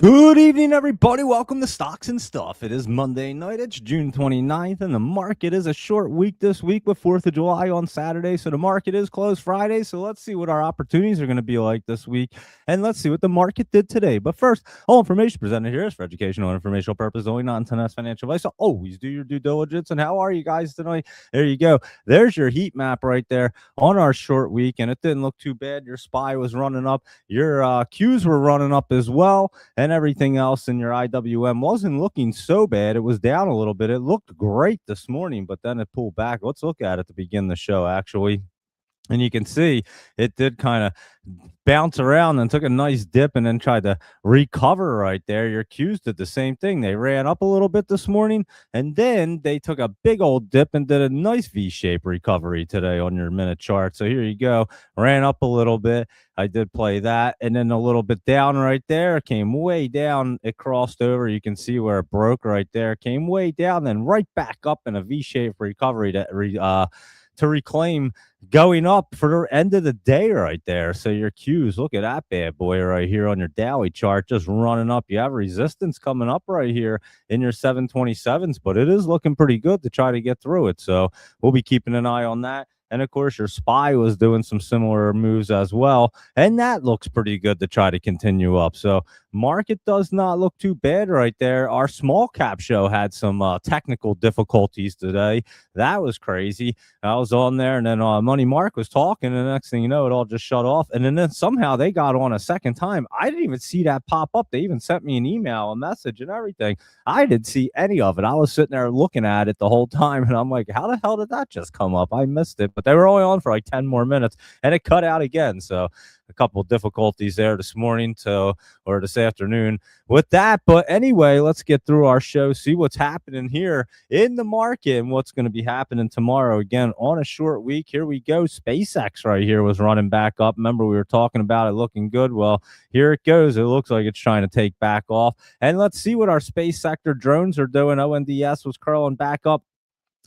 Good evening, everybody. Welcome to Stocks and Stuff. It is Monday night. It's June 29th, and the market is a short week this week with 4th of July on Saturday. So the market is closed Friday. So let's see what our opportunities are going to be like this week, and let's see what the market did today. But first, all information presented here is for educational and informational purposes only, not intended as financial advice. So always do your due diligence. And how are you guys tonight? There you go. There's your heat map right there on our short week, and it didn't look too bad. Your SPY was running up. Your Qs were running up as well. And everything else in your IWM wasn't looking so bad. It was down a little bit. It looked great this morning, but then it pulled back. Let's look at it to begin the show, actually. And you can see it did kind of bounce around and took a nice dip and then tried to recover right there. Your Qs did the same thing. They ran up a little bit this morning, and then they took a big old dip and did a nice V-shaped recovery today on your minute chart. So here you go. Ran up a little bit. I did play that, and then a little bit down right there. It came way down. It crossed over. You can see where it broke right there. Came way down, then right back up in a V-shaped recovery to reclaim going up for the end of the day right there. So your Qs, look at that bad boy right here on your Dowie chart, just running up. You have resistance coming up right here in your 727s, but it is looking pretty good to try to get through it. So we'll be keeping an eye on that. And of course, your SPY was doing some similar moves as well. And that looks pretty good to try to continue up. So market does not look too bad right there. Our small cap show had some technical difficulties today. That was crazy. I was on there, and then Money Mark was talking, and the next thing you know, it all just shut off. And then somehow they got on a second time. I didn't even see that pop up. They even sent me an email, a message, and everything. I didn't see any of it. I was sitting there looking at it the whole time, and I'm like, how the hell did that just come up? I missed it. But they were only on for like 10 more minutes, and it cut out again. So a couple of difficulties there this morning or this afternoon with that. But anyway, let's get through our show, see what's happening here in the market and what's going to be happening tomorrow. Again, on a short week, here we go. SpaceX right here was running back up. Remember, we were talking about it looking good. Well, here it goes. It looks like it's trying to take back off. And let's see what our space sector drones are doing. ONDS was curling back up.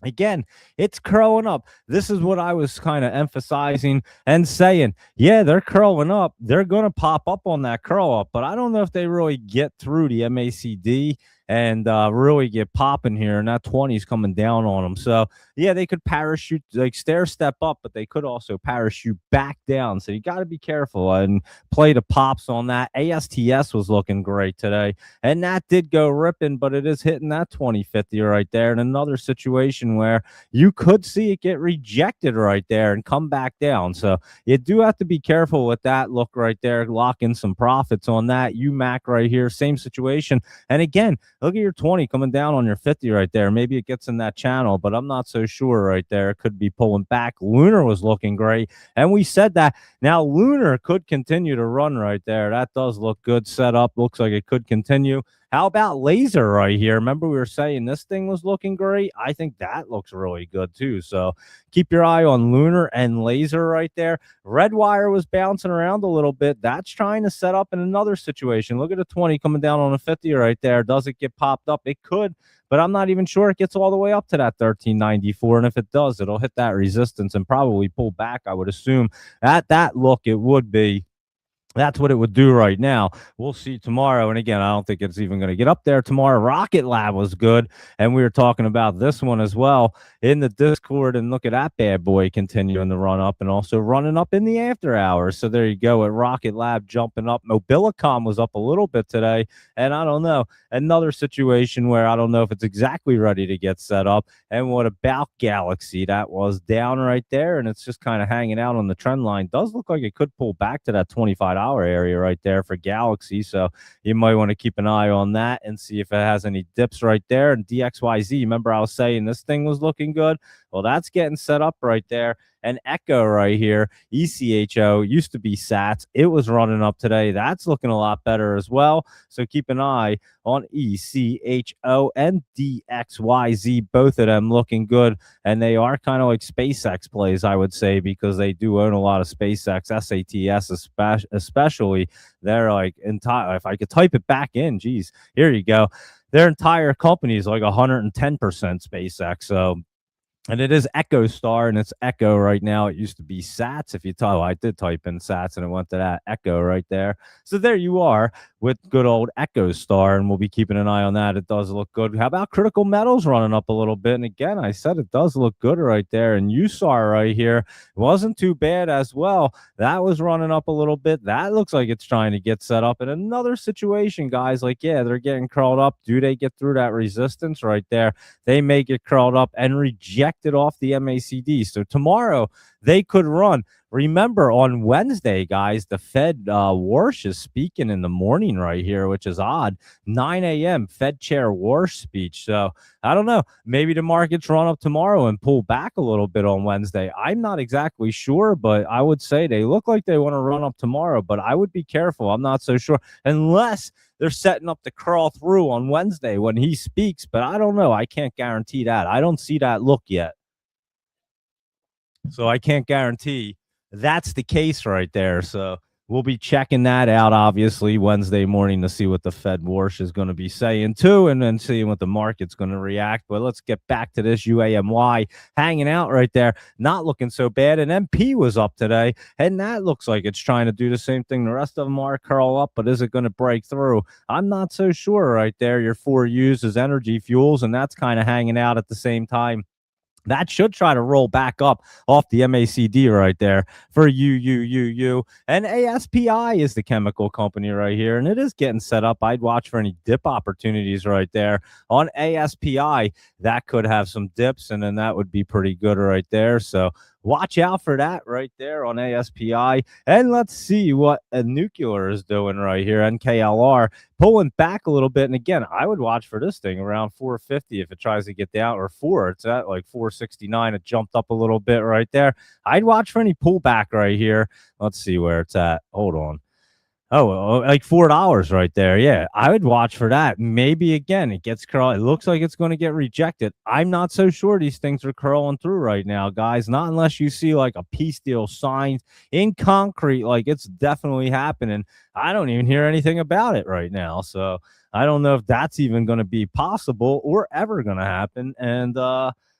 Again, it's curling up. This is what I was kind of emphasizing and saying. Yeah, they're curling up. They're going to pop up on that curl up, but I don't know if they really get through the MACD and really get popping here, and that 20 is coming down on them. So, yeah, they could parachute, like stair step up, but they could also parachute back down. So you got to be careful and play the pops on that. ASTS was looking great today, and that did go ripping, but it is hitting that 2050 right there in another situation where you could see it get rejected right there and come back down. So you do have to be careful with that look right there. Lock in some profits on that. UMAC right here, same situation. And again, look at your 20 coming down on your 50 right there. Maybe it gets in that channel, but I'm not so sure right there. It could be pulling back. Lunar was looking great, and we said that. Now, Lunar could continue to run right there. That does look good set up. Looks like it could continue. How about laser right here? Remember, we were saying this thing was looking great. I think that looks really good too. So keep your eye on Lunar and laser right there. Redwire was bouncing around a little bit. That's trying to set up in another situation. Look at the 20 coming down on a 50 right there. Does it get popped up? It could, but I'm not even sure it gets all the way up to that 1394. And if it does, it'll hit that resistance and probably pull back, I would assume. At that look, it would be. That's what it would do right now. We'll see tomorrow. And again, I don't think it's even going to get up there tomorrow. Rocket Lab was good. And we were talking about this one as well in the Discord. And look at that bad boy continuing to run up and also running up in the after hours. So there you go. At Rocket Lab jumping up. Mobilicom was up a little bit today. And I don't know. Another situation where I don't know if it's exactly ready to get set up. And what about Galaxy? That was down right there. And it's just kind of hanging out on the trend line. Does look like it could pull back to that 25 area right there for Galaxy. So you might want to keep an eye on that and see if it has any dips right there. And DXYZ, remember I was saying this thing was looking good? Well, that's getting set up right there. And Echo right here, ECHO, used to be SATS. It was running up today. That's looking a lot better as well. So keep an eye on ECHO and DXYZ, both of them looking good. And they are kind of like SpaceX plays, I would say, because they do own a lot of SpaceX, SATS especially. They're like, if I could type it back in, geez, here you go. Their entire company is like 110% SpaceX. So And it is Echo Star, and it's Echo right now. It used to be Sats. If you type, I did type in Sats, and it went to that Echo right there. So there you are with good old Echo Star, and we'll be keeping an eye on that. It does look good. How about Critical Metals running up a little bit? And again, I said it does look good right there. And USAR right here wasn't too bad as well. That was running up a little bit. That looks like it's trying to get set up in another situation, guys. Like, yeah, they're getting curled up. Do they get through that resistance right there? They may get curled up and rejected off the MACD. So tomorrow they could run. Remember, on Wednesday, guys, the Fed Warsh is speaking in the morning right here, which is odd. 9 a.m. Fed Chair Warsh speech. So I don't know. Maybe the markets run up tomorrow and pull back a little bit on Wednesday. I'm not exactly sure, but I would say they look like they want to run up tomorrow. But I would be careful. I'm not so sure unless they're setting up to curl through on Wednesday when he speaks. But I don't know. I can't guarantee that. I don't see that look yet. So I can't guarantee that's the case right there. So we'll be checking that out, obviously, Wednesday morning to see what the Fed Warsh is going to be saying, too, and then seeing what the market's going to react. But let's get back to this UAMY hanging out right there, not looking so bad. And MP was up today, and that looks like it's trying to do the same thing. The rest of them are curl up, but is it going to break through? I'm not so sure right there. Your 4Us is energy fuels, and that's kind of hanging out at the same time. That should try to roll back up off the MACD right there for you. And ASPI is the chemical company right here, and it is getting set up. I'd watch for any dip opportunities right there on ASPI. That could have some dips, and then that would be pretty good right there. So watch out for that right there on ASPI. And let's see what a nuclear is doing right here. NKLR pulling back a little bit. And again, I would watch for this thing around 450 if it tries to get down, or 4. It's at like 469. It jumped up a little bit right there. I'd watch for any pullback right here. Let's see where it's at. Hold on. Oh, like $4 right there. Yeah, I would watch for that. Maybe again, it gets curled. It looks like it's going to get rejected. I'm not so sure these things are curling through right now, guys. Not unless you see like a peace deal signed in concrete, like it's definitely happening. I don't even hear anything about it right now. So I don't know if that's even going to be possible or ever going to happen. And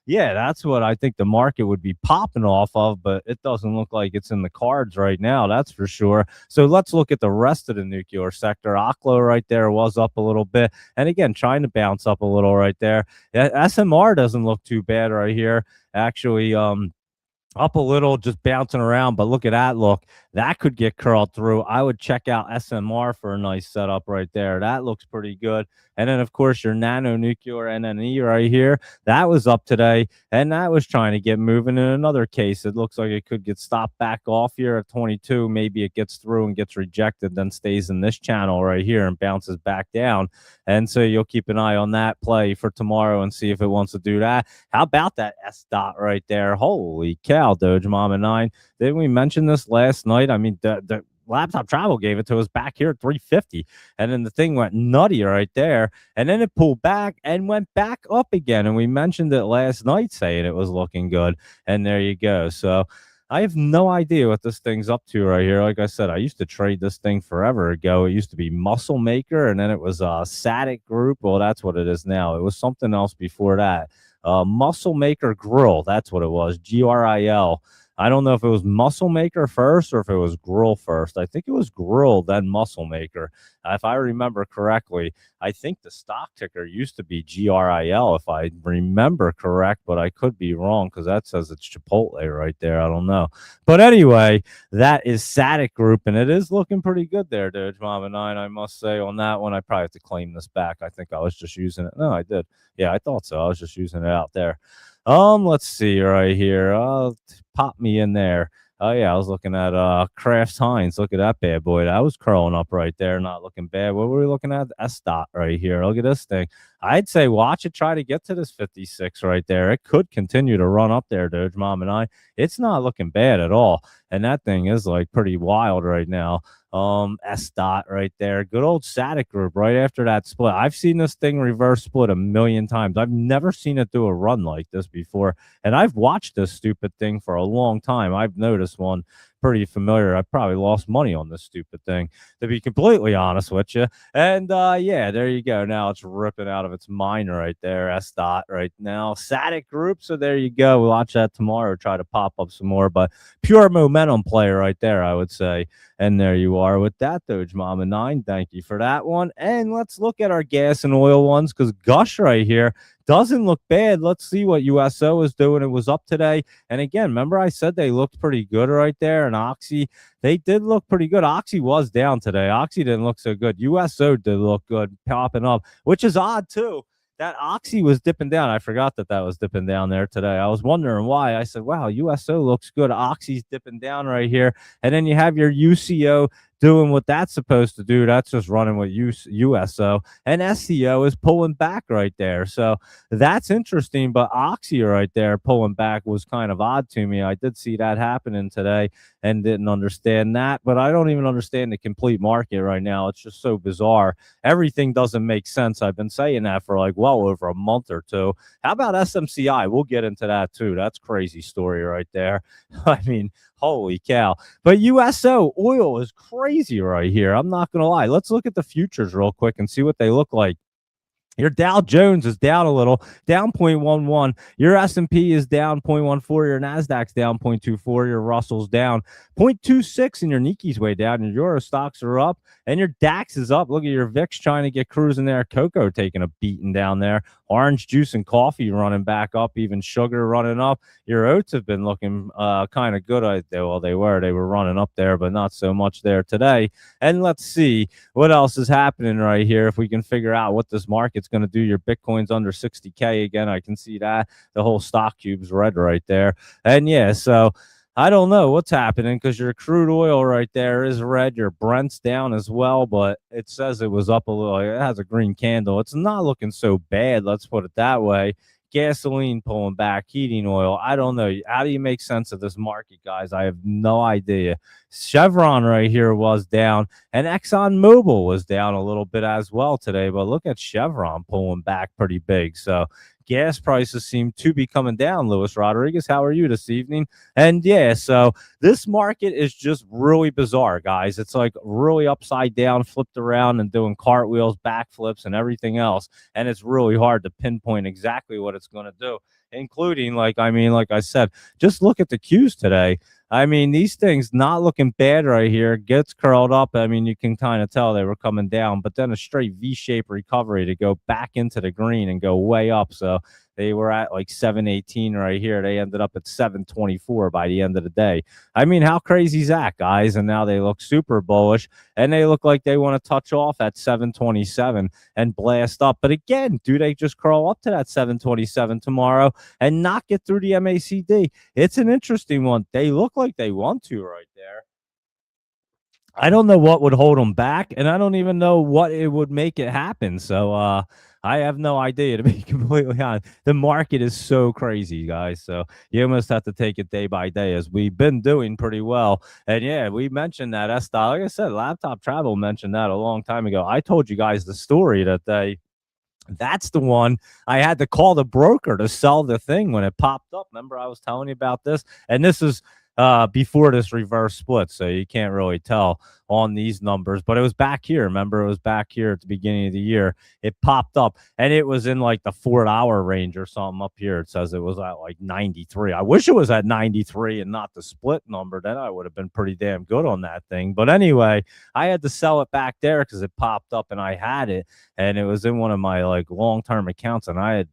yeah, that's what I think the market would be popping off of, but it doesn't look like it's in the cards right now. That's for sure. So let's look at the rest of the nuclear sector. Oklo right there was up a little bit. And again, trying to bounce up a little right there. SMR doesn't look too bad right here. Actually, up a little, just bouncing around, but look at that look. That could get curled through. I would check out SMR for a nice setup right there. That looks pretty good. And then, of course, your nano nuclear NNE right here. That was up today, and that was trying to get moving. In another case, it looks like it could get stopped back off here at 22. Maybe it gets through and gets rejected, then stays in this channel right here and bounces back down. And so you'll keep an eye on that play for tomorrow and see if it wants to do that. How about that S dot right there? Holy cow, Doge Mama 9. Didn't we mention this last night? I mean, the Laptop Travel gave it to us back here at 350, and then the thing went nutty right there, and then it pulled back and went back up again, and we mentioned it last night saying it was looking good, and there you go. So I have no idea what this thing's up to right here. Like I said, I used to trade this thing forever ago. It used to be Muscle Maker, and then it was Satic Group. Well, that's what it is now. It was something else before that. Muscle Maker Grill, that's what it was, GRIL. I don't know if it was Muscle Maker first or if it was Grill first. I think it was Grill, then Muscle Maker. If I remember correctly, I think the stock ticker used to be GRIL, if I remember correct, but I could be wrong because that says it's Chipotle right there. I don't know. But anyway, that is Satic Group, and it is looking pretty good there, Doge Mama 9, I must say. On that one, I probably have to claim this back. I think I was just using it. No, I did. Yeah, I thought so. I was just using it out there. Let's see right here. Pop me in there. Oh yeah, I was looking at Kraft Heinz. Look at that bad boy. That was curling up right there, not looking bad. What were we looking at? S dot right here. Look at this thing. I'd say watch it try to get to this 56 right there. It could continue to run up there, Doge Mom and I. It's not looking bad at all. And that thing is like pretty wild right now. S dot right there. Good old Satic Group right after that split. I've seen this thing reverse split a million times. I've never seen it do a run like this before. And I've watched this stupid thing for a long time. I've noticed one pretty familiar. I probably lost money on this stupid thing, to be completely honest with you. And yeah, there you go. Now it's ripping out of its mind right there. S dot right now. Static group. So there you go. We'll watch that tomorrow. Try to pop up some more, but pure momentum play right there, I would say. And there you are with that, Doge Mama 9. Thank you for that one. And let's look at our gas and oil ones, because Gush right here doesn't look bad. Let's see what USO is doing. It was up today. And again, remember I said they looked pretty good right there. And Oxy, they did look pretty good. Oxy was down today. Oxy didn't look so good. USO did look good, popping up, which is odd too. That Oxy was dipping down. I forgot that was dipping down there today. I was wondering why. I said, wow, USO looks good. Oxy's dipping down right here. And then you have your UCO doing what that's supposed to do. That's just running with USO. And SCO is pulling back right there. So that's interesting. But Oxy right there pulling back was kind of odd to me. I did see that happening today and didn't understand that. But I don't even understand the complete market right now. It's just so bizarre. Everything doesn't make sense. I've been saying that for like well over a month or two. How about SMCI? We'll get into that too. That's crazy story right there. I mean, holy cow. But USO oil is crazy right here. I'm not going to lie. Let's look at the futures real quick and see what they look like. Your Dow Jones is down a little, down 0.11. Your S&P is down 0.14. Your Nasdaq's down 0.24. Your Russell's down 0.26, and your Nikki's way down. Your Euro stocks are up, and your DAX is up. Look at your VIX trying to get cruising there. Cocoa taking a beating down there. Orange juice and coffee running back up. Even sugar running up. Your oats have been looking kind of good. They were running up there, but not so much there today. And let's see what else is happening right here. If we can figure out what this market's going to do. Your Bitcoin's under 60K again. I can see that. The whole stock cube's red right there. And yeah, so I don't know what's happening, because your crude oil right there is red. Your Brent's down as well, but it says it was up a little. It has a green candle. It's not looking so bad. Let's put it that way. Gasoline pulling back, heating oil. I don't know. How do you make sense of this market, guys? I have no idea. Chevron right here was down, and ExxonMobil was down a little bit as well today. But look at Chevron pulling back pretty big. So gas prices seem to be coming down. Luis Rodriguez, how are you this evening? And yeah, so this market is just really bizarre, guys. It's like really upside down, flipped around, and doing cartwheels, backflips, and everything else. And it's really hard to pinpoint exactly what it's going to do, including, like I said, just look at the Qs today. I mean, these things not looking bad right here. Gets curled up. I mean, you can kind of tell they were coming down, but then a straight V-shaped recovery to go back into the green and go way up. So they were at like 718 right here. They ended up at 724 by the end of the day. I mean, how crazy is that, guys? And now they look super bullish, and they look like they want to touch off at 727 and blast up. But again, do they just curl up to that 727 tomorrow and not get through the MACD? It's an interesting one. They look like they want to right there. I don't know what would hold them back, and I don't even know what it would make it happen. So I have no idea, to be completely honest. The market is so crazy, guys. So you almost have to take it day by day, as we've been doing pretty well. And yeah, we mentioned that S-Style. Like I said, Laptop Travel mentioned that a long time ago. I told you guys the story that that's the one I had to call the broker to sell the thing when it popped up. Remember, I was telling you about this? And this is before this reverse split, so you can't really tell on these numbers, but it was back here. Remember, it was back here at the beginning of the year. It popped up, and it was in like the 4-hour range or something. Up here it says it was at like 93. I wish it was at 93 and not the split number. Then I would have been pretty damn good on that thing. But anyway, I had to sell it back there because it popped up and I had it, and it was in one of my like long-term accounts, and I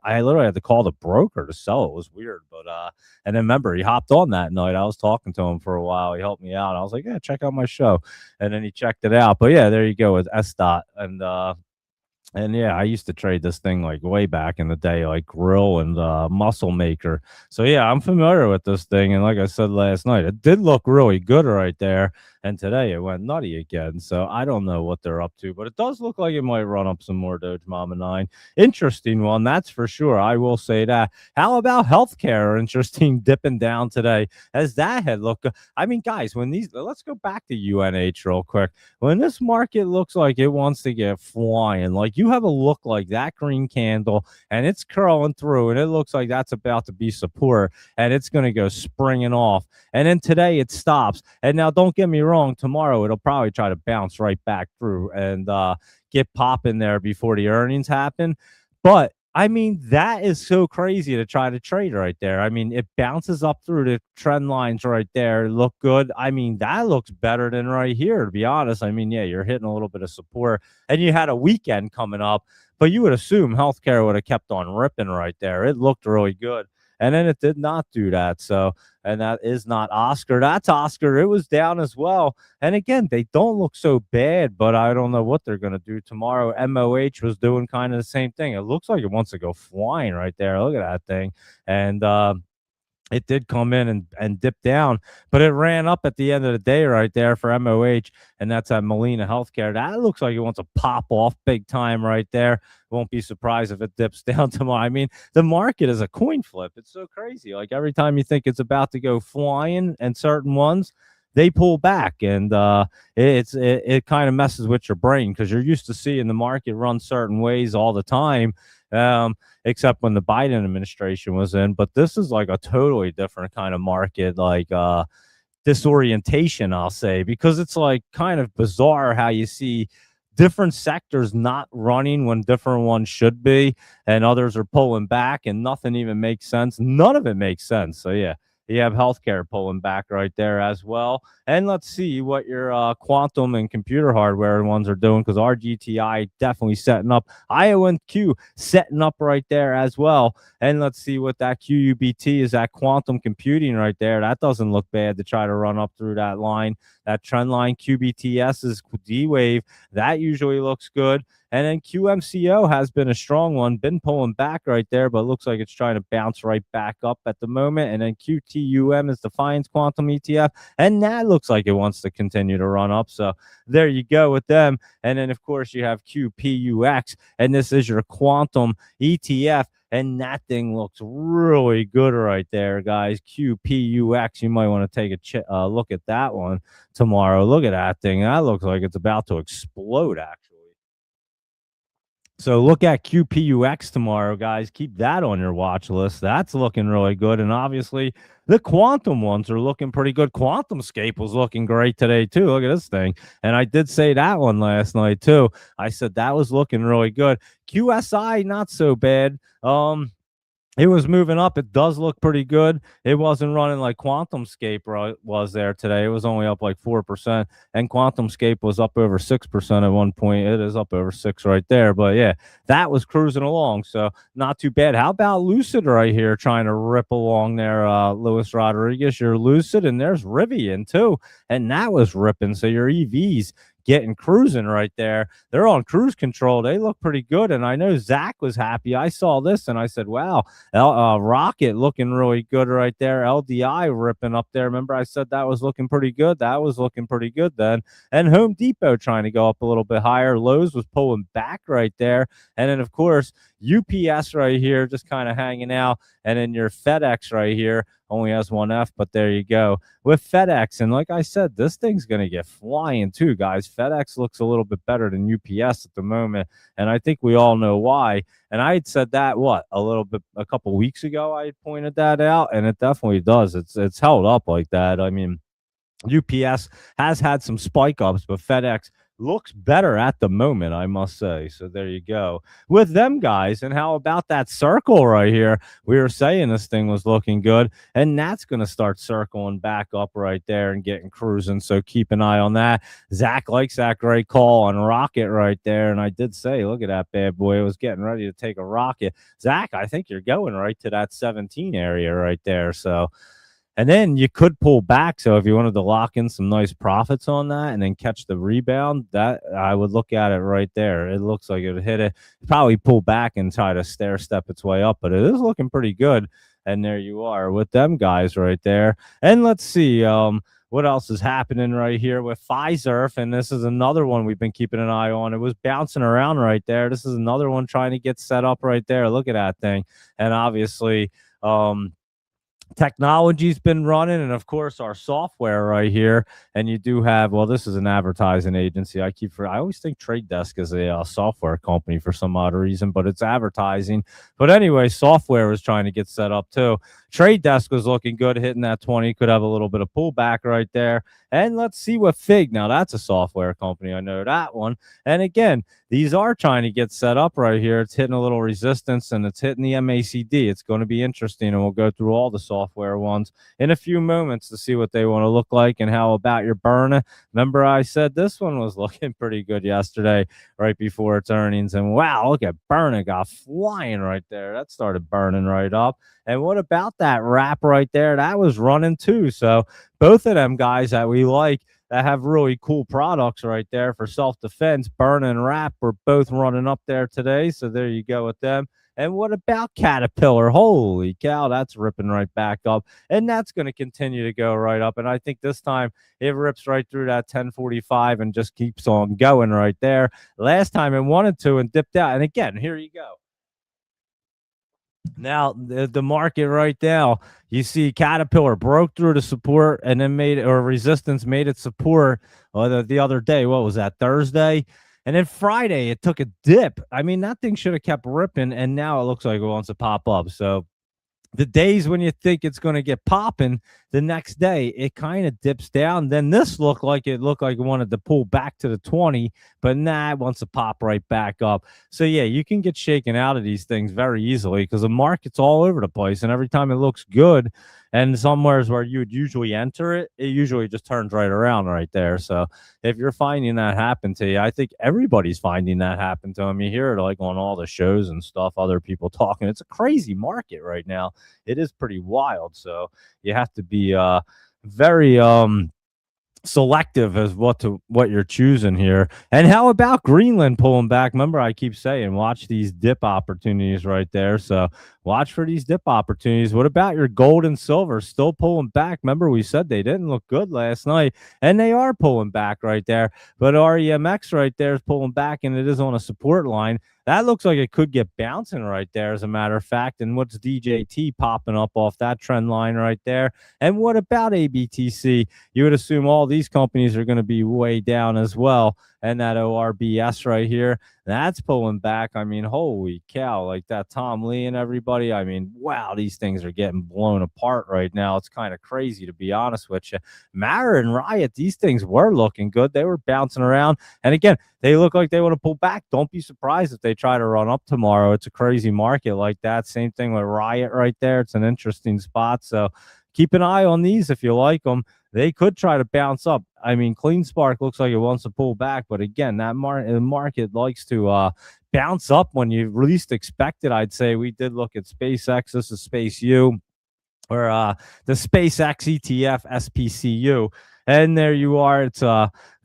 literally had to call the broker to sell it. It was weird, but and then remember, he hopped on that night. I was talking to him for a while. He helped me out. I was like, yeah, check out my show, and then he checked it out. But yeah, there you go with S dot. And yeah, I used to trade this thing like way back in the day, like Grill and Muscle Maker. So yeah, I'm familiar with this thing. And like I said last night, it did look really good right there. And today it went nutty again. So I don't know what they're up to, but it does look like it might run up some more, Doge Mama 9. Interesting one, that's for sure. I will say that. How about healthcare? Interesting, dipping down today as that had looked. I mean, guys, let's go back to UNH real quick. When this market looks like it wants to get flying, like you have a look like that green candle and it's curling through and it looks like that's about to be support and it's going to go springing off. And then today it stops. And now don't get me wrong, tomorrow it'll probably try to bounce right back through and get popping there before the earnings happen. But I mean, that is so crazy to try to trade right there. I mean, it bounces up through the trend lines right there. Look good. I mean, that looks better than right here, to be honest. I mean, yeah, you're hitting a little bit of support and you had a weekend coming up, but you would assume healthcare would have kept on ripping right there. It looked really good. And then it did not do that. So, and that is not Oscar. That's Oscar. It was down as well. And again, they don't look so bad, but I don't know what they're going to do tomorrow. MOH was doing kind of the same thing. It looks like it wants to go flying right there. Look at that thing. And it did come in and dip down, but it ran up at the end of the day right there for MOH, and that's at Molina Healthcare. That looks like it wants to pop off big time right there. Won't be surprised if it dips down tomorrow. I mean, the market is a coin flip. It's so crazy. Like every time you think it's about to go flying and certain ones, they pull back, and it kind of messes with your brain because you're used to seeing the market run certain ways all the time. Except when the Biden administration was in. But this is like a totally different kind of market, like disorientation, I'll say, because it's like kind of bizarre how you see different sectors not running when different ones should be, and others are pulling back, and nothing even makes sense. None of it makes sense. So, yeah. You have healthcare pulling back right there as well. And let's see what your quantum and computer hardware ones are doing, because our GTI definitely setting up. IONQ setting up right there as well. And let's see what that QUBT is, that quantum computing right there. That doesn't look bad to try to run up through that line. That trend line QBTS is D-Wave. That usually looks good. And then QMCO has been a strong one, been pulling back right there, but looks like it's trying to bounce right back up at the moment. And then QTUM is Defiance Quantum ETF, and that looks like it wants to continue to run up. So there you go with them. And then, of course, you have QPUX, and this is your Quantum ETF. And that thing looks really good right there, guys. QPUX. You might want to take a look at that one tomorrow. Look at that thing. That looks like it's about to explode, actually. So look at QPUX tomorrow, guys. Keep that on your watch list. That's looking really good. And obviously, the quantum ones are looking pretty good. QuantumScape was looking great today, too. Look at this thing. And I did say that one last night, too. I said that was looking really good. QSI, not so bad. It was moving up. It does look pretty good. It wasn't running like QuantumScape was there today. It was only up like 4%, and QuantumScape was up over 6% at one point. It is up over 6 right there. But yeah, that was cruising along, so not too bad. How about Lucid right here trying to rip along there, Luis Rodriguez? You're Lucid, and there's Rivian too, and that was ripping. So your EVs getting cruising right there. They're on cruise control. They look pretty good. And I know Zach was happy. I saw this and I said, wow, Rocket looking really good right there. LDI ripping up there. Remember I said that was looking pretty good. That was looking pretty good then. And Home Depot trying to go up a little bit higher. Lowe's was pulling back right there. And then, of course, UPS right here just kind of hanging out. And then your FedEx right here only has one F, but there you go with FedEx. And like I said, this thing's going to get flying too, guys. FedEx looks a little bit better than UPS at the moment, and I think we all know why. And I had said that a couple weeks ago. I had pointed that out, and it definitely does. It's held up like that. I mean, UPS has had some spike ups, but FedEx looks better at the moment, I must say. So there you go with them, guys. And how about that circle right here? We were saying this thing was looking good, and that's going to start circling back up right there and getting cruising. So keep an eye on that. Zach likes that great call on Rocket right there. And I did say, look at that bad boy. It was getting ready to take a rocket. Zach, I think you're going right to that 17 area right there. So, and then you could pull back. So if you wanted to lock in some nice profits on that and then catch the rebound, that I would look at it right there. It looks like it would hit it, probably pull back and try to stair step its way up, but it is looking pretty good. And there you are with them guys right there. And let's see what else is happening right here with Pfizer. And this is another one we've been keeping an eye on. It was bouncing around right there. This is another one trying to get set up right there. Look at that thing. And obviously, Technology's been running, and of course our software right here. And you do have, well, this is an advertising agency. I always think Trade Desk is a software company for some odd reason, but it's advertising. But anyway, software was trying to get set up too. Trade Desk was looking good, hitting that 20, could have a little bit of pullback right there. And let's see what Fig, now that's a software company, I know that one. And again, these are trying to get set up right here. It's hitting a little resistance, and it's hitting the MACD. It's going to be interesting, and we'll go through all the software ones in a few moments to see what they want to look like. And how about your Burna? Remember, I said this one was looking pretty good yesterday, right before its earnings. And wow, look at Burna, got flying right there. That started burning right up. And what about that wrap right there? That was running too. So both of them guys that we like, that have really cool products right there for self-defense, Burn and Wrap, were both running up there today. So there you go with them. And what about Caterpillar? Holy cow, that's ripping right back up. And that's going to continue to go right up. And I think this time it rips right through that 1045 and just keeps on going right there. Last time it wanted to and dipped out. And again, here you go. Now the market right now, you see Caterpillar broke through the support and then made it, or resistance made it support the other day. What was that, Thursday? And then Friday it took a dip. I mean, that thing should have kept ripping, and now it looks like it wants to pop up. So the days when you think it's going to get popping, the next day it kind of dips down. Then this looked like it wanted to pull back to the 20, but nah, it wants to pop right back up. So yeah, you can get shaken out of these things very easily because the market's all over the place, and every time it looks good and somewheres where you would usually enter it, it usually just turns right around right there. So if you're finding that happen to you, I think everybody's finding that happen to them. You hear it like on all the shows and stuff, other people talking. It's a crazy market right now. It is pretty wild. So you have to be very selective as what you're choosing here. And how about Greenland pulling back? Remember, I keep saying watch these dip opportunities right there. So watch for these dip opportunities. What about your gold and silver still pulling back? Remember, we said they didn't look good last night, and they are pulling back right there. But REMX right there is pulling back, and it is on a support line. That looks like it could get bouncing right there, as a matter of fact. And what's DJT popping up off that trend line right there? And what about ABTC? You would assume all these companies are going to be way down as well. And that ORBS right here, that's pulling back. I mean, holy cow, like that Tom Lee and everybody. I mean, wow, these things are getting blown apart right now. It's kind of crazy, to be honest with you. Mara and Riot, these things were looking good. They were bouncing around. And again, they look like they want to pull back. Don't be surprised if they try to run up tomorrow. It's a crazy market like that. Same thing with Riot right there. It's an interesting spot. So keep an eye on these if you like them. They could try to bounce up. I mean, Clean Spark looks like it wants to pull back, but again, that market likes to bounce up when you least expect it. I'd say we did look at SpaceX. This is Space U, or the SpaceX ETF SPCU, and there you are. It's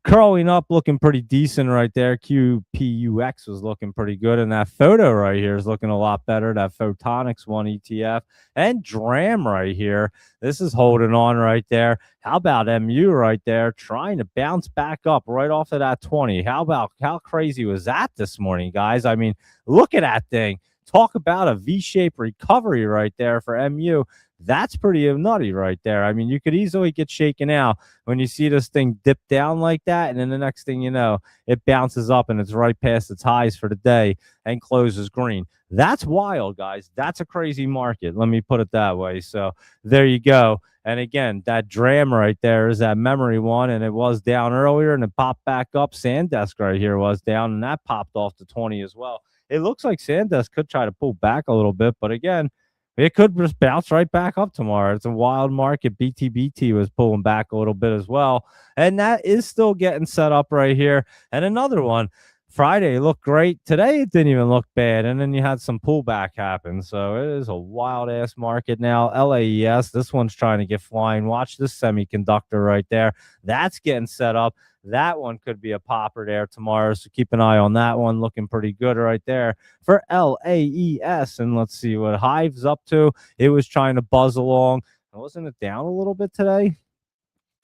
curling up, looking pretty decent right there. QPUX was looking pretty good, and that photo right here is looking a lot better. That Photonics 1 ETF and DRAM right here. This is holding on right there. How about MU right there, trying to bounce back up right off of that 20? How crazy was that this morning, guys? I mean, look at that thing. Talk about a V-shaped recovery right there for MU. That's pretty nutty right there. I mean, you could easily get shaken out when you see this thing dip down like that, and then the next thing you know, it bounces up and it's right past its highs for the day and closes green. That's wild, guys. That's a crazy market. Let me put it that way. So there you go. And again, that DRAM right there is that memory one, and it was down earlier and it popped back up. SanDisk right here was down, and that popped off to 20 as well. It looks like SanDisk could try to pull back a little bit, but again, it could just bounce right back up tomorrow. It's a wild market. BTBT was pulling back a little bit as well. And that is still getting set up right here. And another one, Friday looked great. Today it didn't even look bad. And then you had some pullback happen. So it is a wild ass market now. LAES, this one's trying to get flying. Watch this semiconductor right there. That's getting set up. That one could be a popper there tomorrow. So keep an eye on that one. Looking pretty good right there for LAES. And let's see what Hive's up to. It was trying to buzz along. Wasn't it down a little bit today?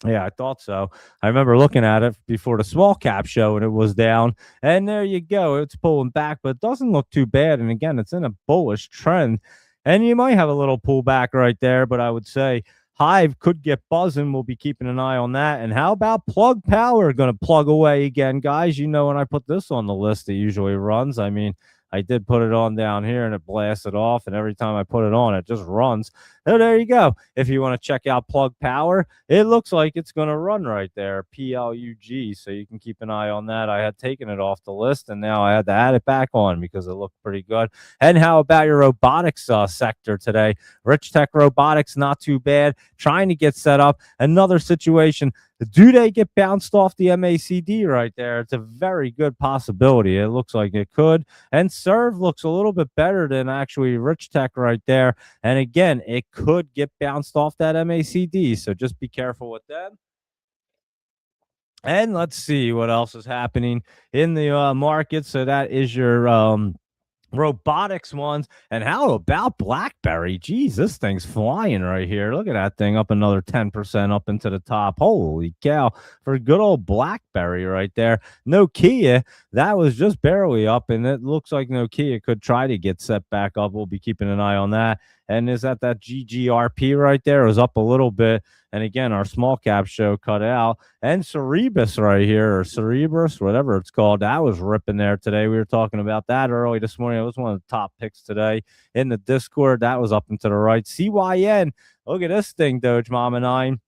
Yeah, I thought so. I remember looking at it before the small cap show and it was down. And there you go. It's pulling back, but it doesn't look too bad. And again, it's in a bullish trend. and you might have a little pullback right there, but I would say Hive could get buzzing. We'll be keeping an eye on that. And how about Plug Power going to plug away again, guys? You know, when I put this on the list, it usually runs. I mean, I did put it on down here and it blasted off. And every time I put it on, it just runs. So there you go. If you want to check out Plug Power, it looks like it's going to run right there, PLUG. So you can keep an eye on that. I had taken it off the list and now I had to add it back on because it looked pretty good. And how about your robotics sector today? Rich Tech Robotics, not too bad. Trying to get set up. Another situation. Do they get bounced off the MACD right there? It's a very good possibility. It looks like it could. And Serve looks a little bit better than actually Rich Tech right there. And again, it could get bounced off that MACD. So just be careful with that. And let's see what else is happening in the market. So that is your robotics ones. And how about BlackBerry? Geez, this thing's flying right here. Look at that thing up another 10% up into the top. Holy cow, for good old BlackBerry right there. Nokia, that was just barely up, and it looks like Nokia could try to get set back up. We'll be keeping an eye on that. And is that GGRP right there? It was up a little bit. And again, our small cap show cut out. And Cerebus right here, or Cerebus, whatever it's called, that was ripping there today. We were talking about that early this morning. It was one of the top picks today in the Discord. That was up and to the right. CYN, look at this thing, Doge Mama 9.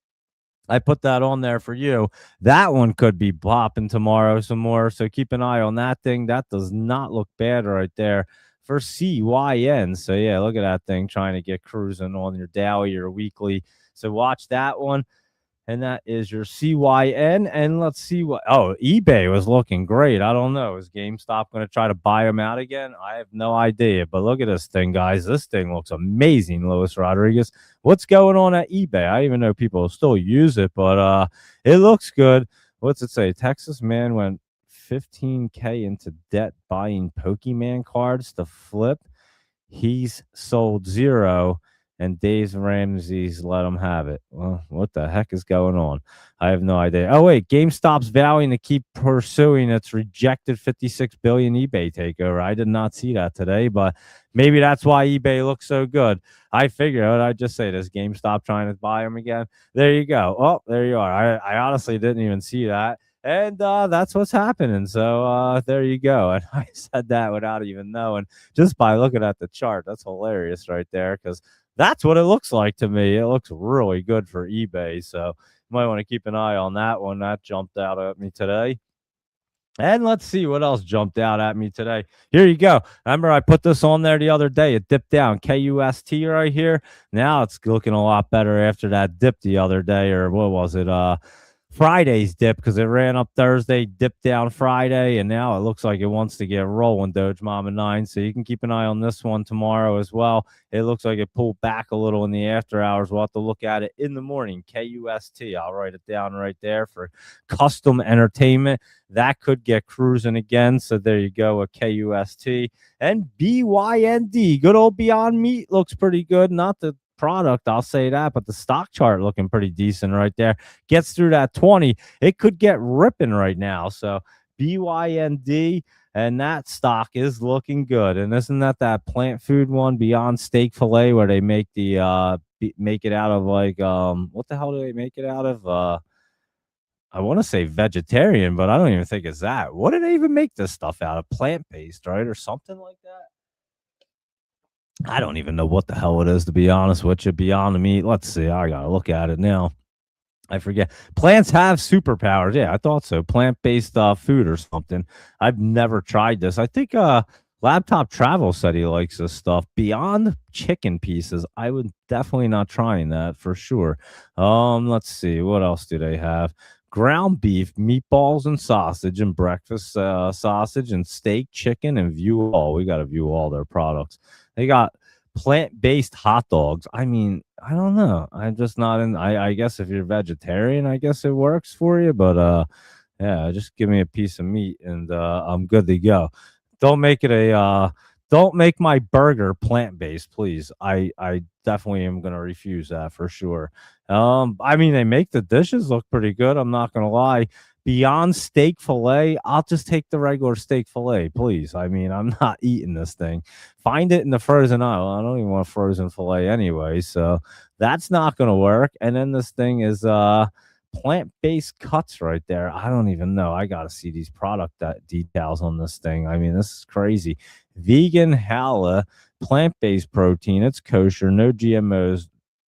I put that on there for you. That one could be popping tomorrow some more. So keep an eye on that thing. That does not look bad right there for CYN. So yeah, look at that thing trying to get cruising on your daily or weekly. So watch that one. And that is your CYN. And let's see what. Oh, eBay was looking great. I don't know. Is GameStop going to try to buy them out again? I have no idea. But look at this thing, guys. This thing looks amazing, Luis Rodriguez. What's going on at eBay? I even know people still use it, but it looks good. What's it say? Texas man went 15K into debt buying Pokemon cards to flip. He's sold 0. And Dave Ramsey's let him have it. Well, what the heck is going on? I have no idea. Oh, wait. GameStop's vowing to keep pursuing its rejected $56 billion eBay takeover. I did not see that today, but maybe that's why eBay looks so good. I figured I'd just say this GameStop trying to buy them again. There you go. Oh, there you are. I honestly didn't even see that. And that's what's happening. So there you go. And I said that without even knowing, just by looking at the chart. That's hilarious right there because that's what it looks like to me. It looks really good for eBay. So you might want to keep an eye on that one. That jumped out at me today. And let's see what else jumped out at me today. Here you go. Remember, I put this on there the other day. It dipped down. KUST right here. Now it's looking a lot better after that dip the other day. Or what was it? Friday's dip, because it ran up Thursday, dipped down Friday, and now it looks like it wants to get rolling, Doge Mama 9. So you can keep an eye on this one tomorrow as well. It looks like it pulled back a little in the after hours. We'll have to look at it in the morning. KUST. I'll write it down right there for custom entertainment. That could get cruising again. So there you go, a KUST. And BYND, good old Beyond Meat, looks pretty good. Not the product, I'll say that, but the stock chart looking pretty decent right there. Gets through that 20, it could get ripping right now. So BYND, and that stock is looking good. And isn't that plant food one, Beyond Steak Filet, where they make the make it out of like what the hell do they make it out of? I want to say vegetarian, but I don't even think it's that. What do they even make this stuff out of? Plant-based, right? Or something like that? I don't even know what the hell it is, to be honest with you. Beyond Meat. Let's see. I got to look at it now. I forget. Plants have superpowers. Yeah, I thought so. Plant-based food or something. I've never tried this. I think Laptop Travel said he likes this stuff. Beyond chicken pieces. I would definitely not trying that for sure. Let's see. What else do they have? Ground beef, meatballs, and sausage, and breakfast sausage, and steak, chicken, and view all. We got to view all their products. They got plant-based hot dogs. I mean, I don't know. I'm just not in. I guess if you're vegetarian, I guess it works for you. But yeah, just give me a piece of meat and I'm good to go. Don't make it a don't make my burger plant-based, please. I definitely am gonna refuse that for sure. I mean, they make the dishes look pretty good. I'm not gonna lie. Beyond steak fillet, I'll just take the regular steak fillet, please. I mean, I'm not eating this thing. Find it in the frozen aisle. I don't even want frozen fillet anyway, so that's not going to work. And then this thing is plant-based cuts right there. I don't even know. I got to see these product details on this thing. I mean, this is crazy. Vegan halal, plant-based protein. It's kosher, no GMOs,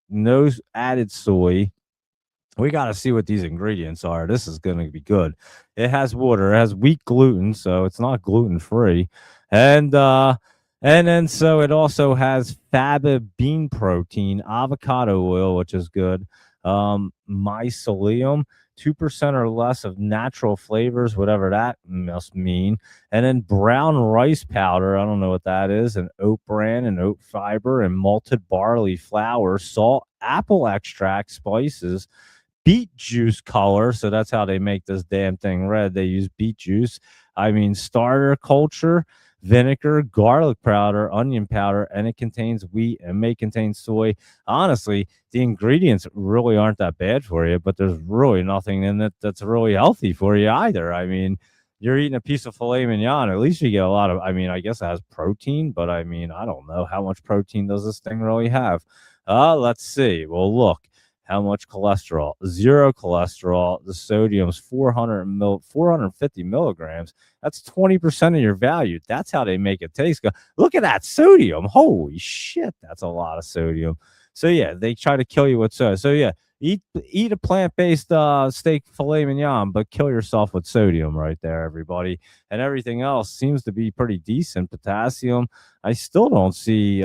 no added soy. We got to see what these ingredients are. This is going to be good. It has water, it has wheat gluten, so it's not gluten free. And then so it also has faba bean protein, avocado oil, which is good. Mycelium, 2% or less of natural flavors, whatever that must mean. And then brown rice powder, I don't know what that is, and oat bran and oat fiber and malted barley flour, salt, apple extract, spices, beet juice color. So that's how they make this damn thing red. They use beet juice. I mean, starter culture, vinegar, garlic powder, onion powder, and it contains wheat and may contain soy. Honestly, the ingredients really aren't that bad for you, but there's really nothing in it that's really healthy for you either. I mean, you're eating a piece of filet mignon. At least you get a lot of, I mean, I guess it has protein, but I mean, I don't know how much protein does this thing really have. Let's see. Well, look. How much cholesterol? Zero cholesterol. The sodium's 450 milligrams. That's 20% of your value. That's how they make it taste good. Look at that sodium. Holy shit, that's a lot of sodium. So yeah, they try to kill you with soda. So yeah, eat a plant-based steak filet mignon, but kill yourself with sodium right there, everybody. And everything else seems to be pretty decent. Potassium. I still don't see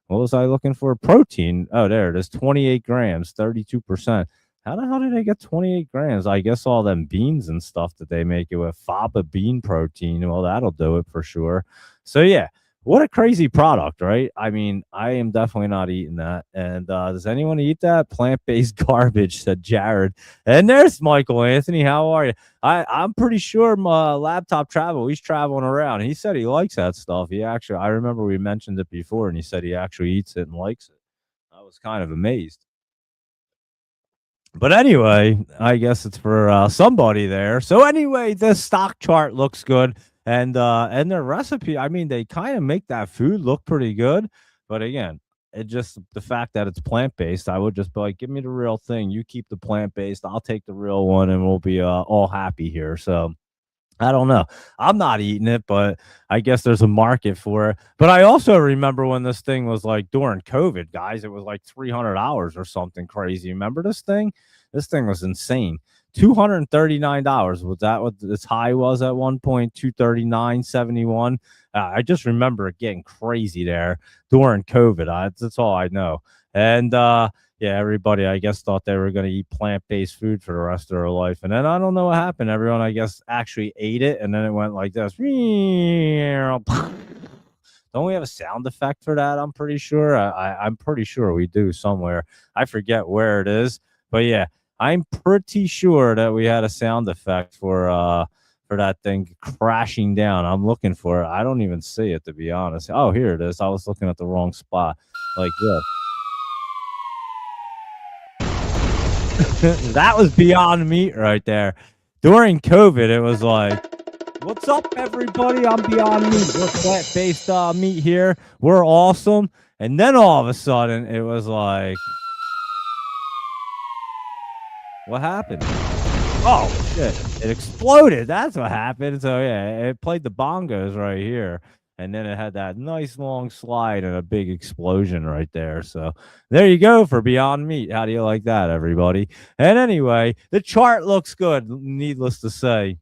what was I looking for? Protein. Oh, there it is. 28 grams, 32%. How the hell did they get 28 grams? I guess all them beans and stuff that they make it with, faba bean protein. Well, that'll do it for sure. So, yeah, what a crazy product, right? I mean, I am definitely not eating that. And does anyone eat that? Plant-based garbage, said Jared. And there's Michael Anthony. How are you? I'm pretty sure my laptop travel, he's traveling around. He said he likes that stuff. He actually, I remember we mentioned it before, and he said he actually eats it and likes it. I was kind of amazed. But anyway, I guess it's for somebody there. So anyway, the stock chart looks good, and their recipe. I mean, they kind of make that food look pretty good. But again, it just the fact that it's plant based. I would just be like, give me the real thing. You keep the plant based. I'll take the real one, and we'll be all happy here. So I don't know. I'm not eating it, but I guess there's a market for it. But I also remember when this thing was like during COVID, guys, it was like $300 or something crazy. Remember this thing? This thing was insane. $239. Was that what its high was at one point? 239.71. I just remember it getting crazy there during COVID. That's all I know. And yeah, everybody, I guess, thought they were going to eat plant-based food for the rest of their life. And then I don't know what happened. Everyone, I guess, actually ate it, and then it went like this. Don't we have a sound effect for that? I'm pretty sure. I'm pretty sure we do somewhere. I forget where it is. But yeah, I'm pretty sure that we had a sound effect for that thing crashing down. I'm looking for it. I don't even see it, to be honest. Oh, here it is. I was looking at the wrong spot. Like this. That was Beyond Meat right there. During COVID, it was like, what's up, everybody? I'm Beyond Meat. We're plant-based meat here. We're awesome. And then all of a sudden, it was like, what happened? Oh, shit. It exploded. That's what happened. So, yeah, it played the bongos right here. And then it had that nice long slide and a big explosion right there. So there you go for Beyond Meat. How do you like that, everybody? And anyway, the chart looks good, needless to say.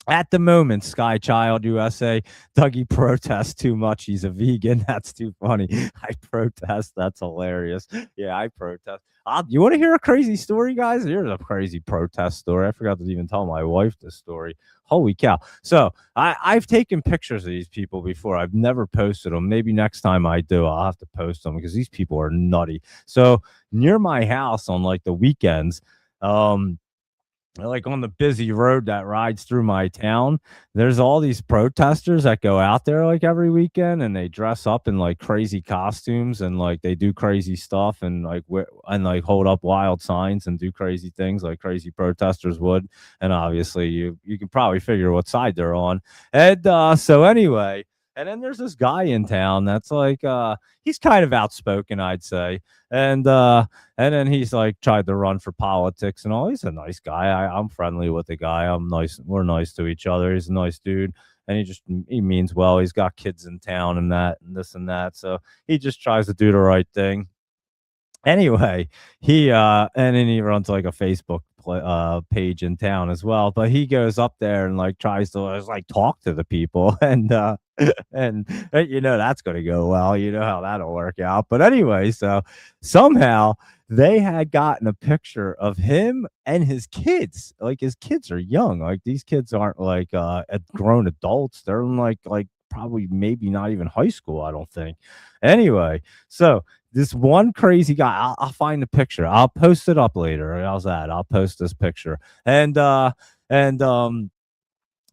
At the moment, Sky Child USA, Dougie protests too much. He's a vegan. That's too funny. I protest. That's hilarious. Yeah, I protest. You want to hear a crazy story, guys? Here's a crazy protest story. I forgot to even tell my wife this story. Holy cow. So I've taken pictures of these people before. I've never posted them. Maybe next time I do, I'll have to post them because these people are nutty. So near my house on like the weekends, like on the busy road that rides through my town, there's all these protesters that go out there like every weekend and they dress up in like crazy costumes and like they do crazy stuff and like and like hold up wild signs and do crazy things like crazy protesters would. And obviously you can probably figure what side they're on. And so anyway, and then there's this guy in town that's like he's kind of outspoken, I'd say. And and then he's like tried to run for politics and all. He's a nice guy. I'm friendly with the guy. I'm nice. We're nice to each other. He's a nice dude. And he means well. He's got kids in town and that and this and that. So he just tries to do the right thing. Anyway, he and then he runs like a Facebook page in town as well. But he goes up there and like tries to like talk to the people and you know that's going to go well. You know how that'll work out. But anyway, so somehow they had gotten a picture of him and his kids. Like his kids are young. Like these kids aren't like grown adults. They're in like probably maybe not even high school, I don't think. Anyway, so this one crazy guy, I'll find the picture. I'll post it up later. How's that? I'll post this picture. And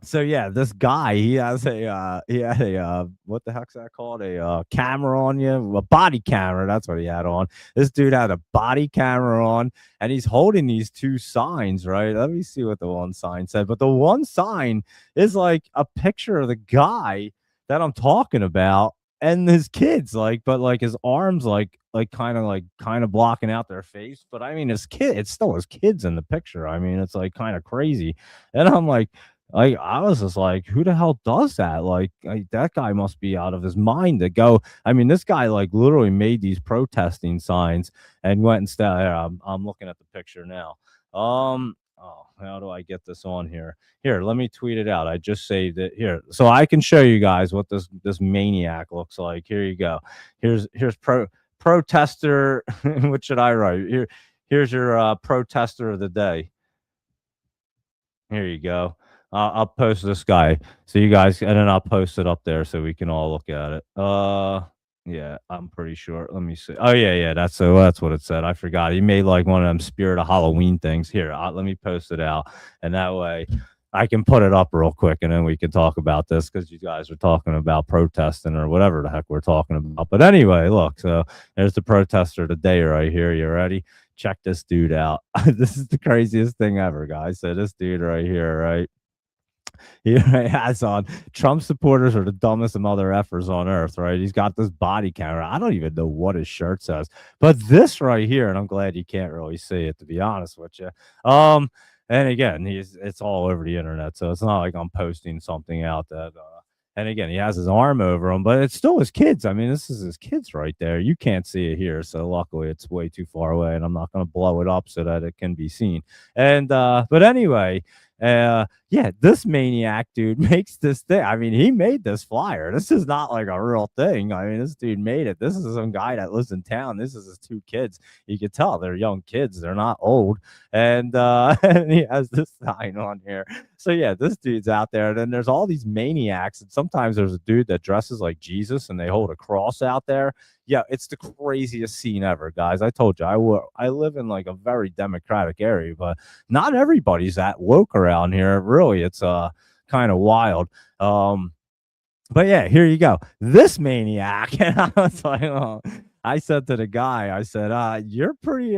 so yeah, this guy, he had a what the heck's that called? A camera on you, a body camera. That's what he had on. This dude had a body camera on, and he's holding these two signs, right? Let me see what the one sign said. But the one sign is like a picture of the guy that I'm talking about and his kids, like, but like his arms like kind of blocking out their face. But I mean his kid, it's still his kids in the picture. I mean, it's like kind of crazy. And I'm like I was just like, who the hell does that? Like that guy must be out of his mind to go. I mean, this guy like literally made these protesting signs and went and I'm looking at the picture now. Oh, how do I get this on here? Here, let me tweet it out. I just saved it here so I can show you guys what this maniac looks like. Here you go. Here's protester. What should I write? Here's your protester of the day. Here you go. I'll post this guy so you guys, and then I'll post it up there so we can all look at it. Yeah, I'm pretty sure. Let me see. Oh yeah, that's what it said. I forgot. He made like one of them Spirit of Halloween things. Here, let me post it out, and that way I can put it up real quick, and then we can talk about this because you guys are talking about protesting or whatever the heck we're talking about. But anyway, look. So there's the protester today right here. You ready? Check this dude out. This is the craziest thing ever, guys. So this dude right here, right? He has on Trump supporters are the dumbest mother effers on earth, right? He's got this body camera. I don't even know what his shirt says, but this right here, and I'm glad you can't really see it, to be honest with you. And again, it's all over the internet, so it's not like I'm posting something out that and again, he has his arm over him, but it's still his kids. I mean, this is his kids right there. You can't see it here, so luckily it's way too far away, and I'm not going to blow it up so that it can be seen. And but anyway, yeah, this maniac dude makes this thing. I mean, he made this flyer. This is not like a real thing. I mean, this dude made it. This is some guy that lives in town. This is his two kids. You can tell they're young kids. They're not old. And, and he has this sign on here. So yeah, this dude's out there. And then there's all these maniacs. And sometimes there's a dude that dresses like Jesus and they hold a cross out there. Yeah, it's the craziest scene ever, guys. I told you, I live in like a very democratic area, but not everybody's that woke around here. Really, it's kind of wild. But yeah, here you go. This maniac, and I was like, oh. I said to the guy, I said, you're pretty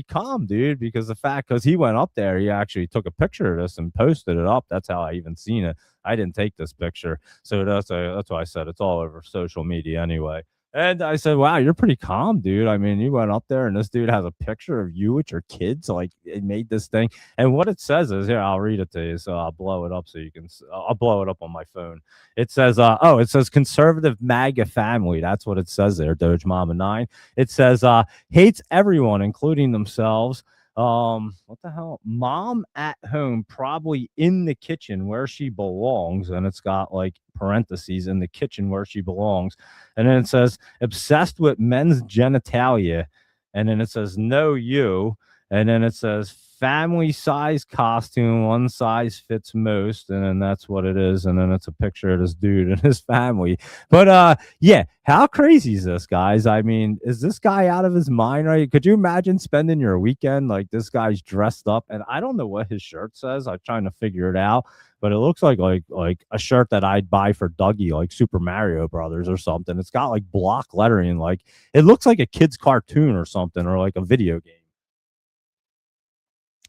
calm, dude, because he went up there, he actually took a picture of this and posted it up. That's how I even seen it. I didn't take this picture, so that's why I said it's all over social media anyway. And I said, wow, you're pretty calm, dude. I mean, you went up there and this dude has a picture of you with your kids. Like, it made this thing. And what it says is, here, I'll read it to you. So I'll blow it up so you can, I'll blow it up on my phone. It says, it says conservative MAGA family. That's what it says there, Doge Mama 9. It says, hates everyone, including themselves. What the hell? Mom at home, probably in the kitchen where she belongs. And it's got like parentheses, in the kitchen where she belongs. And then it says obsessed with men's genitalia. And then it says no you. And then it says family size costume, one size fits most, and then that's what it is. And then it's a picture of this dude and his family. But yeah, how crazy is this, guys? I mean, is this guy out of his mind, right? Could you imagine spending your weekend like this guy's dressed up? And I don't know what his shirt says. I'm trying to figure it out, but it looks like a shirt that I'd buy for Dougie, like Super Mario Brothers or something. It's got like block lettering, like it looks like a kid's cartoon or something, or like a video game.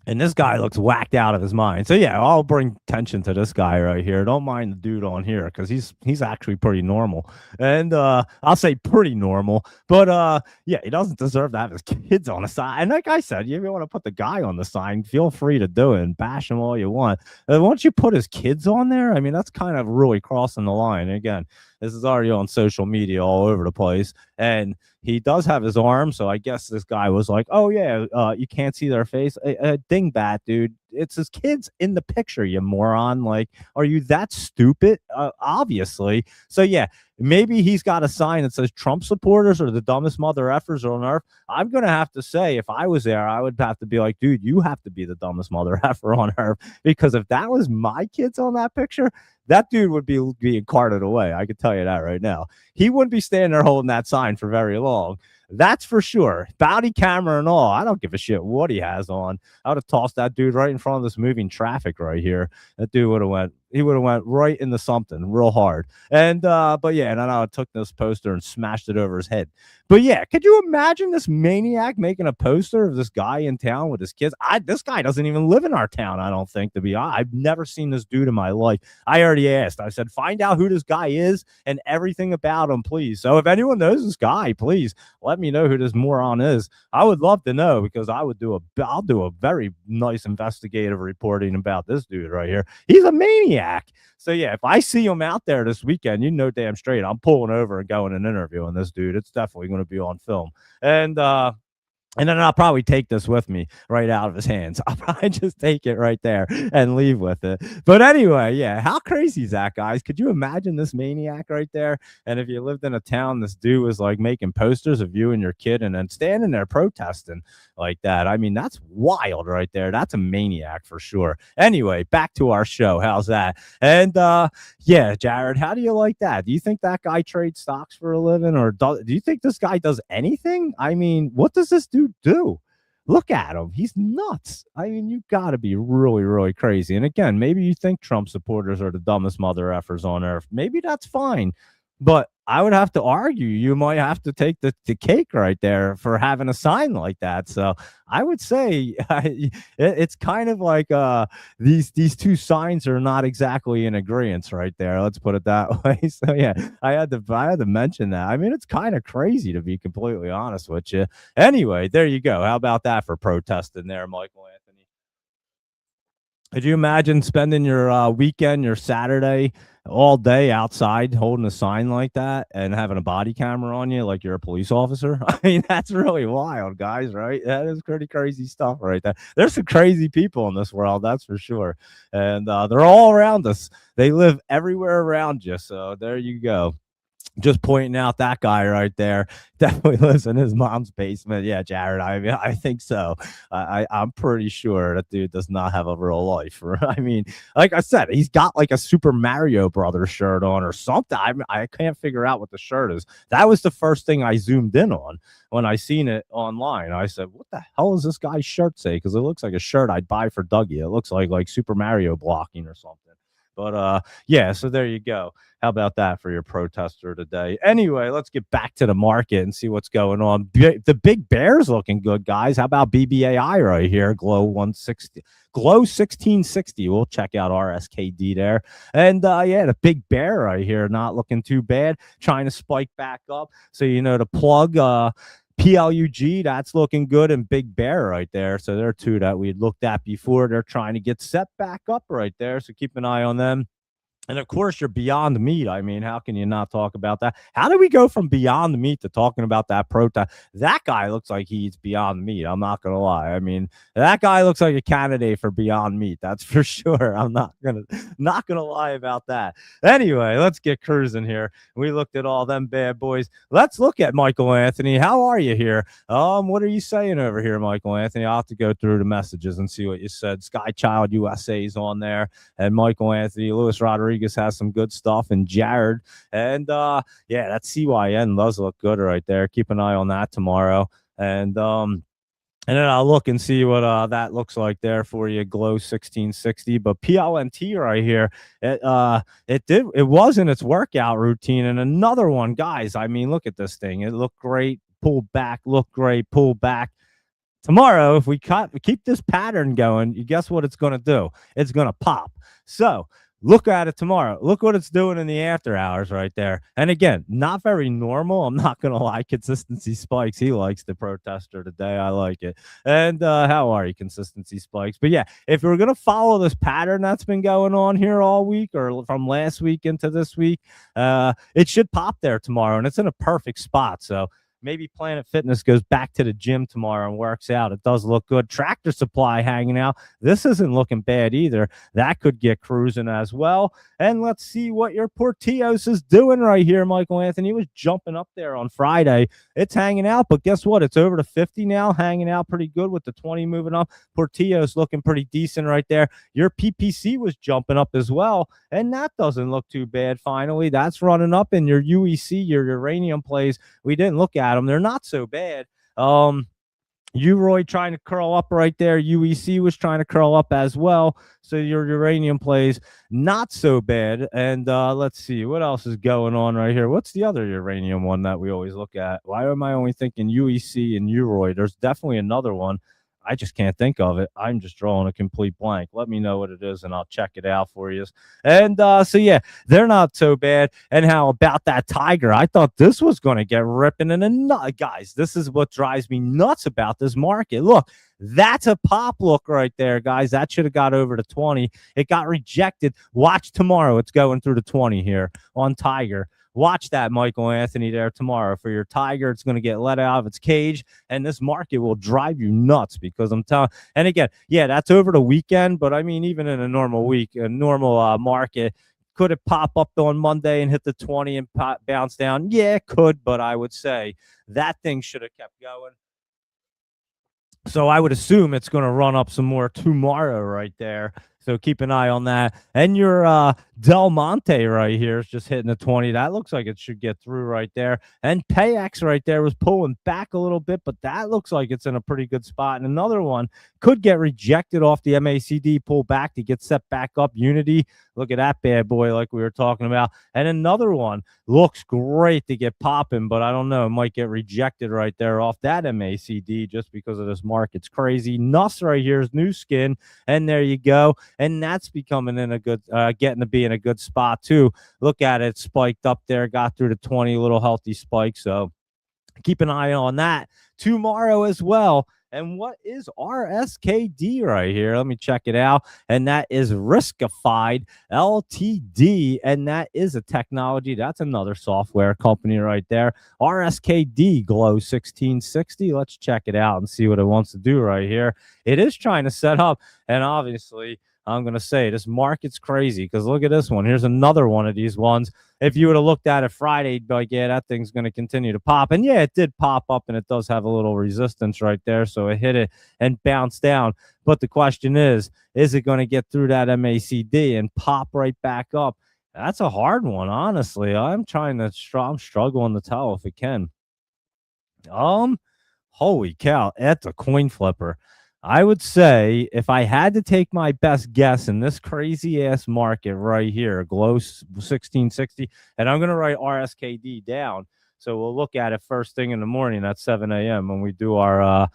And this guy looks whacked out of his mind. So yeah, I'll bring attention to this guy right here. Don't mind the dude on here because he's actually pretty normal. And I'll say pretty normal. But yeah, he doesn't deserve to have his kids on the sign. And like I said, if you want to put the guy on the sign, feel free to do it and bash him all you want. Once you put his kids on there, I mean, that's kind of really crossing the line. And again, this is already on social media all over the place. And he does have his arm, so I guess this guy was like, "Oh yeah, you can't see their face, dingbat, dude. It's his kids in the picture, you moron. Like, are you that stupid? Obviously. So yeah, maybe he's got a sign that says Trump supporters are the dumbest mother effers on earth. I'm gonna have to say, if I was there, I would have to be like, dude, you have to be the dumbest mother effer on earth, because if that was my kids on that picture, that dude would be being carted away. I can tell you that right now. He wouldn't be standing there holding that sign for very long. That's for sure. Body camera and all. I don't give a shit what he has on. I would have tossed that dude right in front of this moving traffic right here. That dude would have went. He would have went right into something real hard. And but yeah, and then I took this poster and smashed it over his head. But yeah, could you imagine this maniac making a poster of this guy in town with his kids? This guy doesn't even live in our town, I don't think, to be honest. I've never seen this dude in my life. I already asked. I said, find out who this guy is and everything about him, please. So if anyone knows this guy, please let me know who this moron is. I would love to know, because I'll do a very nice investigative reporting about this dude right here. He's a maniac. So yeah, if I see him out there this weekend, you know damn straight I'm pulling over and going and interviewing this dude. It's definitely going to be on film. And then I'll probably take this with me right out of his hands. I'll probably just take it right there and leave with it. But anyway, yeah, how crazy is that, guys? Could you imagine this maniac right there? And if you lived in a town, this dude was like making posters of you and your kid and then standing there protesting like that. I mean, that's wild right there. That's a maniac for sure. Anyway, back to our show. How's that? And yeah, Jared, how do you like that? Do you think that guy trades stocks for a living, or do you think this guy does anything? I mean, what does this dude do? Look at him. He's nuts. I mean, you got to be really, really crazy. And again, maybe you think Trump supporters are the dumbest mother effers on earth. Maybe that's fine. But I would have to argue you might have to take the cake right there for having a sign like that. So I would say it's kind of like these two signs are not exactly in agreement right there. Let's put it that way. So yeah, I had to mention that. I mean, it's kind of crazy, to be completely honest with you. Anyway, there you go. How about that for protesting there, Michael Anthony? Could you imagine spending your weekend, your Saturday, all day outside holding a sign like that and having a body camera on you like you're a police officer? I mean, that's really wild, guys, right? That is pretty crazy stuff right there. There's some crazy people in this world, that's for sure. And they're all around us. They live everywhere around you. So there you go. Just pointing out that guy right there definitely lives in his mom's basement. Yeah, Jared. I mean, I think so. I'm pretty sure that dude does not have a real life. I mean, like I said, he's got like a Super Mario Brothers shirt on or something. I can't figure out what the shirt is. That was the first thing I zoomed in on when I seen it online. I said, "What the hell does this guy's shirt say?" Because it looks like a shirt I'd buy for Dougie. It looks like Super Mario blocking or something. But yeah, so there you go. How about that for your protester today? Anyway, let's get back to the market and see what's going on. The big bear's looking good, guys. How about BBAI right here? Glow 160, Glow 1660. We'll check out RSKD there. And yeah, the big bear right here, not looking too bad. Trying to spike back up. So you know, the plug PLUG, that's looking good, and Big Bear right there. So they're two that we looked at before. They're trying to get set back up right there. So keep an eye on them. And of course, you're Beyond Meat. I mean, how can you not talk about that? How did we go from Beyond Meat to talking about that protein? That guy looks like he eats Beyond Meat. I'm not gonna lie. I mean, that guy looks like a candidate for Beyond Meat. That's for sure. I'm not gonna lie about that. Anyway, let's get cruising here. We looked at all them bad boys. Let's look at Michael Anthony. How are you here? What are you saying over here, Michael Anthony? I'll have to go through the messages and see what you said. Sky Child USA is on there, and Michael Anthony, Luis Rodriguez has some good stuff, and Jared. And yeah, that CYN does look good right there. Keep an eye on that tomorrow. And then I'll look and see what that looks like there for you. Glow 1660, but PLNT right here, it was in its workout routine, and another one, guys. I mean, look at this thing. It looked great. Pull back, look great. Pull back. Tomorrow, if we keep this pattern going, you guess what it's going to do? It's going to pop. So look at it tomorrow. Look what it's doing in the after hours right there. And again, not very normal. I'm not going to lie. Consistency Spikes. He likes the protester today. I like it. And how are you, Consistency Spikes? But yeah, if we're going to follow this pattern that's been going on here all week, or from last week into this week, it should pop there tomorrow. And it's in a perfect spot. So maybe Planet Fitness goes back to the gym tomorrow and works out. It does look good. Tractor Supply hanging out. This isn't looking bad either. That could get cruising as well. And let's see what your Portillo's is doing right here, Michael Anthony. He was jumping up there on Friday. It's hanging out, but guess what? It's over to 50 now, hanging out pretty good with the 20 moving up. Portillo's looking pretty decent right there. Your PPC was jumping up as well, and that doesn't look too bad. Finally, that's running up. In your UEC, your uranium plays, we didn't look at them. They're not so bad. Uroy trying to curl up right there. UEC was trying to curl up as well. So your uranium plays not so bad. And let's see what else is going on right here. What's the other uranium one that we always look at? Why am I only thinking UEC and Uroy? There's definitely another one. I just can't think of it. I'm just drawing a complete blank. Let me know what it is, and I'll check it out for you. And so, yeah, they're not so bad. And how about that Tiger? I thought this was going to get ripping in a nut. Guys, this is what drives me nuts about this market. Look, that's a pop look right there, guys. That should have got over to 20. It got rejected. Watch tomorrow. It's going through to 20 here on Tiger. Watch that, Michael Anthony, there tomorrow for your Tiger. It's going to get let out of its cage, and this market will drive you nuts because I'm telling. And again, yeah, that's over the weekend, but I mean, even in a normal week, a normal market, could it pop up on Monday and hit the 20 and bounce down? Yeah, it could, but I would say that thing should have kept going. So I would assume it's going to run up some more tomorrow right there. So keep an eye on that. And your Del Monte right here is just hitting the 20. That looks like it should get through right there. And PayX right there was pulling back a little bit, but that looks like it's in a pretty good spot. And another one could get rejected off the MACD, pull back to get set back up. Unity, look at that bad boy like we were talking about. And another one looks great to get popping, but I don't know. It might get rejected right there off that MACD just because of this market's crazy. Nuss right here is new skin. And there you go. And that's becoming in a good, getting to be in a good spot too. Look at it, spiked up there, got through the 20, little healthy spike. So keep an eye on that tomorrow as well. And what is RSKD right here? Let me check it out. And that is Riskified LTD. And that is a technology. That's another software company right there. RSKD Glow 1660. Let's check it out and see what it wants to do right here. It is trying to set up. And obviously, I'm going to say this market's crazy because look at this one. Here's another one of these ones. If you would have looked at it Friday, you'd be like, yeah, that thing's going to continue to pop. And yeah, it did pop up, and it does have a little resistance right there. So it hit it and bounced down. But the question is it going to get through that MACD and pop right back up? That's a hard one, honestly. I'm struggling to tell if it can. Holy cow, that's a coin flipper. I would say if I had to take my best guess in this crazy ass market right here, Glow 1660, and I'm going to write RSKD down. So we'll look at it first thing in the morning at 7 a.m. when we do our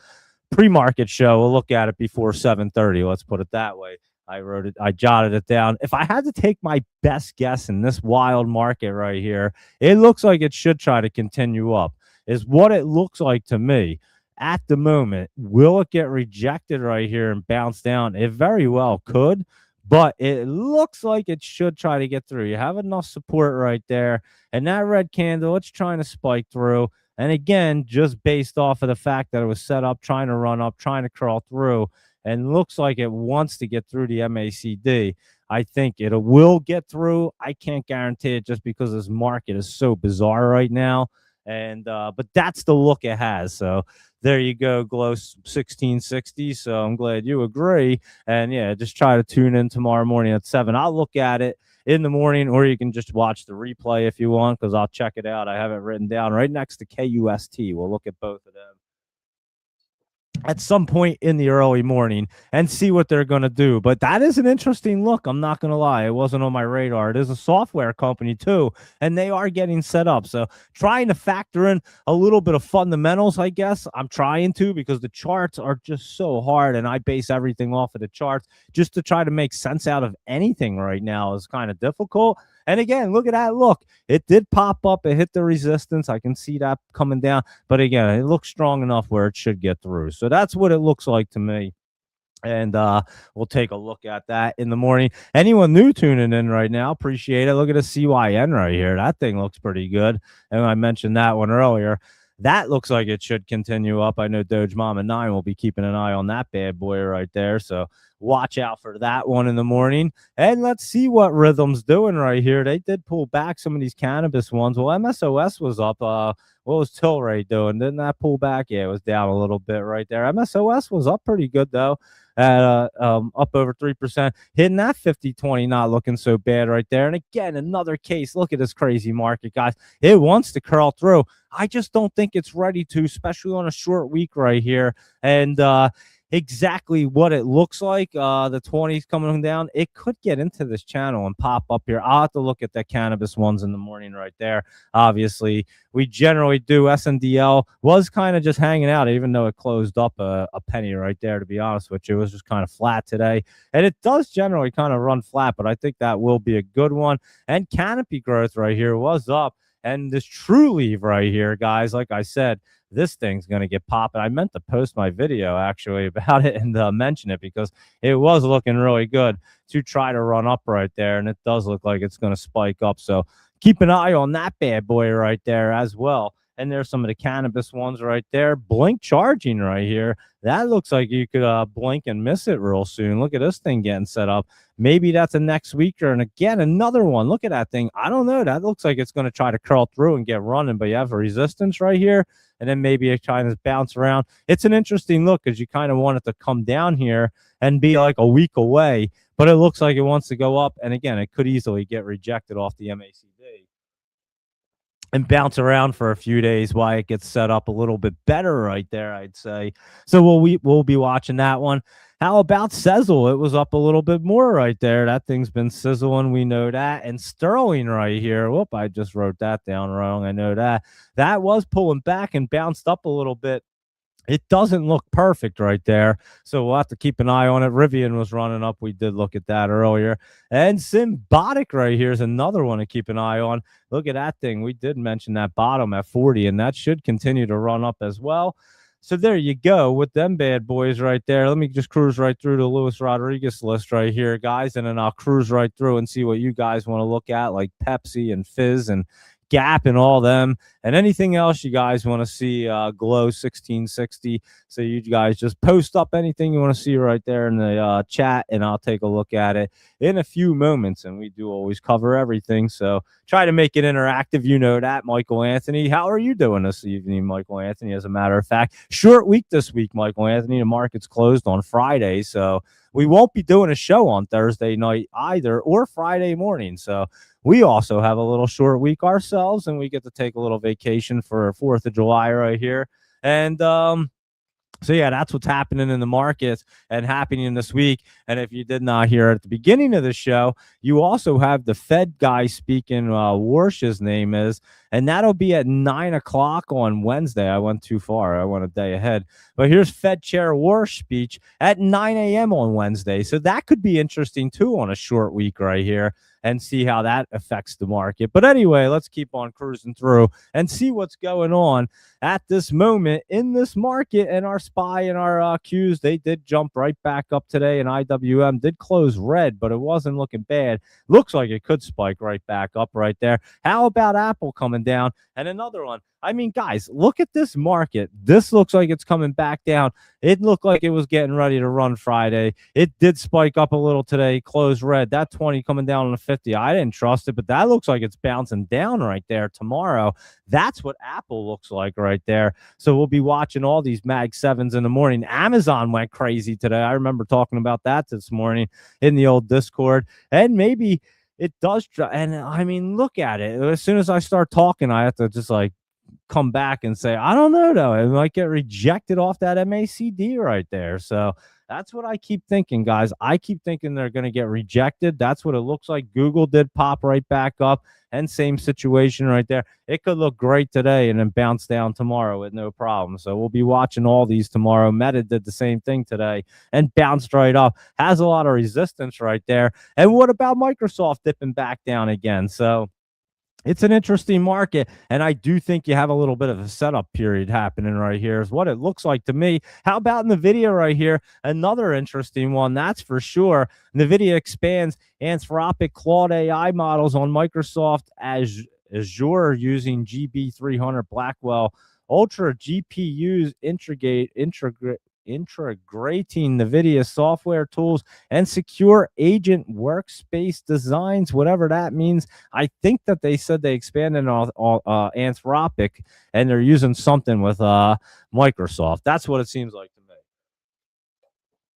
pre-market show. We'll look at it before 7:30. Let's put it that way. I jotted it down. If I had to take my best guess in this wild market right here, it looks like it should try to continue up, is what it looks like to me. At the moment, will it get rejected right here and bounce down? It very well could, but it looks like it should try to get through. You have enough support right there, and that red candle, it's trying to spike through. And again, just based off of the fact that it was set up, trying to run up, trying to crawl through, and looks like it wants to get through the MACD. I think it will get through. I can't guarantee it just because this market is so bizarre right now. And but that's the look it has. So there you go, Glow 1660. So I'm glad you agree. And yeah, just try to tune in tomorrow morning at 7. I'll look at it in the morning, or you can just watch the replay if you want, because I'll check it out. I have it written down right next to KUST. We'll look at both of them at some point in the early morning and see what they're going to do. But that is an interesting look. I'm not going to lie. It wasn't on my radar. It is a software company too, and they are getting set up. So trying to factor in a little bit of fundamentals, I guess. I'm trying to, because the charts are just so hard, and I base everything off of the charts. Just to try to make sense out of anything right now is kind of difficult. And again, look at that. Look, it did pop up. It hit the resistance. I can see that coming down. But again, it looks strong enough where it should get through. So that's what it looks like to me. And we'll take a look at that in the morning. Anyone new tuning in right now, appreciate it. Look at the CYN right here. That thing looks pretty good. And I mentioned that one earlier. That looks like it should continue up. I know Doge Mama 9 will be keeping an eye on that bad boy right there. So watch out for that one in the morning. And let's see what Rhythm's doing right here. They did pull back some of these cannabis ones. Well, MSOS was up. What was Tilray doing? Didn't that pull back? Yeah, it was down a little bit right there. MSOS was up pretty good, though, at up over 3%. Hitting that 50-20, not looking so bad right there. And again, another case. Look at this crazy market, guys. It wants to curl through. I just don't think it's ready to, especially on a short week right here. And exactly what it looks like, the 20s coming down, it could get into this channel and pop up here. I'll have to look at the cannabis ones in the morning right there. Obviously, we generally do. SNDL was kind of just hanging out, even though it closed up a penny right there, to be honest with you. It was just kind of flat today. And it does generally kind of run flat, but I think that will be a good one. And Canopy Growth right here was up. And this True Leave right here, guys, like I said, this thing's going to get popping. I meant to post my video actually about it and mention it, because it was looking really good to try to run up right there. And it does look like it's going to spike up. So keep an eye on that bad boy right there as well. And there's some of the cannabis ones right there. Blink charging right here. That looks like you could blink and miss it real soon. Look at this thing getting set up. Maybe that's a next weeker. And again, another one. Look at that thing. I don't know. That looks like it's going to try to curl through and get running. But you have a resistance right here. And then maybe it kind of bounce around. It's an interesting look, because you kind of want it to come down here and be like a week away. But it looks like it wants to go up. And again, it could easily get rejected off the MACD and bounce around for a few days while it gets set up a little bit better right there, I'd say. So we'll be watching that one. How about Sezzle? It was up a little bit more right there. That thing's been sizzling. We know that. And Sterling right here. Whoop, I just wrote that down wrong. I know that. That was pulling back and bounced up a little bit. It doesn't look perfect right there, so we'll have to keep an eye on it. Rivian was running up. We did look at that earlier. And Symbiotic right here is another one to keep an eye on. Look at that thing. We did mention that bottom at 40, and that should continue to run up as well. So there you go with them bad boys right there. Let me just cruise right through the Luis Rodriguez list right here, guys, and then I'll cruise right through and see what you guys want to look at, like Pepsi and Fizz and Gap and all them, and anything else you guys want to see. Glow 1660. So you guys just post up anything you want to see right there in the chat, and I'll take a look at it in a few moments. And we do always cover everything, so try to make it interactive. You know that. Michael Anthony, how are you doing this evening, Michael Anthony? As a matter of fact, short week this week, Michael Anthony. The market's closed on Friday, so we won't be doing a show on Thursday night either, or Friday morning. So we also have a little short week ourselves, and we get to take a little vacation for 4th of July right here. And so, yeah, that's what's happening in the markets and happening this week. And if you did not hear at the beginning of the show, you also have the Fed guy speaking, Warsh's name is, and that'll be at 9 o'clock on Wednesday. I went too far. I went a day ahead. But here's Fed Chair Warsh speech at 9 a.m. on Wednesday. So that could be interesting, too, on a short week right here. and see how that affects the market. But anyway, let's keep on cruising through and see what's going on at this moment in this market. And our SPY and our Qs, they did jump right back up today, and IWM did close red, but it wasn't looking bad. Looks like it could spike right back up right there. How about Apple coming down? And another one. I mean, guys, look at this market. This looks like it's coming back down. It looked like it was getting ready to run Friday. It did spike up a little today, close red. That 20 coming down on the 50. I didn't trust it, but that looks like it's bouncing down right there tomorrow. That's what Apple looks like right there. So we'll be watching all these Mag 7s in the morning. Amazon went crazy today. I remember talking about that this morning in the old Discord. And maybe it does. And I mean, look at it. As soon as I start talking, I have to just like come back and say, I don't know, though. It might get rejected off that MACD right there. So that's what I keep thinking, guys. I keep thinking they're going to get rejected. That's what it looks like. Google did pop right back up, and same situation right there. It could look great today and then bounce down tomorrow with no problem. So we'll be watching all these tomorrow. Meta did the same thing today and bounced right up. Has a lot of resistance right there. And what about Microsoft dipping back down again? So it's an interesting market, and I do think you have a little bit of a setup period happening right here is what it looks like to me. How about NVIDIA right here? Another interesting one, that's for sure. NVIDIA expands Anthropic Claude AI models on Microsoft Azure using GB300 Blackwell Ultra GPUs integrating NVIDIA software tools and secure agent workspace designs, whatever that means. I think that they said they expanded on Anthropic, and they're using something with Microsoft. That's what it seems like to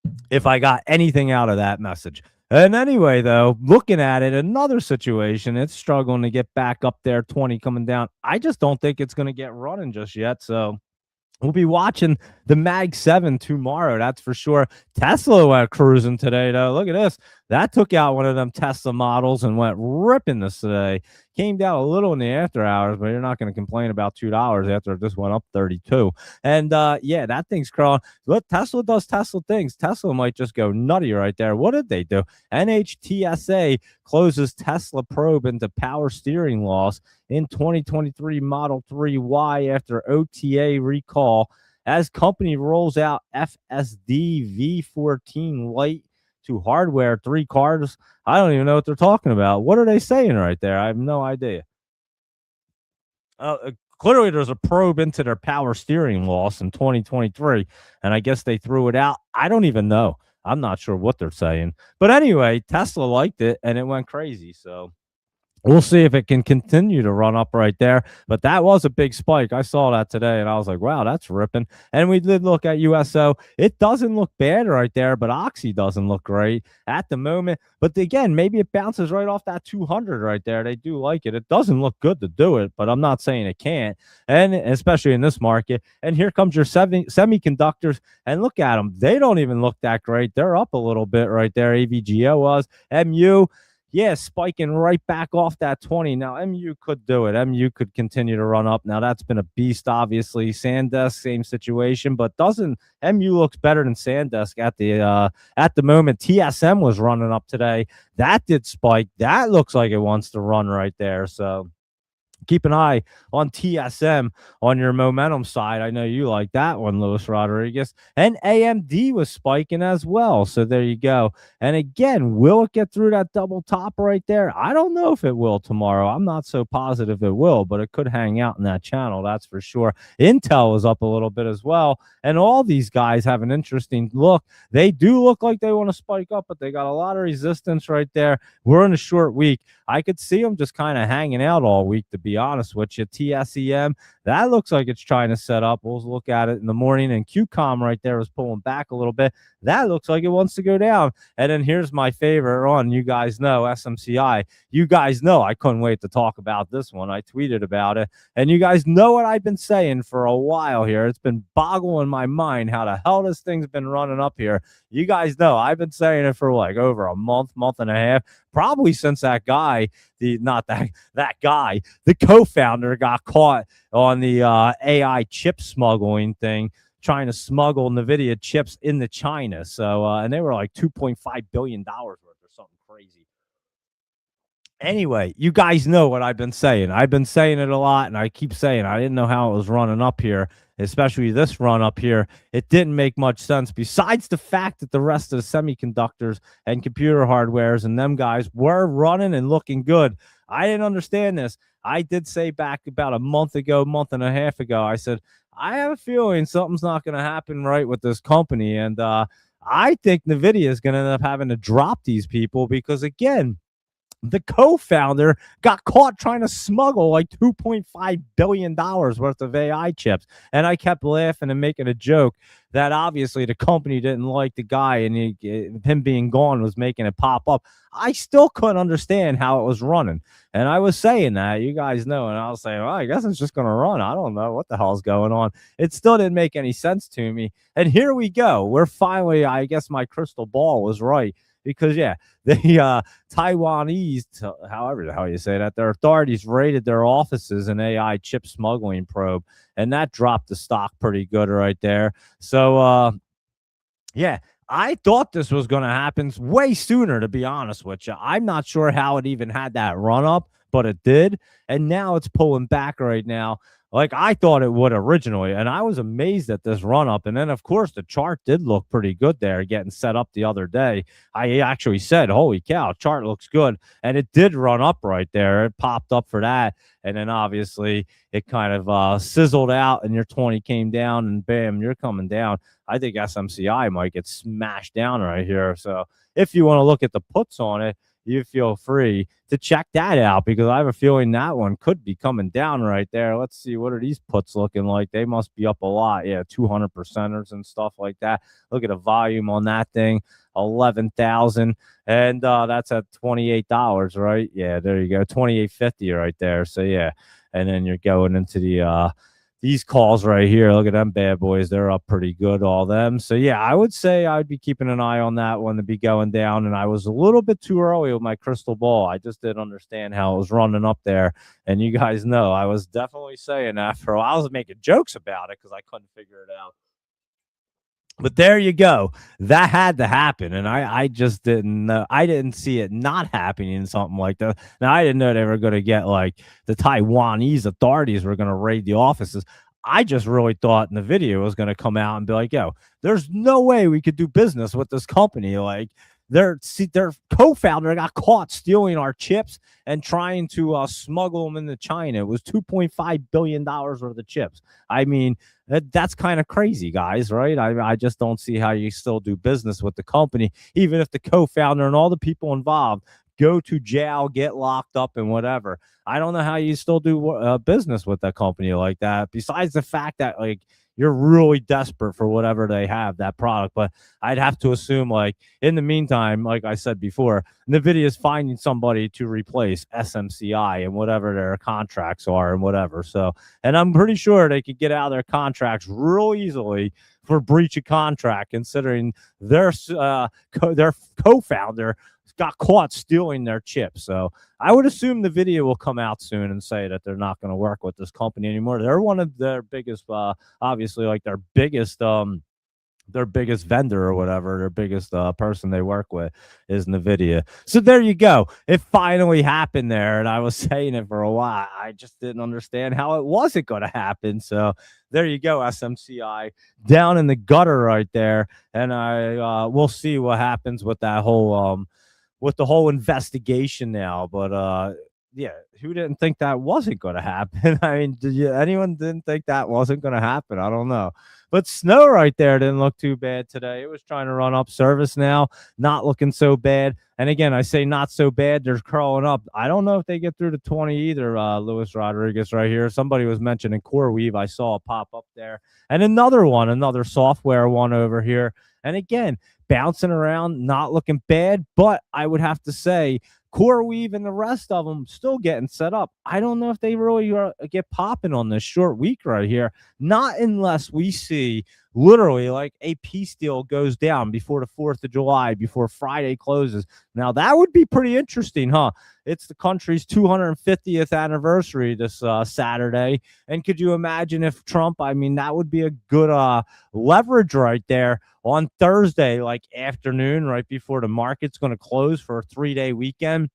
me, if I got anything out of that message. And anyway, though, looking at it, another situation, it's struggling to get back up there, 20 coming down. I just don't think it's going to get running just yet. So we'll be watching the Mag 7 tomorrow, that's for sure. Tesla went cruising today, though. Look at this. That took out one of them Tesla models and went ripping this today. Came down a little in the after hours, but you're not going to complain about $2 after it just went up 32. And yeah, that thing's crawling. Look, Tesla does Tesla things. Tesla might just go nutty right there. What did they do? NHTSA closes Tesla probe into power steering loss in 2023 Model 3Y after OTA recall as company rolls out FSD V14 Lite to hardware 3 cars. I don't even know what they're talking about. What are they saying right there? I have no idea. Clearly, there's a probe into their power steering loss in 2023, and I guess they threw it out. I don't even know. I'm not sure what they're saying. But anyway, Tesla liked it, and it went crazy. So we'll see if it can continue to run up right there. But that was a big spike. I saw that today, and I was like, wow, that's ripping. And we did look at USO. It doesn't look bad right there, but Oxy doesn't look great at the moment. But again, maybe it bounces right off that 200 right there. They do like it. It doesn't look good to do it, but I'm not saying it can't, and especially in this market. And here comes your semiconductors, and look at them. They don't even look that great. They're up a little bit right there. AVGO was. MU, yeah, spiking right back off that 20. Now, MU could do it. MU could continue to run up. Now, that's been a beast, obviously. SanDisk, same situation, but doesn't MU looks better than SanDisk at the moment. TSM was running up today. That did spike. That looks like it wants to run right there. So keep an eye on TSM on your momentum side. I know you like that one, Luis Rodriguez. And AMD was spiking as well. So there you go. And again, will it get through that double top right there? I don't know if it will tomorrow. I'm not so positive it will, but it could hang out in that channel. That's for sure. Intel is up a little bit as well. And all these guys have an interesting look. They do look like they want to spike up, but they got a lot of resistance right there. We're in a short week. I could see them just kind of hanging out all week, to be honest with you. TSEM, that looks like it's trying to set up. We'll look at it in the morning. And QCOM right there is pulling back a little bit. That looks like it wants to go down. And then here's my favorite one. You guys know SMCI. You guys know I couldn't wait to talk about this one. I tweeted about it. And you guys know what I've been saying for a while here. It's been boggling my mind how the hell this thing's been running up here. You guys know I've been saying it for like over a month and a half, probably since that guy, the co-founder got caught on the AI chip smuggling thing, trying to smuggle NVIDIA chips into China. So, and they were like $2.5 billion worth or something crazy. Anyway, you guys know what I've been saying. I've been saying it a lot, and I keep saying I didn't know how it was running up here, especially this run up here. It didn't make much sense, besides the fact that the rest of the semiconductors and computer hardwares and them guys were running and looking good. I didn't understand this. I did say back about a month ago, month and a half ago, I said, I have a feeling something's not going to happen right with this company. And I think NVIDIA is going to end up having to drop these people because, again, the co-founder got caught trying to smuggle like $2.5 billion worth of AI chips. And I kept laughing and making a joke that obviously the company didn't like the guy, and him being gone was making it pop up. I still couldn't understand how it was running. And I was saying that, you guys know, and I was saying, well, I guess it's just going to run. I don't know what the hell's going on. It still didn't make any sense to me. And here we go. We're finally, I guess my crystal ball was right. Because, yeah, the Taiwanese, however the hell you say that, their authorities raided their offices in AI chip smuggling probe, and that dropped the stock pretty good right there. So, yeah, I thought this was going to happen way sooner, to be honest with you. I'm not sure how it even had that run up, but it did. And now it's pulling back right now, like I thought it would originally. And I was amazed at this run up. And then, of course, the chart did look pretty good there, getting set up the other day. I actually said, holy cow, chart looks good. And it did run up right there. It popped up for that. And then obviously it kind of sizzled out, and your 20 came down, and bam, you're coming down. I think SMCI might get smashed down right here. So if you want to look at the puts on it, you feel free to check that out, because I have a feeling that one could be coming down right there. Let's see, what are these puts looking like? They must be up a lot. Yeah, 200%ers and stuff like that. Look at the volume on that thing, 11,000, and that's at $28, right? Yeah, there you go, 28.50 right there. So yeah, and then you're going into the these calls right here. Look at them bad boys. They're up pretty good, all them. So, yeah, I would say I'd be keeping an eye on that one to be going down. And I was a little bit too early with my crystal ball. I just didn't understand how it was running up there. And you guys know I was definitely saying that for a while. I was making jokes about it because I couldn't figure it out. But there you go. That had to happen. And I just didn't know. I didn't see it not happening in something like that. Now, I didn't know they were going to get like the Taiwanese authorities were going to raid the offices. I just really thought NVIDIA was going to come out and be like, yo, there's no way we could do business with this company. Like, their co-founder got caught stealing our chips and trying to smuggle them into China. It was $2.5 billion worth of chips. I mean, that's kind of crazy, guys, right? I just don't see how you still do business with the company, even if the co-founder and all the people involved go to jail, get locked up, and whatever. I don't know how you still do business with a company like that, besides the fact that, like, you're really desperate for whatever they have, that product. But I'd have to assume, like, in the meantime, like I said before, NVIDIA is finding somebody to replace SMCI and whatever their contracts are and whatever. So, and I'm pretty sure they could get out of their contracts real easily for breach of contract, considering their co-founder got caught stealing their chips. So I would assume the video will come out soon and say that they're not going to work with this company anymore. They're one of their biggest, obviously, like their biggest vendor or whatever, their biggest person they work with is NVIDIA. So there you go. It finally happened there. And I was saying it for a while. I just didn't understand how it wasn't going to happen. So there you go, SMCI down in the gutter right there. And we'll see what happens with that whole with the whole investigation now. But yeah, who didn't think that wasn't going to happen? I mean, anyone didn't think that wasn't going to happen? I don't know. But snow right there didn't look too bad today. It was trying to run up. Service now, not looking so bad. And again, I say not so bad. They're crawling up. I don't know if they get through to 20 either, Luis Rodriguez right here. Somebody was mentioning CoreWeave. I saw a pop up there. And another software one over here. And again, bouncing around, not looking bad. But I would have to say, CoreWeave and the rest of them still getting set up. I don't know if they really get popping on this short week right here. Not unless we see literally like a peace deal goes down before the 4th of July, before Friday closes. Now, that would be pretty interesting, huh? It's the country's 250th anniversary this Saturday. And could you imagine if Trump, I mean, that would be a good leverage right there on Thursday, like afternoon, right before the market's going to close for a 3-day weekend.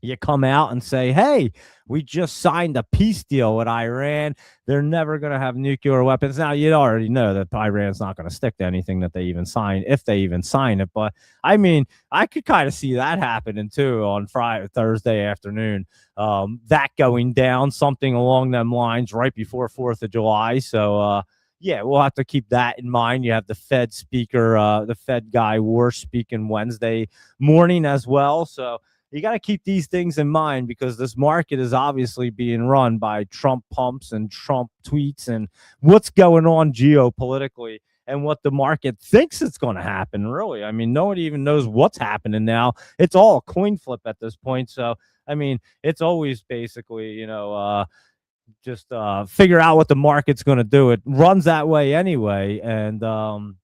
you come out and say, hey, we just signed a peace deal with Iran. They're never going to have nuclear weapons. Now, you already know that Iran's not going to stick to anything that they even sign, if they even sign it. But I mean, I could kind of see that happening too on Thursday afternoon. That going down, something along them lines right before 4th of July. So, yeah, we'll have to keep that in mind. You have the Fed speaker, the Fed guy War speaking Wednesday morning as well. So, you got to keep these things in mind because this market is obviously being run by Trump pumps and Trump tweets and what's going on geopolitically and what the market thinks it's going to happen, really. I mean, nobody even knows what's happening now. It's all a coin flip at this point. So, I mean, it's always basically, just figure out what the market's going to do. It runs that way anyway. And,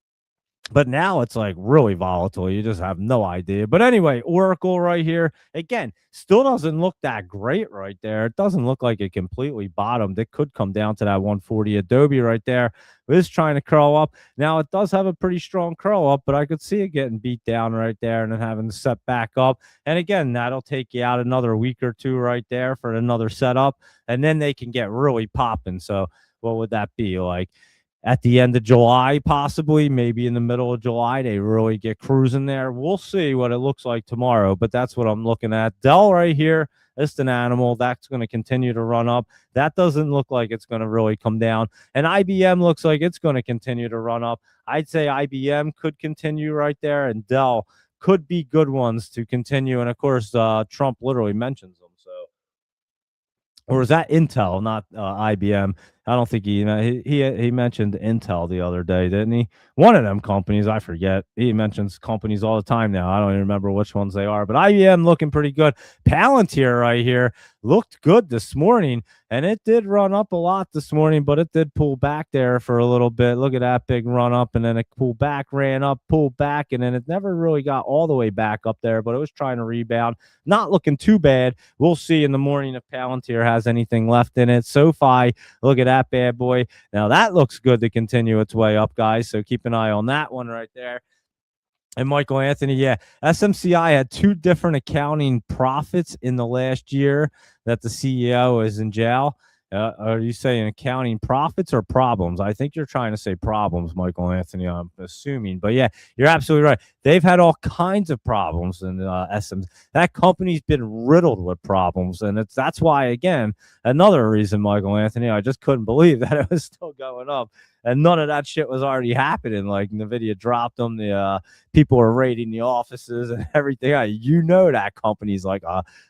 but now it's like really volatile. You just have no idea. But anyway, Oracle right here, again, still doesn't look that great right there. It doesn't look like it completely bottomed. It could come down to that 140. Adobe right there is trying to curl up. Now, it does have a pretty strong curl up, but I could see it getting beat down right there and then having to set back up. And again, that'll take you out another week or two right there for another setup. And then they can get really popping. So what would that be like? At the end of July, possibly, maybe in the middle of July, they really get cruising there. We'll see what it looks like tomorrow, but that's what I'm looking at. Dell right here, it's an animal. That's going to continue to run up. That doesn't look like it's going to really come down. And IBM looks like it's going to continue to run up. I'd say IBM could continue right there, and Dell could be good ones to continue. And, of course, Trump literally mentions them. So, or is that Intel, not IBM? I don't think he mentioned Intel the other day, didn't he? One of them companies, I forget. He mentions companies all the time now. I don't even remember which ones they are, but IBM looking pretty good. Palantir right here looked good this morning, and it did run up a lot this morning, but it did pull back there for a little bit. Look at that big run up, and then it pulled back, ran up, pulled back, and then it never really got all the way back up there, but it was trying to rebound. Not looking too bad. We'll see in the morning if Palantir has anything left in it. SoFi, look at that bad boy. Now that looks good to continue its way up, guys. So keep an eye on that one right there. And Michael Anthony, yeah, SMCI had 2 different accounting profits in the last year that the CEO is in jail. Are you saying accounting profits or problems? I think you're trying to say problems, Michael Anthony, I'm assuming. But yeah, you're absolutely right. They've had all kinds of problems in SM. That company's been riddled with problems. And that's why, again, another reason, Michael Anthony, I just couldn't believe that it was still going up. And none of that shit was already happening. Like NVIDIA dropped them. The people were raiding the offices and everything. That company's like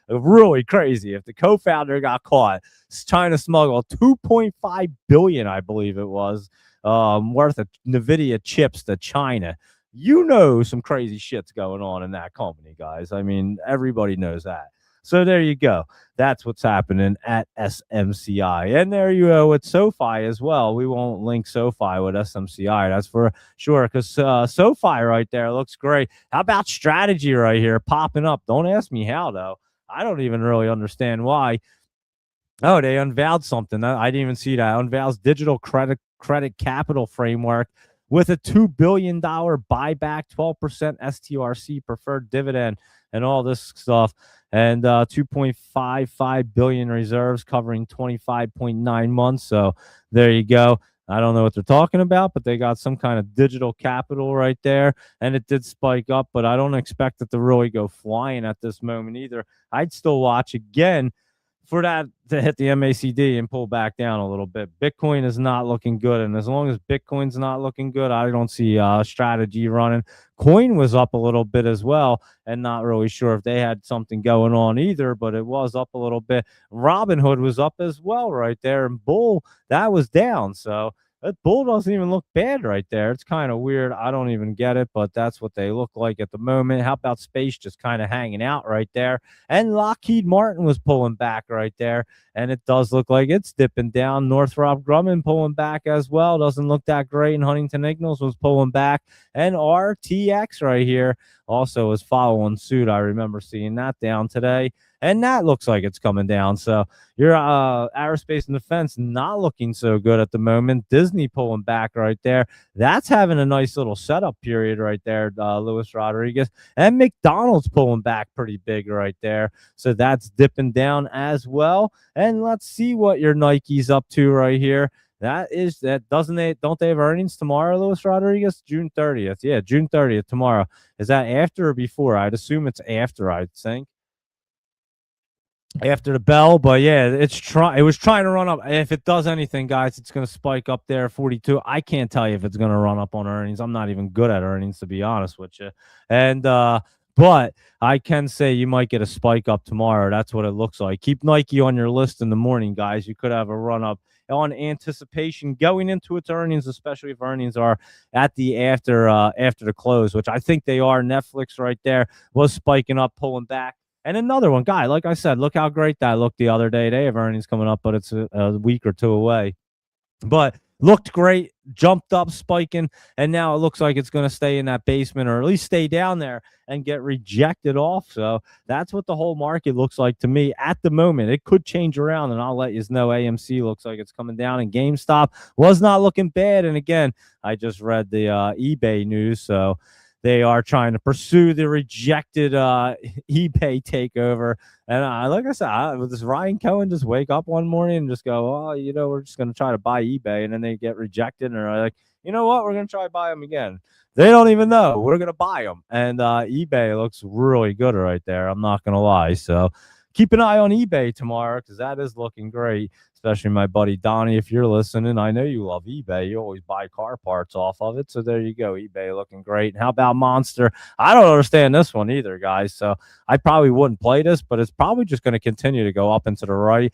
really crazy. If the co-founder got caught trying to smuggle 2.5 billion, I believe it was, worth of NVIDIA chips to China, some crazy shit's going on in that company, guys. I mean, everybody knows that. So there you go. That's what's happening at SMCI. And there you go with SoFi as well. We won't link SoFi with SMCI. That's for sure, because SoFi right there looks great. How about strategy right here popping up? Don't ask me how, though. I don't even really understand why. Oh, they unveiled something. I didn't even see that. Unveils digital credit capital framework with a $2 billion buyback, 12% STRC preferred dividend, and all this stuff. And 2.55 billion reserves covering 25.9 months. So there you go. I don't know what they're talking about, but they got some kind of digital capital right there, and it did spike up, but I don't expect it to really go flying at this moment either. I'd still watch again for that to hit the MACD and pull back down a little bit. Bitcoin is not looking good, and as long as Bitcoin's not looking good, I don't see strategy running. Coin was up a little bit as well, and not really sure if they had something going on either, but it was up a little bit. Robinhood was up as well right there, and Bull, that was down. So that Bull doesn't even look bad right there. It's kind of weird. I don't even get it, but that's what they look like at the moment. How about Space just kind of hanging out right there? And Lockheed Martin was pulling back right there, and it does look like it's dipping down. Northrop Grumman pulling back as well. Doesn't look that great. And Huntington Ingalls was pulling back. And RTX right here also is following suit. I remember seeing that down today. and that looks like it's coming down. So your aerospace and defense not looking so good at the moment. Disney pulling back right there. That's having a nice little setup period right there, Luis Rodriguez. And McDonald's pulling back pretty big right there. So that's dipping down as well. And let's see what your Nike's up to right here. That doesn't they don't they have earnings tomorrow, Luis Rodriguez? June 30th. Yeah, June 30th tomorrow. Is that after or before? I'd assume it's after, I think. After the bell, but yeah, it was trying to run up. If it does anything, guys, it's gonna spike up there 42. I can't tell you if it's gonna run up on earnings. I'm not even good at earnings, to be honest with you. And but I can say you might get a spike up tomorrow. That's what it looks like. Keep Nike on your list in the morning, guys. You could have a run up on anticipation going into its earnings, especially if earnings are at the after the close, which I think they are. Netflix right there was spiking up, pulling back. And another one, guy, like I said, look how great that looked the other day. They have earnings coming up, but it's a week or two away. But looked great, jumped up, spiking, and now it looks like it's going to stay in that basement or at least stay down there and get rejected off. So that's what the whole market looks like to me at the moment. It could change around, and I'll let you know. AMC looks like it's coming down, and GameStop was not looking bad. And again, I just read the eBay news, so they are trying to pursue the rejected eBay takeover. And like I said, does Ryan Cohen just wake up one morning and just go, oh, we're just going to try to buy eBay, and then they get rejected, and they're like, you know what, we're going to try to buy them again. They don't even know. We're going to buy them. And eBay looks really good right there. I'm not going to lie. So keep an eye on eBay tomorrow because that is looking great, especially my buddy Donnie. If you're listening, I know you love eBay. You always buy car parts off of it. So there you go. eBay looking great. And how about Monster? I don't understand this one either, guys. So I probably wouldn't play this, but it's probably just going to continue to go up and to the right.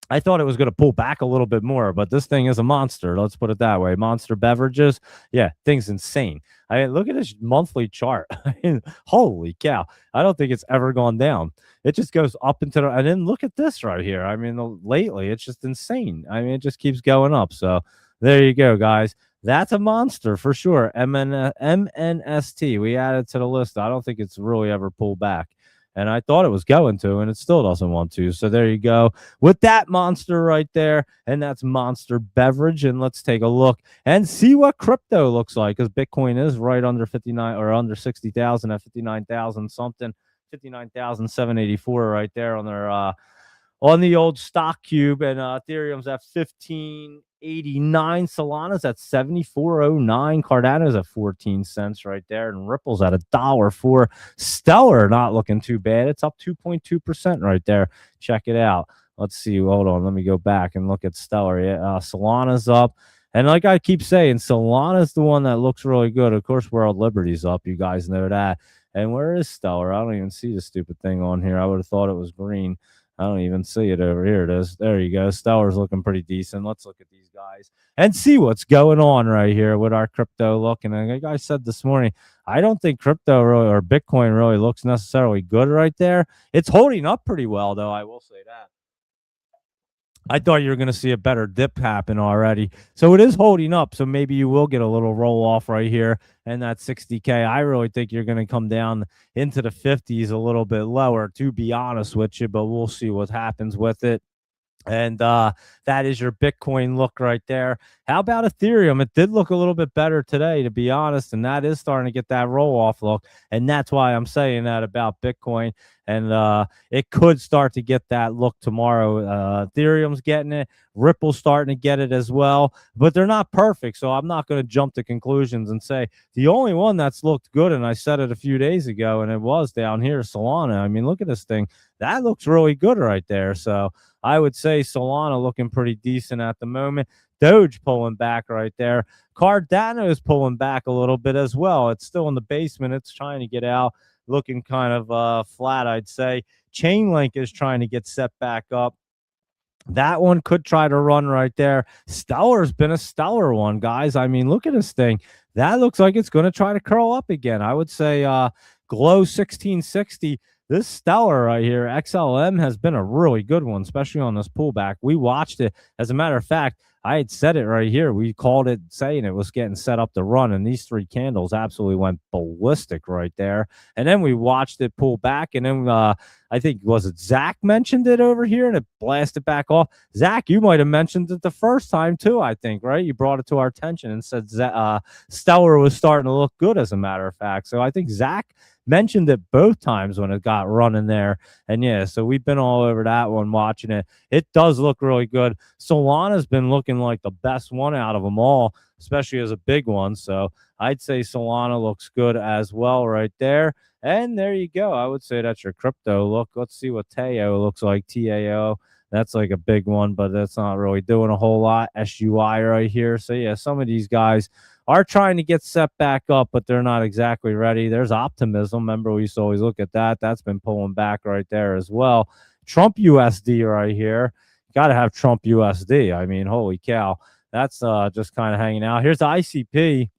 I thought it was going to pull back a little bit more, but this thing is a monster. Let's put it that way. Monster Beverages. Yeah, thing's insane. I mean, look at this monthly chart. I mean, holy cow. I don't think it's ever gone down. It just goes up into the, and then look at this right here. I mean, lately it's just insane. I mean, it just keeps going up. So there you go, guys. That's a monster for sure. MNST. We added to the list. I don't think it's really ever pulled back. And I thought it was going to, and it still doesn't want to. So there you go with that monster right there. And that's Monster Beverage. And let's take a look and see what crypto looks like, because Bitcoin is right under 59 or under 60,000 at 59,000 something, 59,784 right there on their on the old stock cube. And Ethereum's at 1589, Solana's at 7409, Cardano's at 14 cents right there, and Ripple's at $1.04. Stellar not looking too bad. It's up 2.2% right there. Check it out. Let's see. Hold on. Let me go back and look at Stellar. Yeah, Solana's up. And like I keep saying, Solana's the one that looks really good. Of course, World Liberty's up. You guys know that. And where is Stellar? I don't even see the stupid thing on here. I would have thought it was green. I don't even see it over here. It is. There you go. Stellar's looking pretty decent. Let's look at these guys and see what's going on right here with our crypto look. And like I said this morning, I don't think crypto really or Bitcoin really looks necessarily good right there. It's holding up pretty well, though. I will say that. I thought you were going to see a better dip happen already. So it is holding up. So maybe you will get a little roll off right here. And that 60K, I really think you're going to come down into the 50s a little bit lower, to be honest with you. But we'll see what happens with it. And that is your Bitcoin look right there. How about Ethereum? It did look a little bit better today, to be honest, and that is starting to get that roll-off look, and that's why I'm saying that about Bitcoin. And it could start to get that look tomorrow. Ethereum's getting it. Ripple's starting to get it as well, but they're not perfect, so I'm not going to jump to conclusions and say the only one that's looked good, and I said it a few days ago, and it was down here, Solana. I mean, look at this thing. That looks really good right there. So I would say Solana looking pretty decent at the moment. Doge pulling back right there. Cardano is pulling back a little bit as well. It's still in the basement. It's trying to get out, looking kind of flat, I'd say. Chainlink is trying to get set back up. That one could try to run right there. Stellar's been a stellar one, guys. I mean, look at this thing. That looks like it's going to try to curl up again. I would say Glow 1660. This Stellar right here, XLM, has been a really good one, especially on this pullback. We watched it. As a matter of fact, I had said it right here. We called it saying it was getting set up to run, and these three candles absolutely went ballistic right there. And then we watched it pull back, and then I think was it Zach mentioned it over here, and it blasted back off. Zach, you might have mentioned it the first time too. I think right. You brought it to our attention and said Stellar was starting to look good, as a matter of fact. So I think Zach mentioned it both times when it got running there. And yeah, so we've been all over that one watching it. It does look really good. Solana's been looking like the best one out of them all, especially as a big one. So I'd say Solana looks good as well right there. And there you go. I would say that's your crypto look. Let's see what Tao looks like. TAO. That's like a big one, but that's not really doing a whole lot. SUI right here. So yeah, some of these guys are trying to get set back up, but they're not exactly ready. There's optimism. Remember, we used to always look at that. That's been pulling back right there as well. Trump USD right here. Got to have Trump USD. I mean, holy cow. That's just kind of hanging out. Here's the ICP.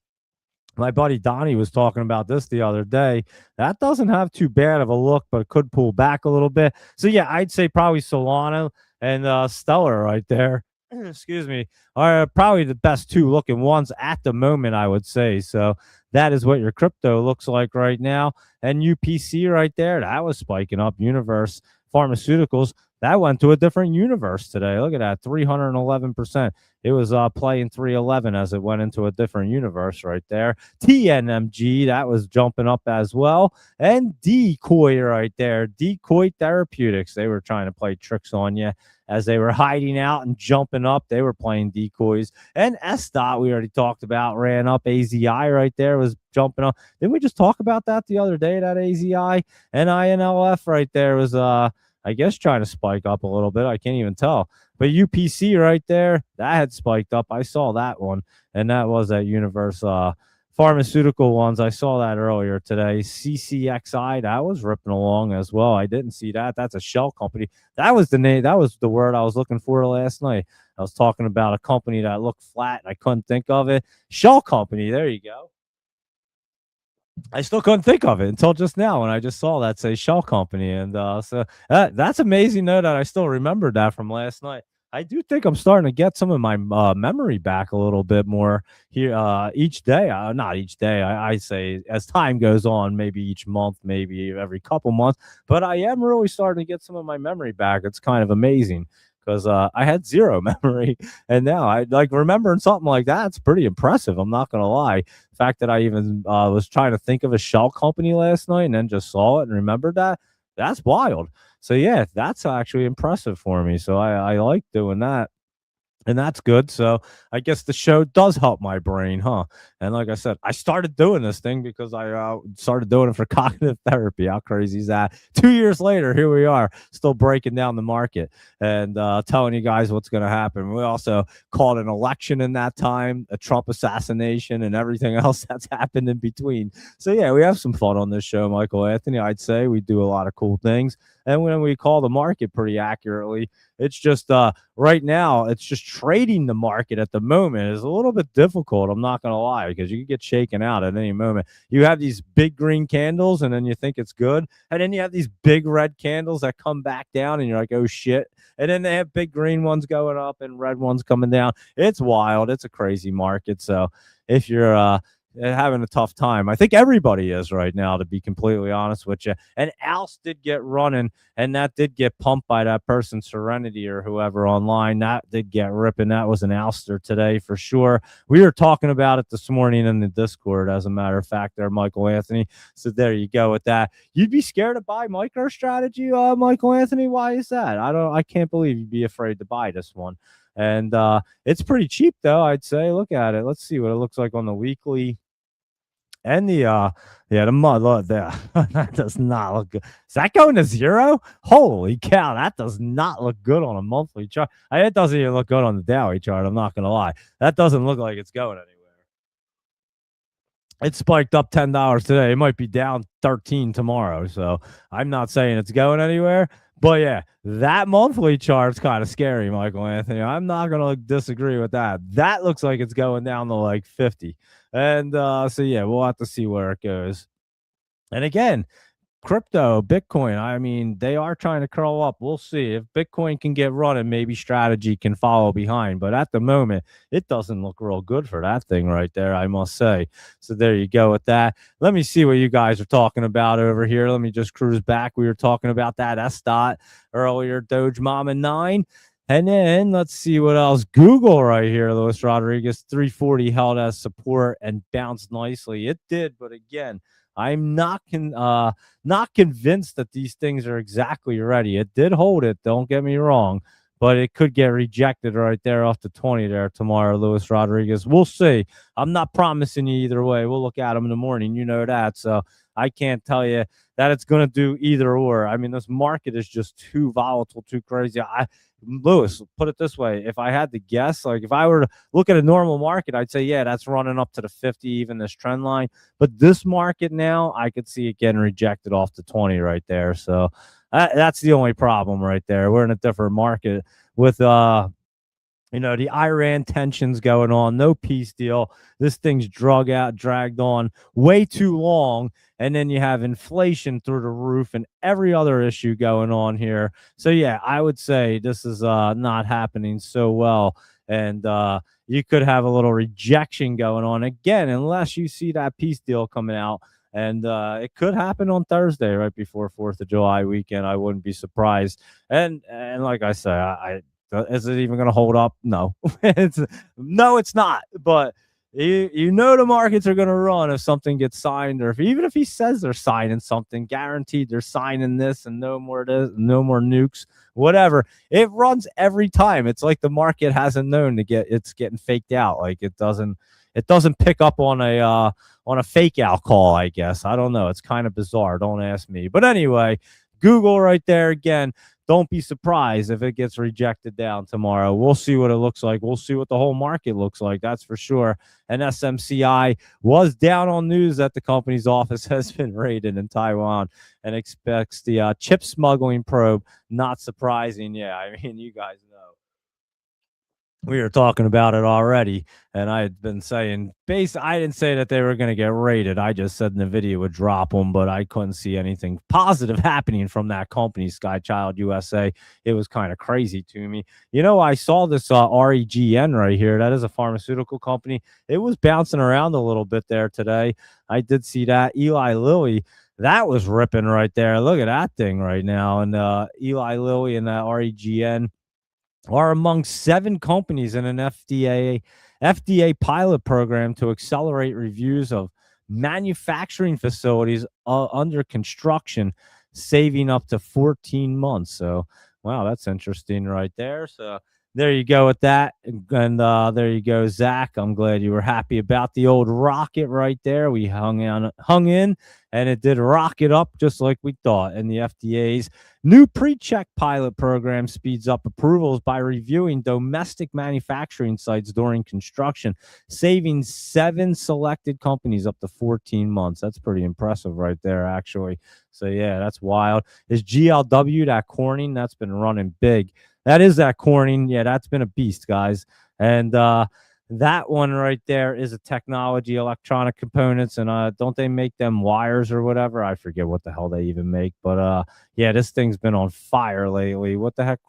My buddy Donnie was talking about this the other day. That doesn't have too bad of a look, but it could pull back a little bit. So, yeah, I'd say probably Solana and Stellar right there. Excuse me, are probably the best two looking ones at the moment, I would say. So that is what your crypto looks like right now. And UPC right there, that was spiking up. Universe Pharmaceuticals, that went to a different universe today. Look at that, 311%. It was playing 311 as it went into a different universe right there. TNMG, that was jumping up as well. And Decoy right there, Decoy Therapeutics. They were trying to play tricks on you as they were hiding out and jumping up. They were playing decoys. And SDOT, we already talked about, ran up. AZI right there was jumping up. Didn't we just talk about that the other day, that AZI? And INLF right there was, I guess, trying to spike up a little bit. I can't even tell. But UPC right there, that had spiked up. I saw that one. And that was that Universe pharmaceutical ones. I saw that earlier today. CCXI, that was ripping along as well. I didn't see that. That's a shell company. That was the name. That was the word I was looking for last night. I was talking about a company that looked flat and I couldn't think of it. Shell company. There you go. I still couldn't think of it until just now when I just saw that say shell company. And so that's amazing, though, that I still remembered that from last night. I do think I'm starting to get some of my memory back a little bit more here each day. Not each day. I say as time goes on, maybe each month, maybe every couple months. But I am really starting to get some of my memory back. It's kind of amazing because I had zero memory. And now I like remembering something like that. It's pretty impressive. I'm not going to lie. The fact that I even was trying to think of a shell company last night and then just saw it and remembered that, that's wild. So yeah, that's actually impressive for me. So I like doing that. And that's good. So I guess the show does help my brain, huh? And like I said, I started doing this thing because I started doing it for cognitive therapy. How crazy is that? 2 years later, here we are, still breaking down the market and telling you guys what's going to happen. We also called an election in that time, a Trump assassination, and everything else that's happened in between. So yeah, we have some fun on this show, Michael Anthony. I'd say we do a lot of cool things. And when we call the market pretty accurately, it's just right now, it's just trading the market at the moment is a little bit difficult. I'm not going to lie, because you can get shaken out at any moment. You have these big green candles and then you think it's good. And then you have these big red candles that come back down and you're like, oh shit. And then they have big green ones going up and red ones coming down. It's wild. It's a crazy market. So if you're having a tough time, I think everybody is right now, to be completely honest with you. And Alce did get running, and that did get pumped by that person, Serenity or whoever online. That did get ripping. That was an ouster today for sure. We were talking about it this morning in the Discord, as a matter of fact, there, Michael Anthony. So there you go with that. You'd be scared to buy MicroStrategy, Michael Anthony? Why is that? I can't believe you'd be afraid to buy this one. And it's pretty cheap, though, I'd say. Look at it. Let's see what it looks like on the weekly. And the mud, look there. That does not look good. Is that going to zero? Holy cow, that does not look good on a monthly chart. It doesn't even look good on the daily chart. I'm not going to lie. That doesn't look like it's going anywhere. It spiked up $10 today. It might be down 13 tomorrow. So I'm not saying it's going anywhere. But yeah, that monthly chart's kind of scary, Michael Anthony. I'm not going to disagree with that. That looks like it's going down to like 50. And so, yeah, we'll have to see where it goes. And again, crypto, Bitcoin, I mean, they are trying to curl up. We'll see if Bitcoin can get running. Maybe strategy can follow behind. But at the moment, it doesn't look real good for that thing right there, I must say. So there you go with that. Let me see what you guys are talking about over here. Let me just cruise back. We were talking about that S dot earlier, Doge Mama 9. And then let's see what else. Google right here, Luis Rodriguez, 340 held as support and bounced nicely. It did, but again, I'm not convinced that these things are exactly ready. It did hold it, don't get me wrong, but it could get rejected right there off the 20 there tomorrow, Luis Rodriguez. We'll see. I'm not promising you either way. We'll look at them in the morning. You know that. So I can't tell you that it's going to do either or. I mean, this market is just too volatile, too crazy. Lewis, put it this way. If I had to guess, like if I were to look at a normal market, I'd say, yeah, that's running up to the 50, even this trend line. But this market now, I could see it getting rejected off the 20 right there. So that's the only problem right there. We're in a different market with the Iran tensions going on, no peace deal. This thing's dragged on way too long. And then you have inflation through the roof and every other issue going on here. So, yeah, I would say this is not happening so well. And you could have a little rejection going on again, unless you see that peace deal coming out. And it could happen on Thursday, right before 4th of July weekend. I wouldn't be surprised. And like I say, is it even going to hold up? No, it's not. But you know the markets are going to run if something gets signed, or even if he says they're signing something, guaranteed they're signing this and no more nukes, whatever. It runs every time. It's like the market hasn't known it's getting faked out. Like it doesn't pick up on a fake out call. I guess I don't know. It's kind of bizarre. Don't ask me. But anyway, Google right there again. Don't be surprised if it gets rejected down tomorrow. We'll see what it looks like. We'll see what the whole market looks like. That's for sure. And SMCI was down on news that the company's office has been raided in Taiwan and expects the chip smuggling probe. Not surprising. Yeah, I mean, you guys know. We were talking about it already, and I had been saying, I didn't say that they were going to get raided. I just said NVIDIA would drop them, but I couldn't see anything positive happening from that company, Skychild USA. It was kind of crazy to me. I saw this REGN right here. That is a pharmaceutical company. It was bouncing around a little bit there today. I did see that. Eli Lilly, that was ripping right there. Look at that thing right now. And Eli Lilly and that REGN are among 7 companies in an FDA pilot program to accelerate reviews of manufacturing facilities under construction, saving up to 14 months. So, wow, that's interesting right there. So there you go with that. And there you go, Zach. I'm glad you were happy about the old rocket right there. We hung in, and it did rocket up just like we thought. And the FDA's new pre-check pilot program speeds up approvals by reviewing domestic manufacturing sites during construction, saving 7 selected companies up to 14 months. That's pretty impressive right there, actually. So, yeah, that's wild. Is GLW, that Corning, that's been running big. That is that Corning. Yeah, that's been a beast, guys. And that one right there is a technology, electronic components. And don't they make them wires or whatever? I forget what the hell they even make. But, yeah, this thing's been on fire lately. What the heck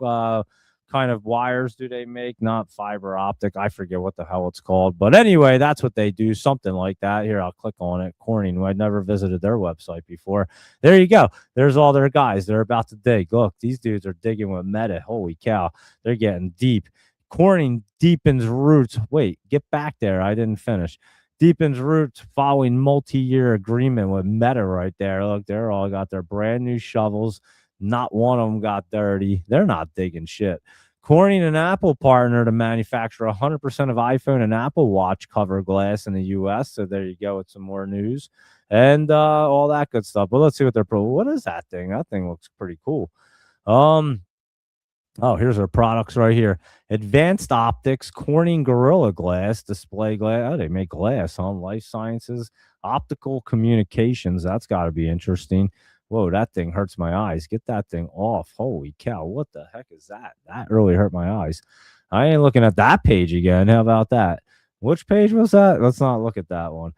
kind of wires do they make? Not fiber optic. I forget what the hell it's called. But anyway, that's what they do, something like that. Here, I'll click on it. Corning. I'd never visited their website before. There you go. There's all their guys. They're about to dig. Look, these dudes are digging with Meta. Holy cow. They're getting deep. Corning deepens roots. Wait, get back there. I didn't finish. Deepens roots following multi-year agreement with Meta right there. Look, they're all got their brand new shovels. Not one of them got dirty. They're not digging shit. Corning and Apple partner to manufacture 100% of iPhone and Apple Watch cover glass in the U.S. So there you go with some more news and all that good stuff. But let's see what they're what is that thing? That thing looks pretty cool. Oh, here's our products right here. Advanced Optics, Corning Gorilla Glass, display glass. Oh, they make glass, huh? Life Sciences, Optical Communications. That's got to be interesting. Whoa, that thing hurts my eyes. Get that thing off. Holy cow. What the heck is that? That really hurt my eyes. I ain't looking at that page again. How about that? Which page was that? Let's not look at that one.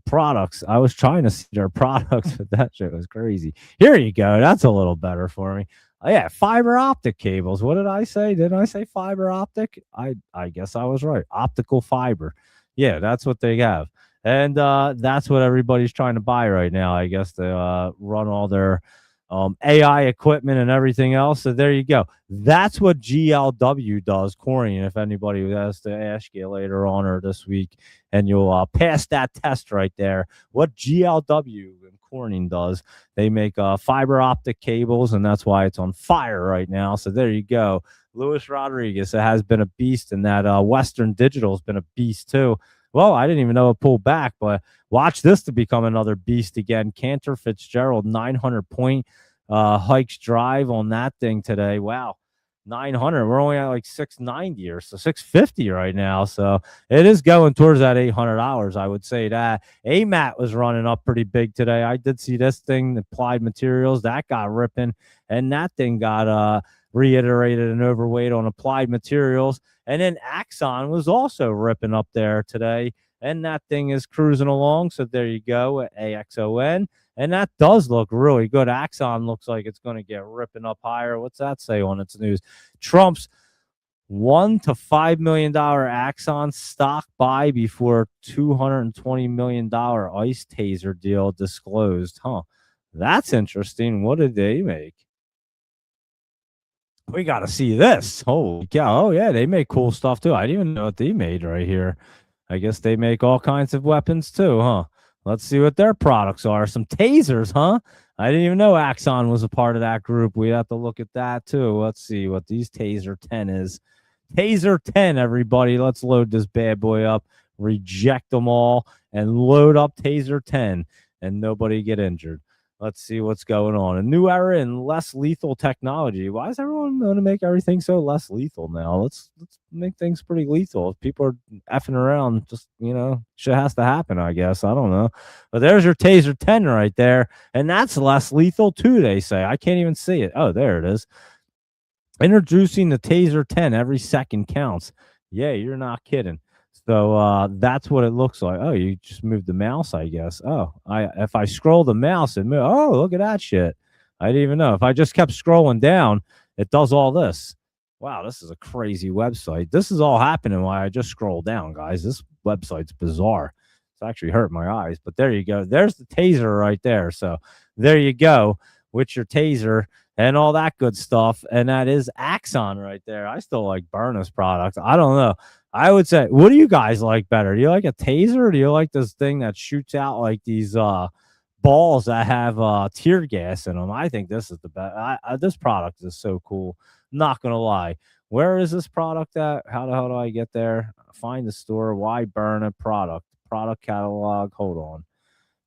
Products. I was trying to see their products, but that shit was crazy. Here you go. That's a little better for me. Oh, yeah, fiber optic cables. What did I say? Didn't I say fiber optic? I guess I was right. Optical fiber. Yeah, that's what they have. And that's what everybody's trying to buy right now. I guess to run all their AI equipment and everything else. So there you go. That's what GLW does, Corey. And if anybody has to ask you later on or this week, and you'll pass that test right there, what GLW and Corning does, they make fiber optic cables, and that's why it's on fire right now. So there you go. Luis Rodriguez has been a beast, and that Western Digital has been a beast too. Well, I didn't even know it pulled back, but watch this to become another beast again. Cantor Fitzgerald, 900 point hikes drive on that thing today. Wow. 900. We're only at like 690 or so 650 right now. So it is going towards that $800. I would say that AMAT was running up pretty big today. I did see this thing, Applied Materials, that got ripping, and that thing got reiterated and overweight on Applied Materials. And then Axon was also ripping up there today, and that thing is cruising along. So there you go, AXON. And that does look really good. Axon looks like it's going to get ripping up higher. What's that say on its news? Trump's $1 to $5 million Axon stock buy before $220 million ICE taser deal disclosed. Huh. That's interesting. What did they make? We got to see this. Holy cow. Oh, yeah. They make cool stuff too. I didn't even know what they made right here. I guess they make all kinds of weapons too, huh? Let's see what their products are. Some tasers, huh? I didn't even know Axon was a part of that group. We have to look at that too. Let's see what these Taser 10 is. Taser 10, everybody. Let's load this bad boy up, reject them all, and load up Taser 10, and nobody get injured. Let's see what's going on. A new era in less lethal technology. Why is everyone going to make everything so less lethal now? Let's make things pretty lethal. If people are effing around, just shit has to happen. I guess I don't know. But there's your Taser 10 right there, and that's less lethal too. They say I can't even see it. Oh, there it is. Introducing the Taser 10. Every second counts. Yeah, you're not kidding. So that's what it looks like. Oh, you just moved the mouse, I guess. Oh, if I scroll the mouse, oh, look at that shit. I didn't even know. If I just kept scrolling down, it does all this. Wow, this is a crazy website. This is all happening while I just scroll down, guys. This website's bizarre. It's actually hurt my eyes. But there you go. There's the taser right there. So there you go with your taser and all that good stuff. And that is Axon right there. I still like Byrna's product. I don't know. I would say, what do you guys like better? Do you like a taser, or do you like this thing that shoots out like these balls that have tear gas in them? I think this is the best. This product is so cool. Not gonna lie. Where is this product at? How the hell do I get there? Find the store. Why Byrna product catalog? Hold on.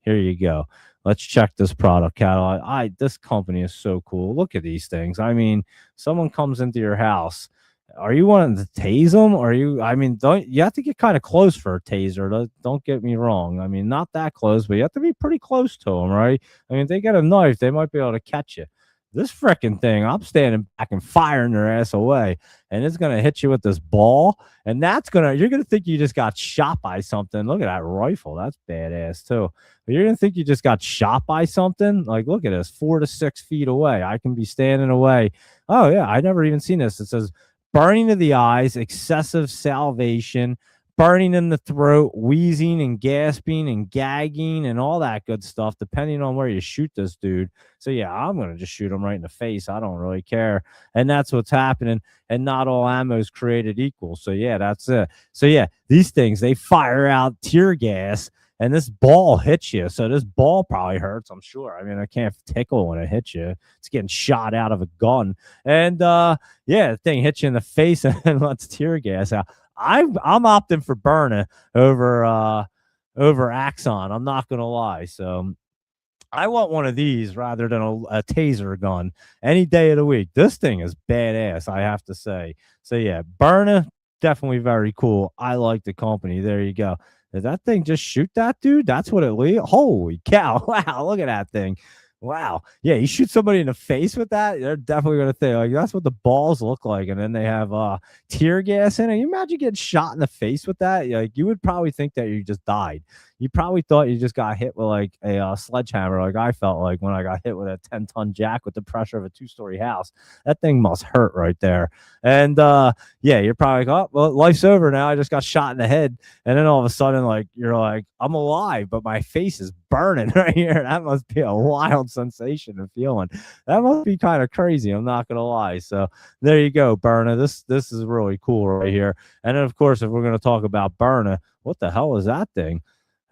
Here you go. Let's check this product catalog. This company is so cool. Look at these things. I mean, someone comes into your house. Are you wanting to tase them? Or don't you have to get kind of close for a taser? Don't get me wrong. I mean, not that close, but you have to be pretty close to them, right? I mean, if they get a knife, they might be able to catch you. This freaking thing, I'm standing back and firing their ass away, and it's gonna hit you with this ball, and you're gonna think you just got shot by something. Look at that rifle, that's badass too. But you're gonna think you just got shot by something. Like, look at this, 4 to 6 feet away. I can be standing away. Oh yeah, I never even seen this. It says burning of the eyes, excessive salivation, burning in the throat, wheezing and gasping and gagging and all that good stuff, depending on where you shoot this dude. So, yeah, I'm going to just shoot him right in the face. I don't really care. And that's what's happening. And not all ammo is created equal. So, yeah, that's it. So, yeah, these things, they fire out tear gas, and this ball hits you. So this ball probably hurts, I'm sure. I mean, I can't tickle when it hits you. It's getting shot out of a gun. And, yeah, the thing hits you in the face and lets tear gas out. I'm opting for Byrna over Axon. I'm not gonna lie. So I want one of these rather than a taser gun any day of the week. This thing is badass, I have to say. So yeah, Byrna, definitely very cool. I like the company. There you go. Did that thing just shoot that dude? That's what it leaves. Holy cow. Wow, look at that thing. Wow. Yeah, you shoot somebody in the face with that, they're definitely gonna think like that's what the balls look like. And then they have tear gas in it. You imagine getting shot in the face with that? Like you would probably think that you just died. You probably thought you just got hit with like a sledgehammer, like I felt like when I got hit with a 10-ton jack with the pressure of a 2-story house. That thing must hurt right there. And yeah, you're probably like, oh well, life's over now. I just got shot in the head. And then all of a sudden, like you're like, I'm alive, but my face is burning right here. That must be a wild sensation and feeling. That must be kind of crazy. I'm not gonna lie. So there you go, Berna. This is really cool right here. And then of course, if we're gonna talk about Berna, what the hell is that thing?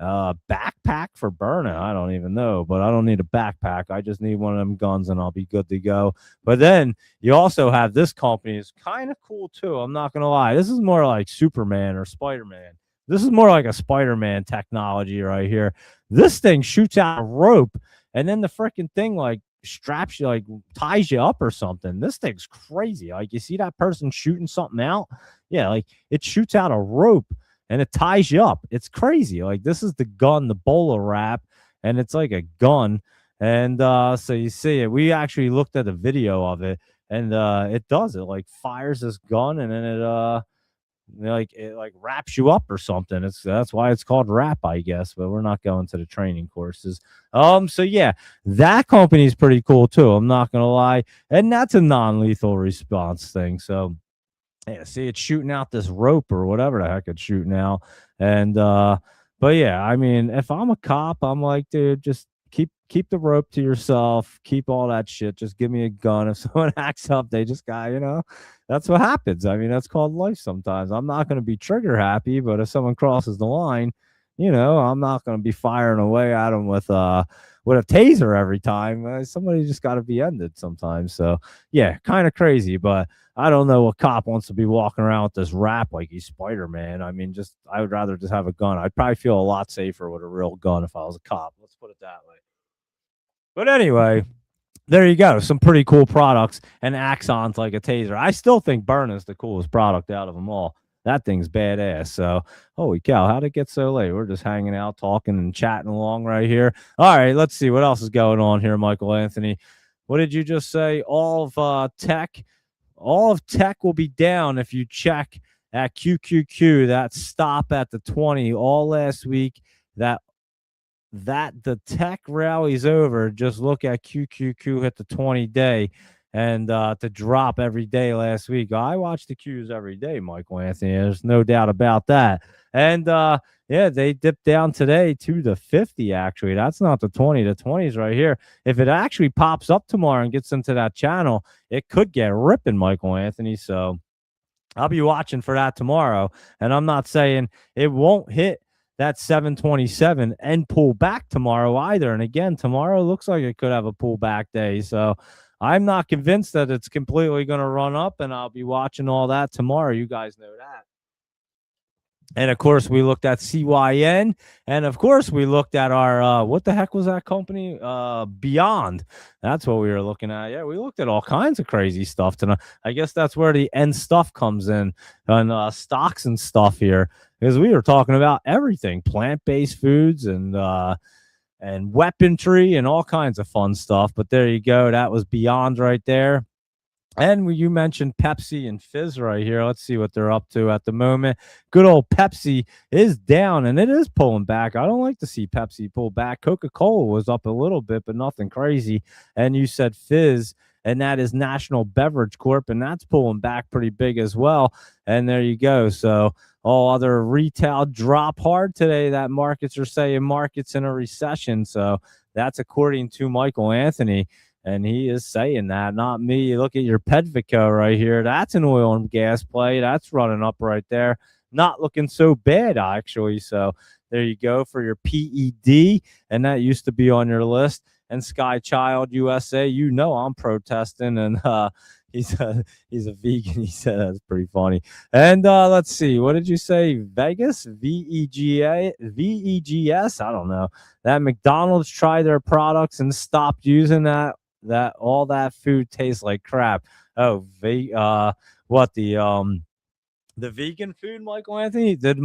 Backpack for Berna. I don't even know, but I don't need a backpack. I just need one of them guns and I'll be good to go. But then you also have this company is kind of cool too. I'm not gonna lie. This is more like Superman or Spider-Man. This is more like a Spider-Man technology right here. This thing shoots out a rope and then the freaking thing like straps you, like ties you up or something. This thing's crazy. Like you see that person shooting something out? Yeah, like it shoots out a rope and it ties you up. It's crazy. Like this is the gun, the bowler wrap, and it's like a gun. And so you see it. We actually looked at a video of it, and it does it like fires this gun, and then it like wraps you up or something. That's why it's called wrap, I guess. But we're not going to the training courses. So yeah, that company is pretty cool too. I'm not gonna lie, and that's a non-lethal response thing. So yeah, see it's shooting out this rope or whatever the heck it's shooting out. And but yeah, I mean, if I'm a cop, I'm like, dude, just keep the rope to yourself, keep all that shit. Just give me a gun. If someone acts up, they just got, that's what happens. I mean, that's called life sometimes. I'm not gonna be trigger happy, but if someone crosses the line, I'm not gonna be firing away at them with a taser every time. Somebody just got to be ended sometimes. So yeah, kind of crazy, but I don't know what cop wants to be walking around with this wrap like he's Spider-Man. I mean, I would rather just have a gun. I'd probably feel a lot safer with a real gun if I was a cop. Let's put it that way. But anyway, there you go. Some pretty cool products and Axon's like a taser. I still think Burn is the coolest product out of them all. That thing's badass. So, holy cow, how'd it get so late? We're just hanging out, talking and chatting along right here. All right, let's see what else is going on here, Michael Anthony. What did you just say? All of tech will be down if you check at QQQ, that stop at the 20 all last week. That the tech rally's over. Just look at QQQ hit the 20-day and to drop every day last week. I watch the Qs every day, Michael Anthony. There's no doubt about that. And yeah, they dipped down today to the 50, actually. That's not the 20. The 20 is right here. If it actually pops up tomorrow and gets into that channel, it could get ripping, Michael Anthony. So I'll be watching for that tomorrow. And I'm not saying it won't hit that 727 and pull back tomorrow either. And again, tomorrow looks like it could have a pullback day. So I'm not convinced that it's completely going to run up, and I'll be watching all that tomorrow. You guys know that. And of course, we looked at CYN, and of course, we looked at our what the heck was that company? Beyond. That's what we were looking at. Yeah, we looked at all kinds of crazy stuff tonight. I guess that's where the end stuff comes in on stocks and stuff here, because we were talking about everything, plant-based foods and weaponry and all kinds of fun stuff. But there you go. That was Beyond right there. And you mentioned Pepsi and Fizz right here. Let's see what they're up to at the moment. Good old Pepsi is down, and it is pulling back. I don't like to see Pepsi pull back. Coca-Cola was up a little bit, but nothing crazy. And you said Fizz, and that is National Beverage Corp, and that's pulling back pretty big as well. And there you go. So all other retail drop hard today. That markets are saying markets in a recession. So that's according to Michael Anthony. And he is saying that, not me. You look at your Petvico right here. That's an oil and gas play. That's running up right there. Not looking so bad, actually. So there you go for your PED. And that used to be on your list. And Sky Child USA, I'm protesting. And he's a vegan. He said that's pretty funny. And let's see. What did you say? Vegas? VEGS? I don't know. That McDonald's tried their products and stopped using that all that food tastes like crap. Oh, the vegan food, Michael Anthony? Did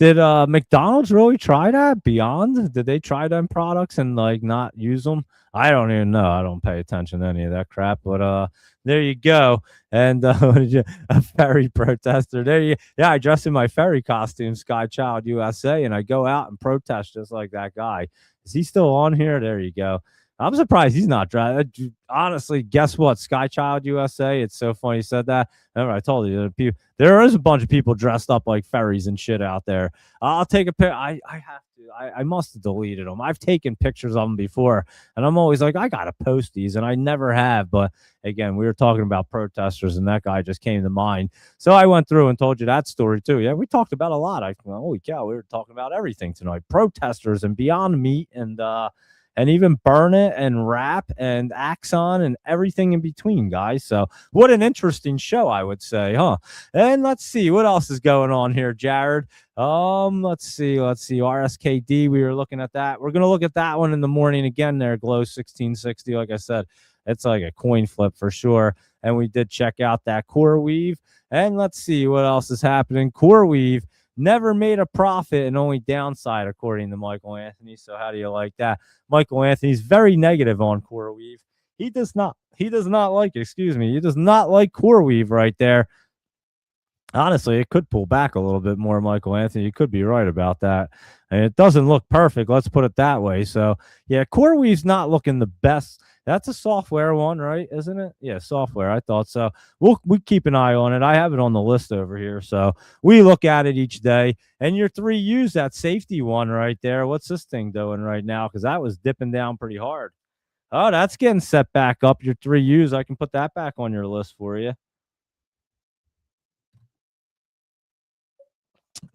Did McDonald's really try that? Beyond? Did they try them products and like not use them? I don't even know. I don't pay attention to any of that crap. But there you go. And what did you, a ferry protester? There you, yeah. I dress in my ferry costume, Sky Child USA, and I go out and protest just like that guy. Is he still on here? There you go. I'm surprised he's not driving. Honestly, guess what? Sky Child USA. It's so funny you said that. Remember, I told you there is a bunch of people dressed up like ferries and shit out there. I'll take a pic. I have to. I must have deleted them. I've taken pictures of them before, and I'm always like, I gotta post these, and I never have. But again, we were talking about protesters, and that guy just came to mind. So I went through and told you that story too. Yeah, we talked about a lot. Holy cow, we were talking about everything tonight: protesters and Beyond Meat, and even Burn It and Rap and Axon and everything in between, guys. So what an interesting show, I would say, huh? And let's see what else is going on here, Jared. Let's see. RSKD, we were looking at that. We're gonna look at that one in the morning again. There, Glow 1660. Like I said, it's like a coin flip for sure. And we did check out that Core Weave. And let's see what else is happening. Core Weave never made a profit and only downside, according to Michael Anthony. So how do you like that? Michael Anthony's very negative on Core Weave. He does not like, excuse me, he does not like Core Weave right there. Honestly, it could pull back a little bit more, Michael Anthony. You could be right about that. And it doesn't look perfect. Let's put it that way. So, yeah, CoreWeave's not looking the best. That's a software one, right? Isn't it? Yeah, software. I thought so. We keep an eye on it. I have it on the list over here. So we look at it each day. And your 3U's, that safety one right there. What's this thing doing right now? Because that was dipping down pretty hard. Oh, that's getting set back up. Your 3U's. I can put that back on your list for you.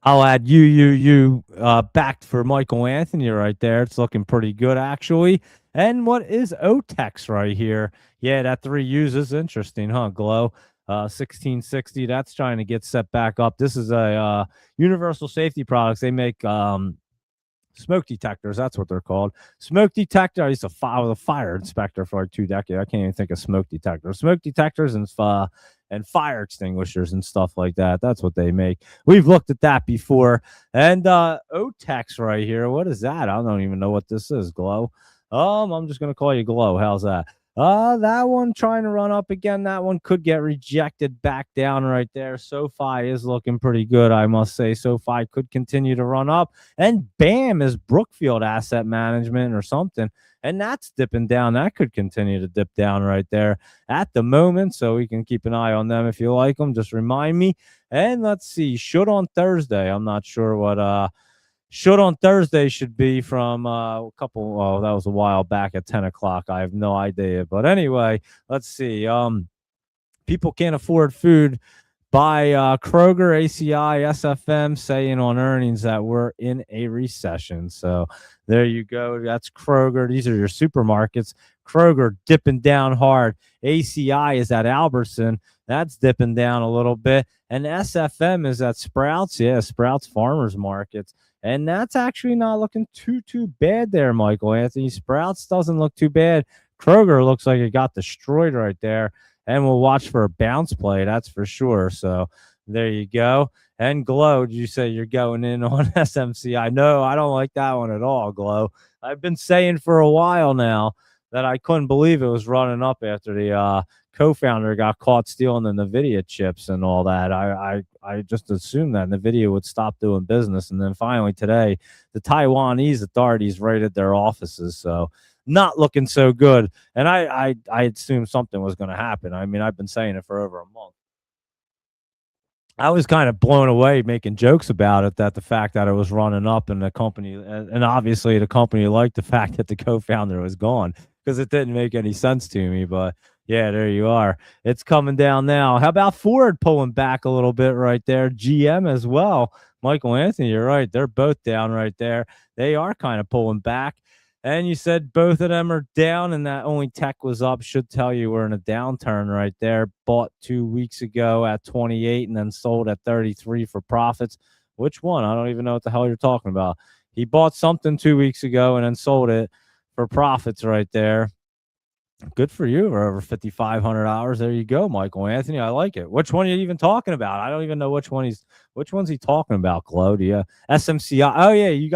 I'll add you backed for Michael Anthony right there. It's looking pretty good actually. And what is OTEX right here? Yeah, that 3U's is interesting, huh? Glow 1660. That's trying to get set back up. This is a universal safety products. They make smoke detectors. That's what they're called. Smoke detector. I used to file a fire inspector for like 2 decades. I can't even think of smoke detectors. Smoke detectors and fire extinguishers and stuff like that. That's what they make. We've looked at that before. And OTEX right here. What is that? I don't even know what this is. Glow. I'm just gonna call you Glow. How's that? That one trying to run up again. That one could get rejected back down right there. SoFi is looking pretty good, I must say. SoFi could continue to run up. And BAM is Brookfield Asset Management or something. And that's dipping down. That could continue to dip down right there at the moment. So we can keep an eye on them if you like them. Just remind me. And let's see. Should on Thursday. I'm not sure what should on Thursday should be from a couple. Oh, that was a while back at 10 o'clock. I have no idea. But anyway, let's see. People can't afford food by Kroger, ACI, SFM saying on earnings that we're in a recession. So there you go. That's Kroger. These are your supermarkets. Kroger dipping down hard. ACI is at Albertson. That's dipping down a little bit. And SFM is at Sprouts. Yeah, Sprouts Farmers Markets. And that's actually not looking too bad there, Michael Anthony. Sprouts doesn't look too bad. Kroger looks like it got destroyed right there. And we'll watch for a bounce play, that's for sure. So there you go. And Glow, did you say you're going in on SMCI? No, I don't like that one at all, Glow. I've been saying for a while now that I couldn't believe it was running up after the co-founder got caught stealing the NVIDIA chips and all that. I just assumed that NVIDIA would stop doing business. And then finally today, the Taiwanese authorities raided their offices. So not looking so good. And I assumed something was going to happen. I mean, I've been saying it for over a month. I was kind of blown away making jokes about it, that the fact that it was running up and the company, and obviously the company liked the fact that the co-founder was gone because it didn't make any sense to me. But yeah, there you are. It's coming down now. How about Ford pulling back a little bit right there? GM as well. Michael Anthony, you're right. They're both down right there. They are kind of pulling back. And you said both of them are down and that only tech was up. Should tell you we're in a downturn right there. Bought 2 weeks ago at 28 and then sold at 33 for profits. Which one? I don't even know what the hell you're talking about. He bought something 2 weeks ago and then sold it for profits right there. Good for you. We're over 5,500 hours. There you go, Michael Anthony. I like it. Which one are you even talking about? I don't even know which one's he talking about, Glow? Yeah. SMCI. Oh yeah, you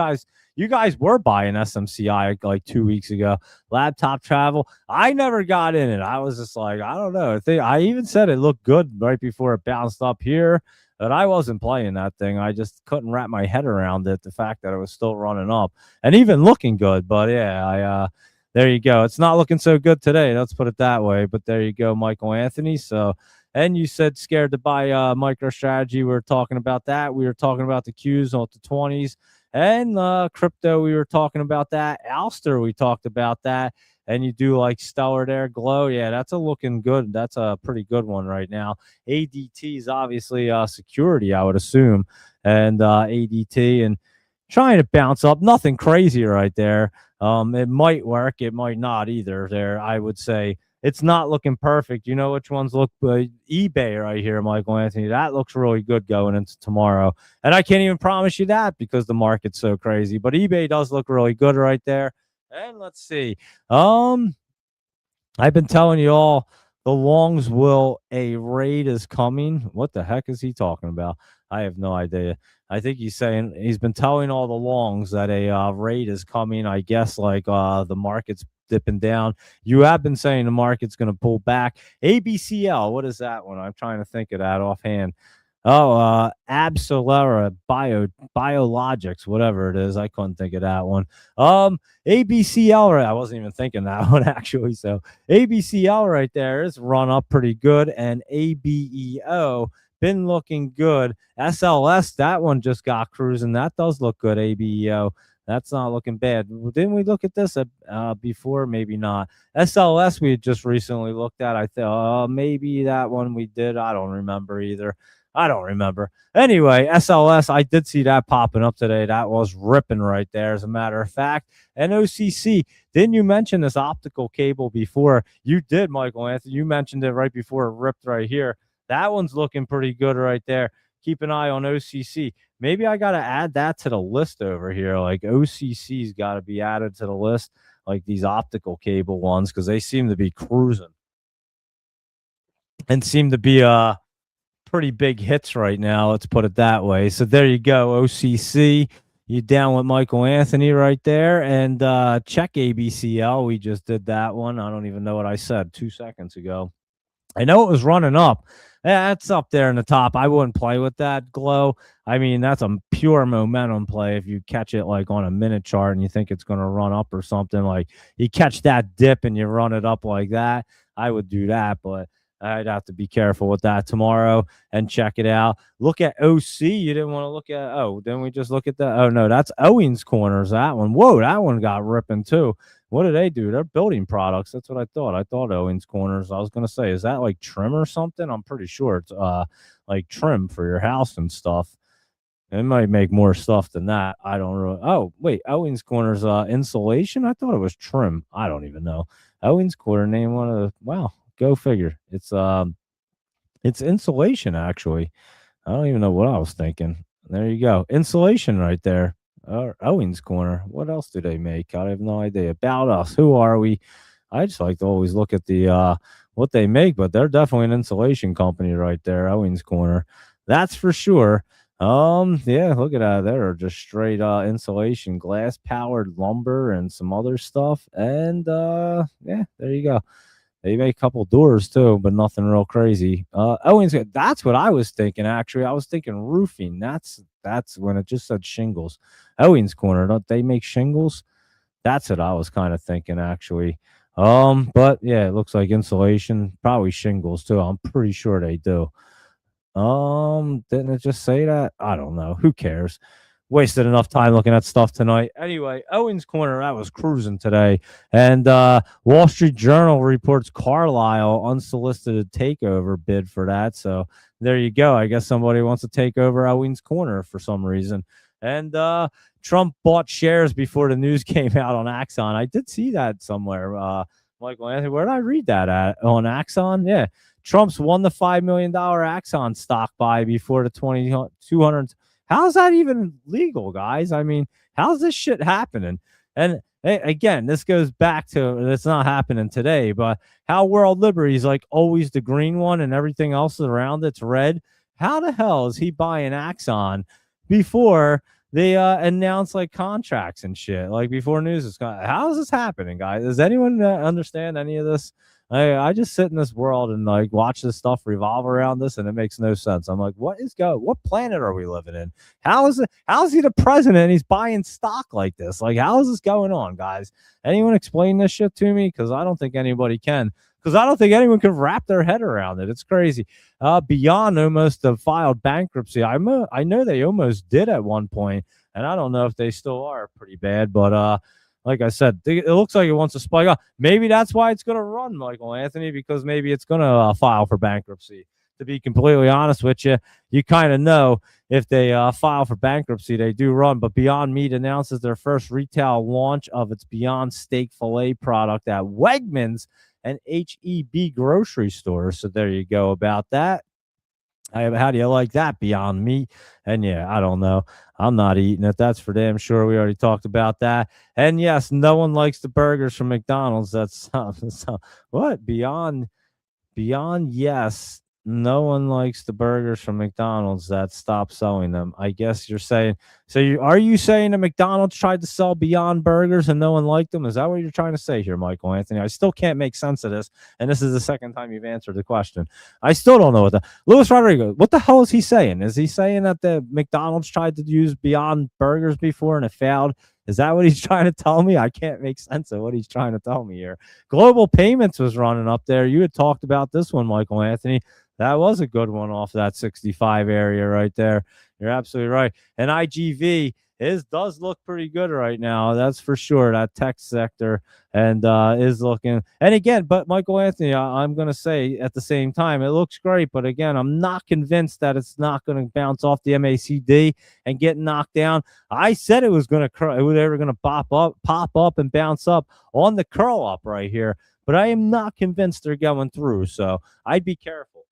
guys were buying SMCI like 2 weeks ago. Laptop travel. I never got in it. I was just like, I don't know. I even said it looked good right before it bounced up here, but I wasn't playing that thing. I just couldn't wrap my head around it. The fact that it was still running up and even looking good. But yeah, there you go. It's not looking so good today. Let's put it that way. But there you go, Michael Anthony. So, and you said scared to buy MicroStrategy. We were talking about that. We were talking about the Qs on the 20s and crypto. We were talking about that. Alster, we talked about that. And you do like Stellar there, Glow. Yeah, that's a looking good. That's a pretty good one right now. ADT is obviously security, I would assume. And ADT and trying to bounce up. Nothing crazy right there. It might work, it might not either. There, I would say it's not looking perfect. You know which ones look eBay right here, Michael Anthony. That looks really good going into tomorrow, and I can't even promise you that because the market's so crazy. But eBay does look really good right there. And let's see. I've been telling you all the longs will a raid is coming. What the heck is he talking about? I have no idea. I think he's saying he's been telling all the longs that a raid is coming. I guess like the market's dipping down. You have been saying the market's going to pull back. ABCL, what is that one? I'm trying to think of that offhand. Oh, Absolera Biologics, whatever it is. I couldn't think of that one. ABCL, I wasn't even thinking that one actually. So ABCL right there is run up pretty good, and ABEO been looking good. SLS, that one just got cruising. That does look good. ABEO, that's not looking bad. Didn't we look at this before? Maybe not. SLS we had just recently looked at. I thought maybe that one we did. I don't remember either. I don't remember. Anyway, SLS, I did see that popping up today. That was ripping right there, as a matter of fact. And OCC, didn't you mention this optical cable before? You did, Michael Anthony. You mentioned it right before it ripped right here. That one's looking pretty good right there. Keep an eye on OCC. Maybe I got to add that to the list over here. Like OCC's got to be added to the list, like these optical cable ones, because they seem to be cruising and seem to be pretty big hits right now. Let's put it that way. So there you go, OCC. You down with Michael Anthony right there, and check ABCL. We just did that one. I don't even know what I said 2 seconds ago. I know it was running up. Yeah, that's up there in the top. I wouldn't play with that, Glow. I mean, that's a pure momentum play. If you catch it like on a minute chart and you think it's going to run up or something, like you catch that dip and you run it up like that, I would do that. But I'd have to be careful with that tomorrow and check it out. Look at OC. You didn't want to look at, didn't we just look at that? Oh, no, that's Owens Corners, that one. Whoa, that one got ripping too. What do they do? They're building products. That's what I thought. I thought Owens Corners. I was going to say, is that like trim or something? I'm pretty sure it's like trim for your house and stuff. It might make more stuff than that. I don't really. Oh, wait. Owens Corners insulation? I thought it was trim. I don't even know. Owens Corner name one of the, wow. Go figure. It's insulation actually. I don't even know what I was thinking. There you go. Insulation right there. Owens Corner. What else do they make? I have no idea. About Us. Who are we? I just like to always look at the what they make, but they're definitely an insulation company right there. Owens Corner. That's for sure. Yeah, look at that. They're just straight insulation, glass powered lumber and some other stuff. And yeah, there you go. They make a couple doors too, but nothing real crazy. Owens, that's what I was thinking. Actually, I was thinking roofing. That's when it just said shingles. Owens Corner, don't they make shingles? That's what I was kind of thinking actually. But yeah, it looks like insulation, probably shingles too. I'm pretty sure they do. Didn't it just say that? I don't know. Who cares? Wasted enough time looking at stuff tonight. Anyway, Owens Corner, that was cruising today. And Wall Street Journal reports Carlisle unsolicited takeover bid for that. So there you go. I guess somebody wants to take over Owens Corner for some reason. And Trump bought shares before the news came out on Axon. I did see that somewhere. Michael Anthony, where did I read that at? On Axon? Yeah. Trump's won the $5 million Axon stock buy before the 200. How's that even legal, guys? I mean, how's this shit happening? And again, this goes back to it's not happening today, but how World Liberty is like always the green one and everything else around it's red. How the hell is he buying Axon before they announce like contracts and shit? Like before news is how is this happening, guys? Does anyone understand any of this? I just sit in this world and like watch this stuff revolve around this, and it makes no sense. I'm like, what planet are we living in? How is it? How is he the president and he's buying stock like this? Like, how is this going on, guys? Anyone explain this shit to me? Because I don't think anybody can. Because I don't think anyone can wrap their head around it. It's crazy. Beyond almost have filed bankruptcy. I know they almost did at one point, and I don't know if they still are pretty bad. But like I said, it looks like it wants to spike up. Maybe that's why it's going to run, Michael Anthony, because maybe it's going to file for bankruptcy. To be completely honest with you, you kind of know if they file for bankruptcy, they do run. But Beyond Meat announces their first retail launch of its Beyond Steak Filet product at Wegmans and HEB grocery stores. So there you go about that. How do you like that, Beyond Meat? And yeah, I don't know. I'm not eating it. That's for damn sure. We already talked about that. And yes, no one likes the burgers from McDonald's. That's what Beyond. Yes, no one likes the burgers from McDonald's that stopped selling them. I guess you're saying. So are you saying that McDonald's tried to sell Beyond Burgers and no one liked them? Is that what you're trying to say here, Michael Anthony? I still can't make sense of this, and this is the second time you've answered the question. I still don't know what the Luis Rodriguez. What the hell is he saying? Is he saying that the McDonald's tried to use Beyond Burgers before and it failed? Is that what he's trying to tell me? I can't make sense of what he's trying to tell me here. Global Payments was running up there. You had talked about this one, Michael Anthony. That was a good one off that 65 area right there. You're absolutely right. And IGV does look pretty good right now. That's for sure. That tech sector and is looking. And again, but Michael Anthony, I'm going to say at the same time, it looks great. But again, I'm not convinced that it's not going to bounce off the MACD and get knocked down. I said it was going to they were going to pop up and bounce up on the curl up right here. But I am not convinced they're going through. So I'd be careful.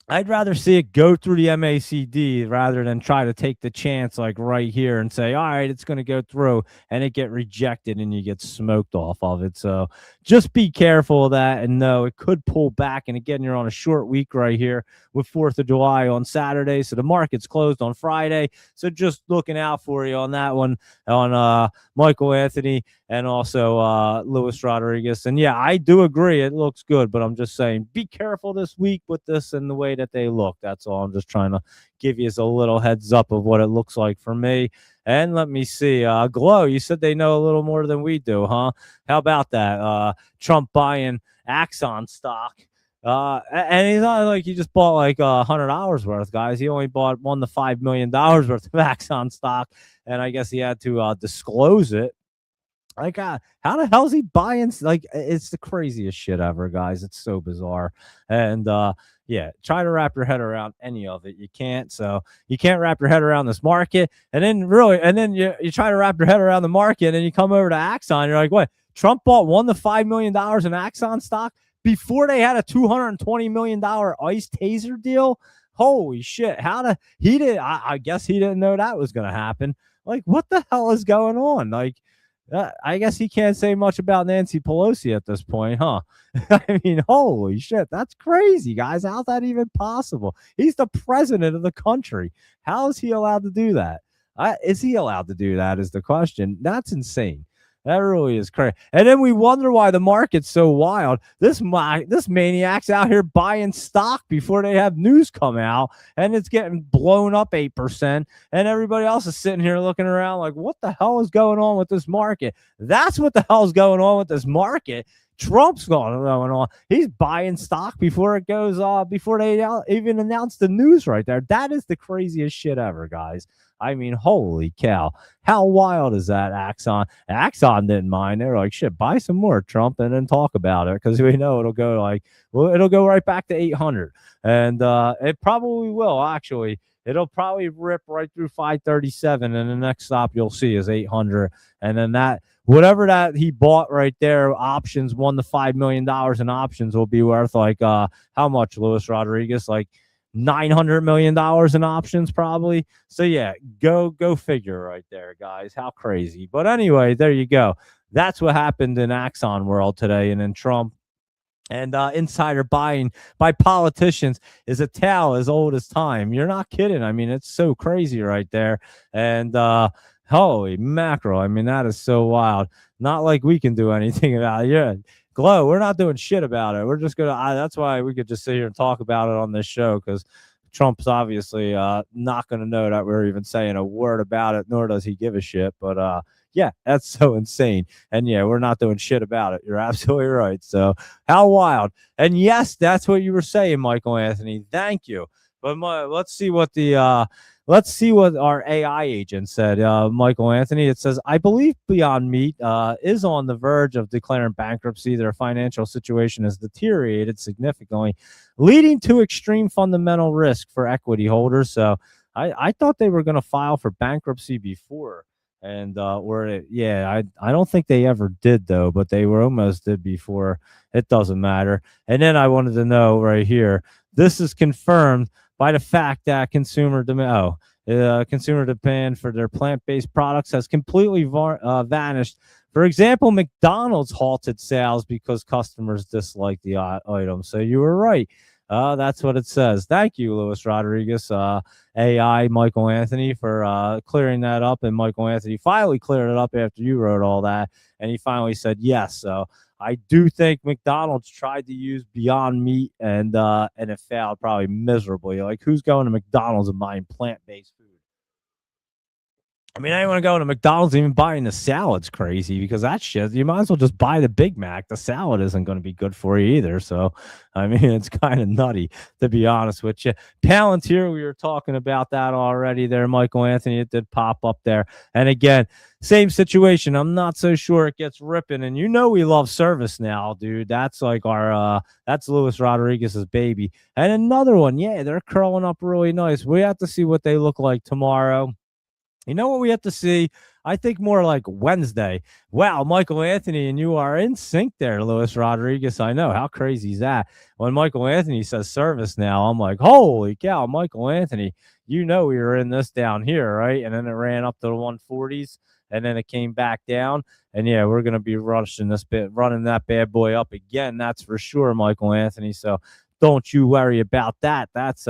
I'd rather see it go through the MACD rather than try to take the chance like right here and say, all right, it's going to go through and it get rejected and you get smoked off of it. So just be careful of that and know it could pull back. And again, you're on a short week right here with 4th of July on Saturday. So the market's closed on Friday. So just looking out for you on that one on Michael Anthony and also Luis Rodriguez. And yeah, I do agree. It looks good, but I'm just saying be careful this week with this and the way that they look. That's all. I'm just trying to give you a little heads up of what it looks like for me. And let me see. Glow, you said they know a little more than we do, huh? How about that? Trump buying Axon stock. And he's not like he just bought like $100 worth, guys. He only bought $1 to $5 million worth of Axon stock. And I guess he had to disclose it. Like, how the hell is he buying? Like, it's the craziest shit ever, guys. It's so bizarre. And yeah, try to wrap your head around any of it. You can't. So you can't wrap your head around this market. And then you try to wrap your head around the market, and then you come over to Axon. You're like, what? Trump bought $1 to $5 million in Axon stock before they had a $220 million ICE taser deal. Holy shit! He did? I guess he didn't know that was going to happen. Like, what the hell is going on? Like. I guess he can't say much about Nancy Pelosi at this point, huh? I mean, holy shit, that's crazy, guys. How's that even possible? He's the president of the country. How is he allowed to do that? Is he allowed to do that is the question. That's insane. That really is crazy. And then we wonder why the market's so wild. This maniac's out here buying stock before they have news come out, and it's getting blown up 8%. And everybody else is sitting here looking around like, what the hell is going on with this market? That's what the hell is going on with this market. Trump's going on. He's buying stock before it goes before they even announce the news right there. That is the craziest shit ever, guys. I mean, holy cow. How wild is that, Axon? Axon didn't mind. They were like, shit, buy some more, Trump, and then talk about it, because we know it'll go right back to 800. And it probably will, actually. It'll probably rip right through 537, and the next stop you'll see is 800. And then that, whatever that he bought right there, options, $1 to $5 million in options will be worth like how much, Luis Rodriguez? Like $900 million in options probably. So yeah, go figure right there, guys. How crazy. But anyway, there you go. That's what happened in Axon World today. And then Trump and insider buying by politicians is a tale as old as time. You're not kidding. I mean, it's so crazy right there. And holy mackerel. I mean, that is so wild. Not like we can do anything about it. Yeah. Glow, we're not doing shit about it. We're just going to, that's why we could just sit here and talk about it on this show, because Trump's obviously not going to know that we're even saying a word about it, nor does he give a shit. But yeah, that's so insane. And yeah, we're not doing shit about it. You're absolutely right. So how wild. And yes, that's what you were saying, Michael Anthony. Thank you. But let's see what our AI agent said, Michael Anthony. It says, I believe Beyond Meat is on the verge of declaring bankruptcy. Their financial situation has deteriorated significantly, leading to extreme fundamental risk for equity holders. So I thought they were going to file for bankruptcy before. And I don't think they ever did, though, but they were almost did before. It doesn't matter. And then I wanted to know right here, this is confirmed by the fact that consumer demand for their plant-based products has completely vanished. For example, McDonald's halted sales because customers dislike the item. So you were right. That's what it says. Thank you, Luis Rodriguez, AI Michael Anthony, for clearing that up. And Michael Anthony finally cleared it up after you wrote all that, and he finally said yes. So I do think McDonald's tried to use Beyond Meat, and it failed probably miserably. Like, who's going to McDonald's and buying plant-based food? I mean, anyone going to McDonald's even buying the salad's crazy, because that shit, you might as well just buy the Big Mac. The salad isn't going to be good for you either. So, I mean, it's kind of nutty, to be honest with you. Palantir, we were talking about that already there, Michael Anthony. It did pop up there. And again, same situation. I'm not so sure it gets ripping. And you know we love service now, dude. That's like that's Luis Rodriguez's baby. And another one, yeah, they're curling up really nice. We have to see what they look like tomorrow. You know what we have to see? I think more like Wednesday. Wow, Michael Anthony, and you are in sync there, Luis Rodriguez. I know. How crazy is that? When Michael Anthony says service now, I'm like, holy cow, Michael Anthony, you know we were in this down here, right? And then it ran up to the 140s, and then it came back down. And yeah, we're going to be running that bad boy up again. That's for sure, Michael Anthony. So don't you worry about that. That's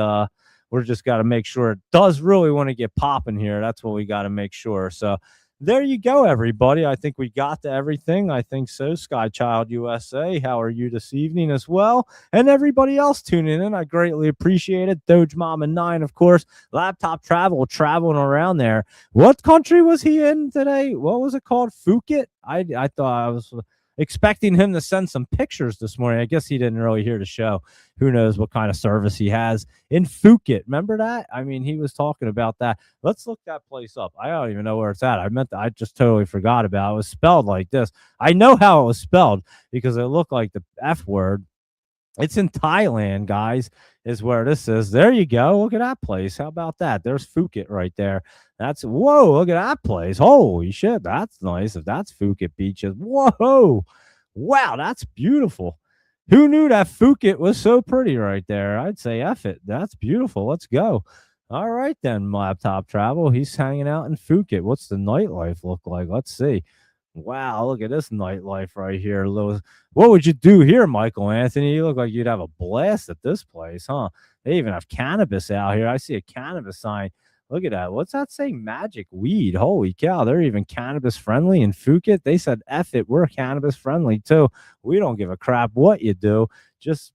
we're just got to make sure it does really want to get popping here. That's what we got to make sure. So there you go, everybody. I think we got to everything. I think so. Skychild USA, how are you this evening as well? And everybody else tuning in, I greatly appreciate it. Doge Mama 9, of course. Laptop traveling around there. What country was he in today? What was it called? Phuket? I thought I was expecting him to send some pictures this morning. I guess he didn't really hear the show. Who knows what kind of service he has in Phuket. Remember that? I mean, he was talking about that. Let's look that place up. I don't even know where it's at. I just totally forgot about it. It was spelled like this. I know how it was spelled because it looked like the F word. It's in Thailand, guys, is where this is. There you go. Look at that place. How about that? There's Phuket right there. Whoa, look at that place. Holy shit, that's nice. If that's Phuket beaches. Whoa. Wow, that's beautiful. Who knew that Phuket was so pretty right there? I'd say F it. That's beautiful. Let's go. All right, then, Laptop Travel. He's hanging out in Phuket. What's the nightlife look like? Let's see. Wow, look at this nightlife right here. What would you do here, Michael Anthony? You look like you'd have a blast at this place, huh? They even have cannabis out here. I see a cannabis sign. Look at that. What's that say? Magic weed. Holy cow. They're even cannabis friendly in Phuket. They said, F it. We're cannabis friendly too. We don't give a crap what you do. Just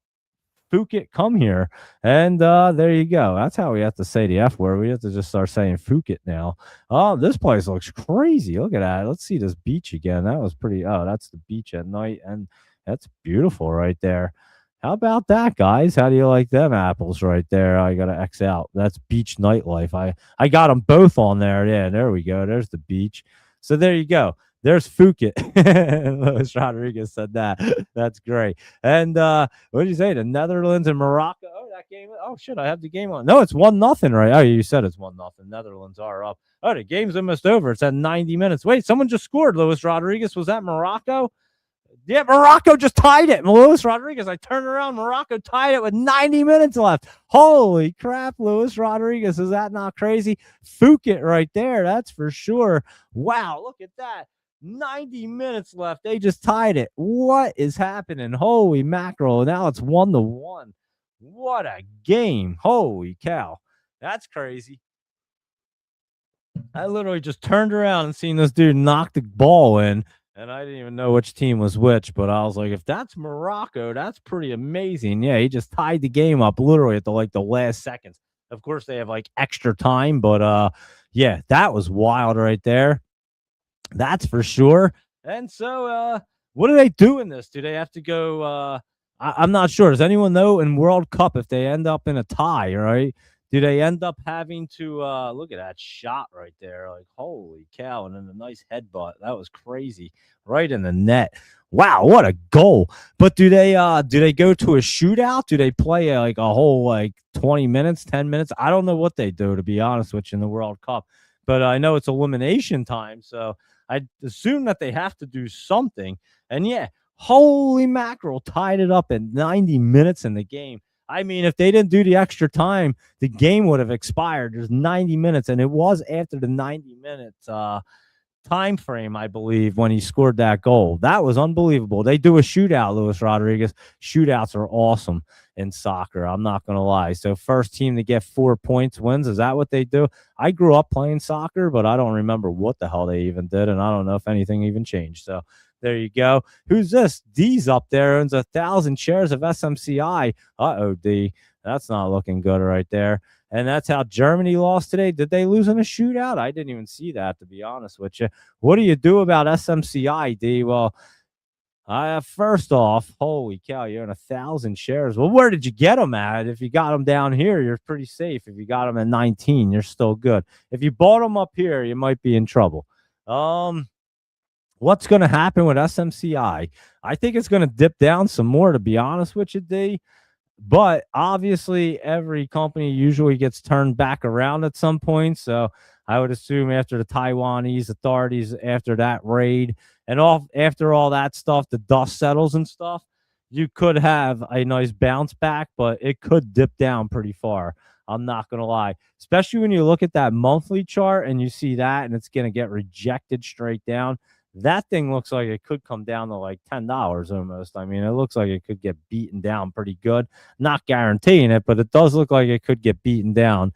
Phuket, come here. And there you go. That's how we have to say the F word. We have to just start saying Phuket now. Oh, this place looks crazy. Look at that. Let's see this beach again. That was pretty. Oh, that's the beach at night. And that's beautiful right there. How about that, guys? How do you like them apples right there? I got to X out. That's beach nightlife. I got them both on there. Yeah, there we go. There's the beach. So there you go. There's Phuket. Luis Rodriguez said that. That's great. And what did you say? The Netherlands and Morocco. Oh, that game. Oh, shit. I have the game on. No, it's 1-0, right? Oh, you said it's 1-0. Netherlands are up. Oh, the game's almost over. It's at 90 minutes. Wait, someone just scored, Luis Rodriguez. Was that Morocco? Yeah, Morocco just tied it. Luis Rodriguez, I turned around. Morocco tied it with 90 minutes left. Holy crap, Luis Rodriguez. Is that not crazy? Fook it right there. That's for sure. Wow, look at that. 90 minutes left. They just tied it. What is happening? Holy mackerel. Now it's 1-1. What a game. Holy cow. That's crazy. I literally just turned around and seen this dude knock the ball in, and I didn't even know which team was which. But I was like, if that's Morocco, that's pretty amazing. Yeah, he just tied the game up literally at the last seconds. Of course, they have like extra time, but yeah, that was wild right there. That's for sure. And so, what do they do in this? Do they have to go? I'm not sure. Does anyone know in World Cup if they end up in a tie, right? Do they end up having to look at that shot right there? Like, holy cow. And then a nice headbutt. That was crazy. Right in the net. Wow, what a goal. But do they go to a shootout? Do they play like a whole like 20 minutes, 10 minutes? I don't know what they do, to be honest with you, in the World Cup. But I know it's elimination time, so I assume that they have to do something. And yeah, holy mackerel, tied it up at 90 minutes in the game. I mean, if they didn't do the extra time, the game would have expired. There's 90 minutes, and it was after the 90 minutes time frame, I believe, when he scored that goal. That was unbelievable. They do a shootout, Luis Rodriguez. Shootouts are awesome in soccer. I'm not going to lie. So first team to get 4 points wins. Is that what they do? I grew up playing soccer, but I don't remember what the hell they even did, and I don't know if anything even changed. So there you go. Who's this? D's up there, owns 1,000 shares of SMCI. Uh-oh, D. That's not looking good right there. And that's how Germany lost today. Did they lose in a shootout? I didn't even see that, to be honest with you. What do you do about SMCI, D? Well, first off, holy cow, you're in 1,000 shares. Well, where did you get them at? If you got them down here, you're pretty safe. If you got them at 19, you're still good. If you bought them up here, you might be in trouble. What's going to happen with SMCI? I think it's going to dip down some more, to be honest with you, D. But obviously, every company usually gets turned back around at some point. So I would assume after the Taiwanese authorities, after that raid, and after all that stuff, the dust settles and stuff, you could have a nice bounce back, but it could dip down pretty far. I'm not going to lie, especially when you look at that monthly chart and you see that and it's going to get rejected straight down. That thing looks like it could come down to like $10 almost. I mean, it looks like it could get beaten down pretty good. Not guaranteeing it, but it does look like it could get beaten down,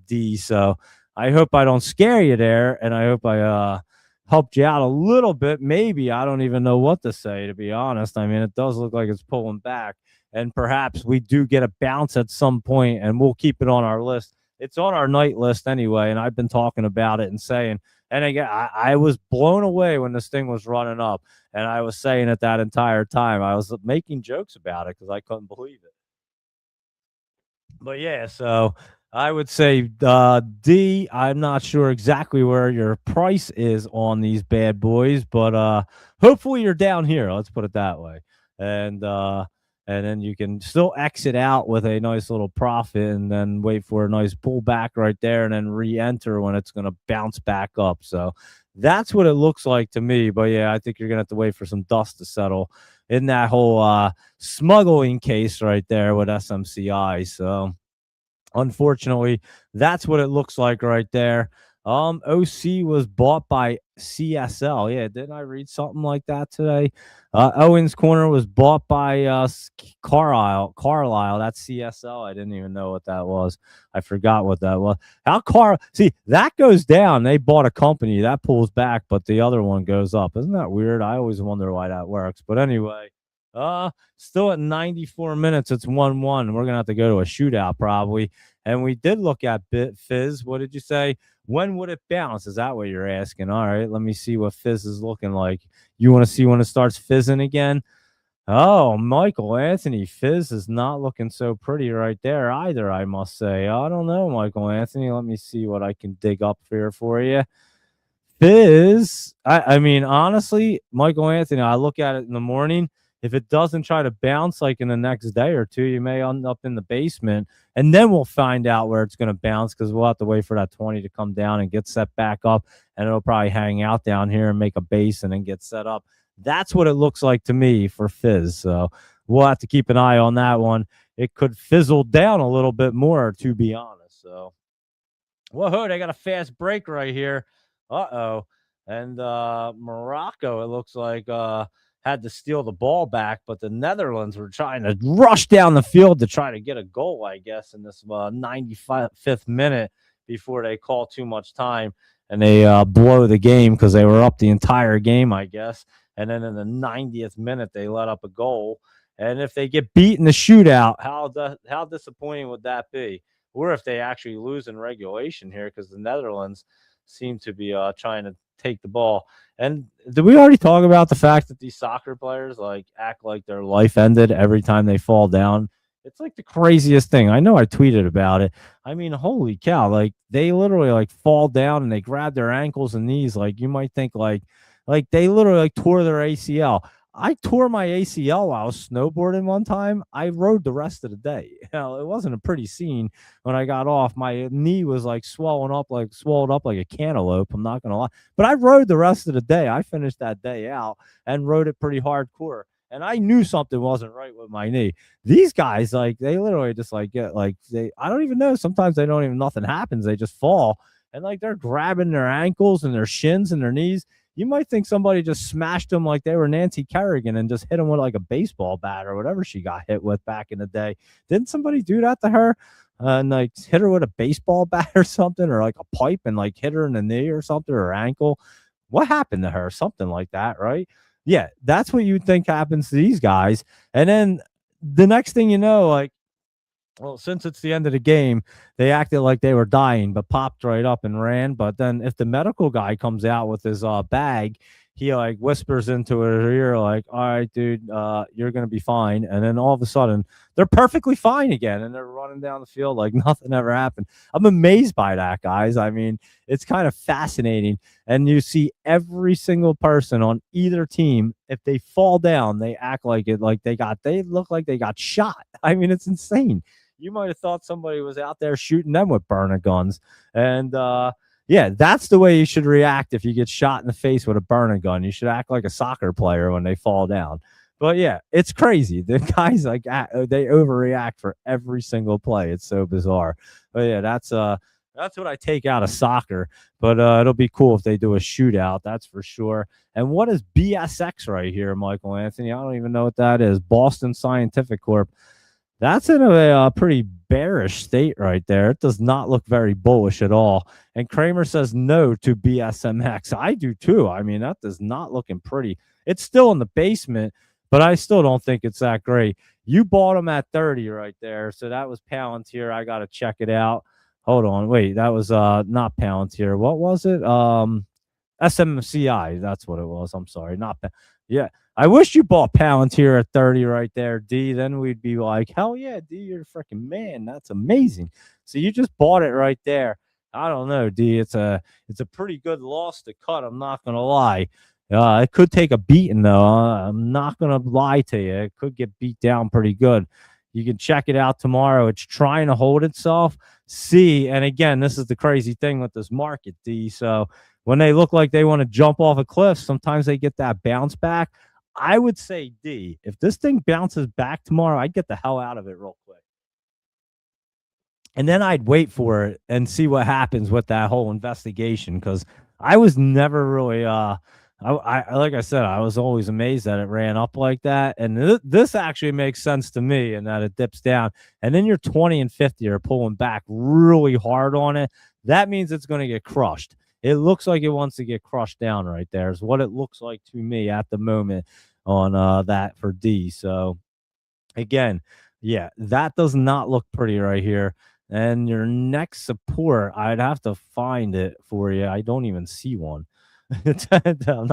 D. So I hope I don't scare you there, and I hope I helped you out a little bit. Maybe. I don't even know what to say, to be honest. I mean, it does look like it's pulling back, and perhaps we do get a bounce at some point, and we'll keep it on our list. It's on our night list anyway, and I've been talking about it and saying, and again, I was blown away when this thing was running up, and I was saying it that entire time. I was making jokes about it because I couldn't believe it. But yeah, so I would say D. I'm not sure exactly where your price is on these bad boys, but hopefully you're down here. Let's put it that way, and then you can still exit out with a nice little profit, and then wait for a nice pullback right there, and then re-enter when it's going to bounce back up. So that's what it looks like to me. But yeah, I think you're going to have to wait for some dust to settle in that whole smuggling case right there with SMCI. So unfortunately, that's what it looks like right there. OC was bought by CSL. Yeah, didn't I read something like that today? Owens Corner was bought by Carlisle. That's CSL. I didn't even know what that was. I forgot what that was. See, that goes down. They bought a company that pulls back, but the other one goes up. Isn't that weird? I always wonder why that works. But anyway, still at 94 minutes. It's 1-1. We're gonna have to go to a shootout probably. And we did look at Fizz. What did you say? When would it bounce? Is that what you're asking? All right, let me see what Fizz is looking like. You want to see when it starts fizzing again? Oh, Michael Anthony, Fizz is not looking so pretty right there either, I must say. I don't know, Michael Anthony. Let me see what I can dig up here for you. Fizz, I mean, honestly, Michael Anthony, I look at it in the morning. If it doesn't try to bounce like in the next day or two, you may end up in the basement, and then we'll find out where it's going to bounce because we'll have to wait for that 20 to come down and get set back up, and it'll probably hang out down here and make a base and then get set up. That's what it looks like to me for Fizz. So we'll have to keep an eye on that one. It could fizzle down a little bit more, to be honest. So, whoa, they got a fast break right here. Uh-oh. And Morocco, it looks like, had to steal the ball back, but the Netherlands were trying to rush down the field to try to get a goal, I guess, in this 95th minute before they call too much time and they blow the game because they were up the entire game, I guess. And then in the 90th minute, they let up a goal. And if they get beat in the shootout, how disappointing would that be? Or if they actually lose in regulation here, because the Netherlands seem to be trying to take the ball. And did we already talk about the fact that these soccer players like act like their life ended every time they fall down? It's like the craziest thing. I know I tweeted about it. I mean, holy cow! Like they literally like fall down and they grab their ankles and knees. Like you might think like they literally like tore their ACL. I tore my ACL while I was snowboarding one time. I rode the rest of the day. You know, it wasn't a pretty scene when I got off. My knee was like swollen up, like swelled up like a cantaloupe. I'm not gonna lie. But I rode the rest of the day. I finished that day out and rode it pretty hardcore. And I knew something wasn't right with my knee. These guys, like, they literally just like get like I don't even know. Sometimes they don't even nothing happens. They just fall. And like they're grabbing their ankles and their shins and their knees. You might think somebody just smashed them like they were Nancy Kerrigan and just hit them with like a baseball bat or whatever she got hit with back in the day. Didn't somebody do that to her? And like hit her with a baseball bat or something, or like a pipe and like hit her in the knee or something, or ankle. What happened to her? Something like that, right? Yeah, that's what you'd think happens to these guys. And then the next thing you know, like, well, since it's the end of the game, they acted like they were dying, but popped right up and ran. But then if the medical guy comes out with his bag, he like whispers into her ear, like, all right, dude, you're gonna be fine. And then all of a sudden they're perfectly fine again and they're running down the field like nothing ever happened. I'm amazed by that, guys. I mean, it's kind of fascinating. And you see every single person on either team, if they fall down, they act like it like they look like they got shot. I mean, it's insane. You might have thought somebody was out there shooting them with burner guns. And yeah, that's the way you should react if you get shot in the face with a burner gun. You should act like a soccer player when they fall down. But yeah, it's crazy. The guys like they overreact for every single play. It's so bizarre. But yeah, that's what I take out of soccer. But it'll be cool if they do a shootout. That's for sure. And what is BSX right here, Michael Anthony? I don't even know what that is. Boston Scientific Corp. That's in a pretty bearish state right there. It does not look very bullish at all. And Kramer says no to BSMX. I do too. I mean, that does not looking pretty. It's still in the basement, but I still don't think it's that great. You bought them at 30 right there. So that was Palantir. I got to check it out. Hold on. Wait, that was not Palantir. What was it? SMCI. That's what it was. I'm sorry. Not yeah. I wish you bought Palantir at 30 right there, D. Then we'd be like, hell yeah, D, you're a freaking man. That's amazing. So you just bought it right there. I don't know, D. It's a pretty good loss to cut. I'm not gonna lie. It could take a beating though. I'm not gonna lie to you. It could get beat down pretty good. You can check it out tomorrow. It's trying to hold itself. See, and again, this is the crazy thing with this market, D. So when they look like they want to jump off a cliff, sometimes they get that bounce back. I would say D. If this thing bounces back tomorrow, I'd get the hell out of it real quick. And then I'd wait for it and see what happens with that whole investigation, because I was never really I like I said, I was always amazed that it ran up like that. And this actually makes sense to me, and that it dips down. And then your 20 and 50 are pulling back really hard on it. That means it's going to get crushed. It looks like it wants to get crushed down right there is what it looks like to me at the moment on that for D. So again, yeah, that does not look pretty right here. And your next support, I'd have to find it for you. I don't even see one. I'm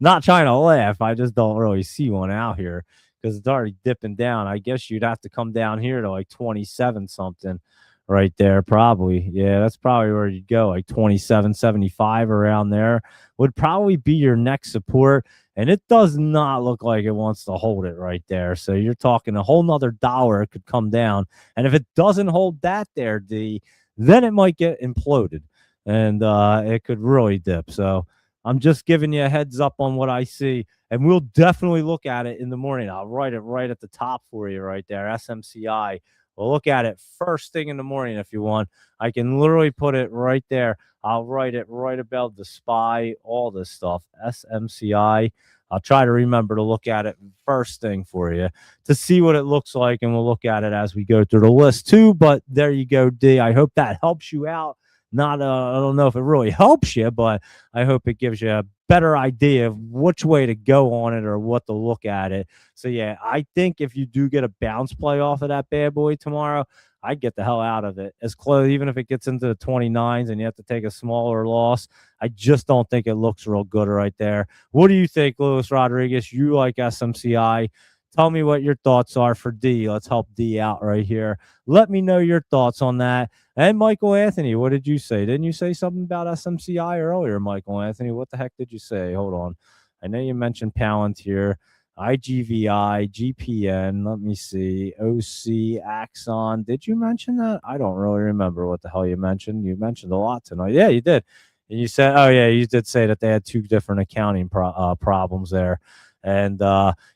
not trying to laugh. I just don't really see one out here because it's already dipping down. I guess you'd have to come down here to like 27 something right there, probably. Yeah, that's probably where you'd go, like 27.75 around there would probably be your next support. And it does not look like it wants to hold it right there. So you're talking a whole nother dollar. It could come down. And if it doesn't hold that there, D, then it might get imploded and it could really dip. So I'm just giving you a heads up on what I see, and we'll definitely look at it in the morning. I'll write it right at the top for you right there, SMCI. We'll look at it first thing in the morning if you want. I can literally put it right there. I'll write it right above the SPY, all this stuff, SMCI. I'll try to remember to look at it first thing for you to see what it looks like, and we'll look at it as we go through the list too. But there you go, D. I hope that helps you out. Not, I don't know if it really helps you, but I hope it gives you a better idea of which way to go on it or what to look at it. So yeah, I think if you do get a bounce play off of that bad boy tomorrow, I'd get the hell out of it. As close, even if it gets into the 29s and you have to take a smaller loss, I just don't think it looks real good right there. What do you think, Luis Rodriguez? You like SMCI? Tell me what your thoughts are for D. Let's help D out right here. Let me know your thoughts on that. And Michael Anthony, what did you say? Didn't you say something about SMCI earlier, Michael Anthony? What the heck did you say? Hold on. I know you mentioned Palantir, IGVI, GPN. Let me see. OC, Axon. Did you mention that? I don't really remember what the hell you mentioned. You mentioned a lot tonight. Yeah, you did. And you said, oh, yeah, you did say that they had two different accounting problems there. And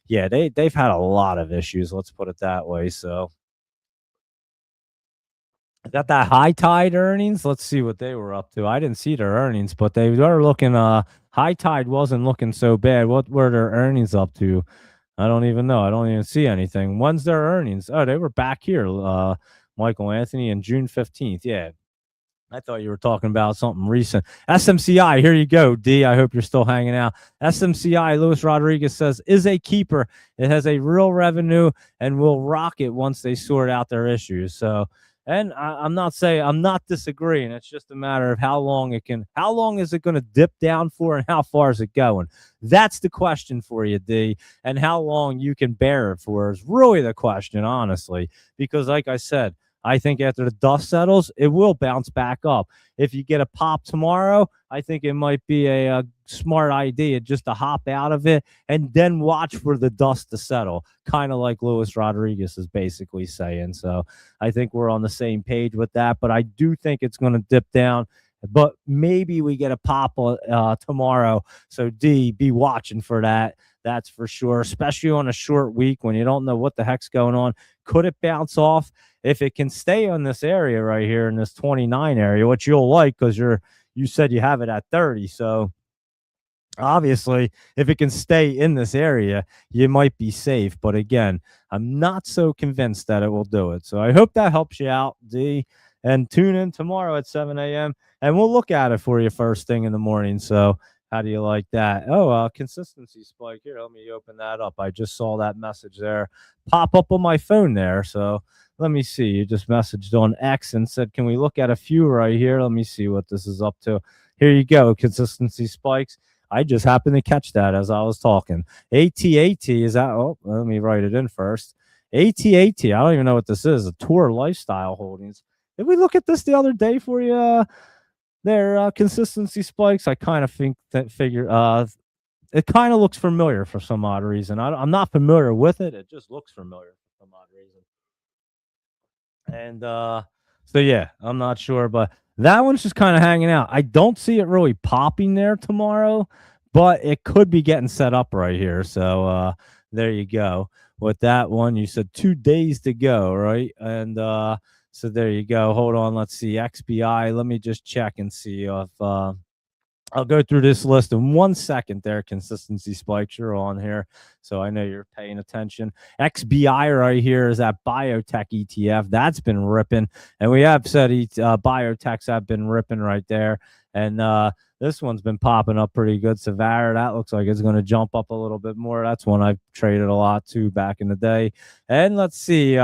yeah, they've had a lot of issues. Let's put it that way. So got that high tide earnings. Let's see what they were up to. I didn't see their earnings, but they were looking. High tide wasn't looking so bad. What were their earnings up to? I don't even know. I don't even see anything. When's their earnings? Oh, they were back here. Michael Anthony and June 15th. Yeah, I thought you were talking about something recent. SMCI, here you go, D. I hope you're still hanging out. SMCI, Luis Rodriguez says, is a keeper. It has a real revenue and will rock it once they sort out their issues. So, and I'm not disagreeing. It's just a matter of how long is it going to dip down for and how far is it going? That's the question for you, D. And how long you can bear it for is really the question, honestly, because like I said, I think after the dust settles, it will bounce back up. If you get a pop tomorrow, I think it might be a smart idea just to hop out of it and then watch for the dust to settle, kind of like Luis Rodriguez is basically saying. So I think we're on the same page with that, but I do think it's going to dip down. But maybe we get a pop tomorrow. So D, be watching for that. That's for sure, especially on a short week when you don't know what the heck's going on. Could it bounce off? If it can stay on this area right here in this 29 area, which you'll like because you said you have it at 30. So obviously, if it can stay in this area, you might be safe. But again, I'm not so convinced that it will do it. So I hope that helps you out, D. And tune in tomorrow at 7 a.m. and we'll look at it for you first thing in the morning. So how do you like that? Oh, consistency spike. Here, let me open that up. I just saw that message there pop up on my phone there. So let me see. You just messaged on X and said, can we look at a few right here? Let me see what this is up to. Here you go. Consistency spikes. I just happened to catch that as I was talking. ATAT is that. Oh, let me write it in first. ATAT. I don't even know what this is. A Tour Lifestyle Holdings. Did we look at this the other day for you? Their consistency spikes. I kind of think that figure. It kind of looks familiar for some odd reason. I'm not familiar with it. It just looks familiar for some odd reason. And so yeah, I'm not sure, but that one's just kind of hanging out. I don't see it really popping there tomorrow, but it could be getting set up right here. So there you go. With that one, you said 2 days to go, right? And so there you go. Hold on, let's see. XBI. Let me just check and see if I'll go through this list in 1 second there. Consistency spikes, you're on here. So I know you're paying attention. XBI right here is that biotech ETF. That's been ripping. And we have said biotechs have been ripping right there. And this one's been popping up pretty good. Savara, that looks like it's going to jump up a little bit more. That's one I've traded a lot too back in the day. And let's see.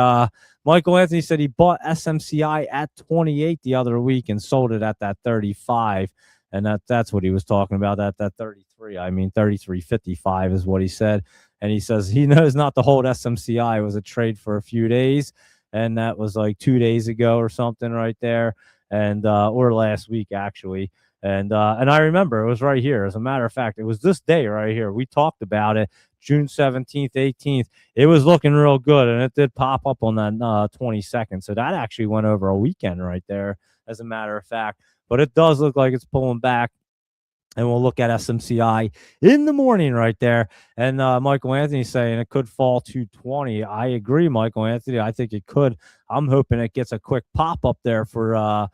Michael Anthony said he bought SMCI at 28 the other week and sold it at that 35. And that's what he was talking about, that 33. I mean, 33.55 is what he said. And he says he knows not to hold SMCI. It was a trade for a few days. And that was like 2 days ago or something right there. And or last week, actually. And I remember it was right here. As a matter of fact, it was this day right here. We talked about it, June 17th, 18th. It was looking real good, and it did pop up on that 22nd. So that actually went over a weekend right there, as a matter of fact. But it does look like it's pulling back And we'll look at SMCI in the morning right there. And Michael Anthony saying it could fall to 20. I agree, Michael Anthony. I think it could. I'm hoping it gets a quick pop up there for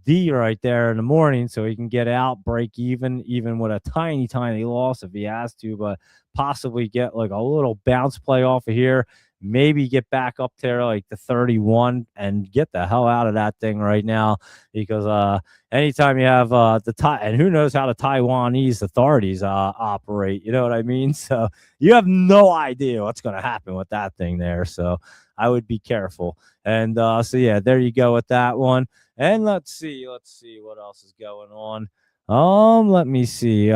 D right there in the morning, so he can get out, break even with a tiny loss if he has to, but possibly get like a little bounce play off of here. Maybe get back up there like the 31 and get the hell out of that thing right now, because anytime you have and who knows how the Taiwanese authorities operate, you know what I mean? So you have no idea what's going to happen with that thing there. So I would be careful. And so yeah, there you go with that one. And let's see what else is going on. Let me see.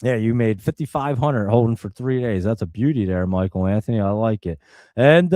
Yeah, you made 5,500 holding for 3 days. That's a beauty there, Michael Anthony. I like it. And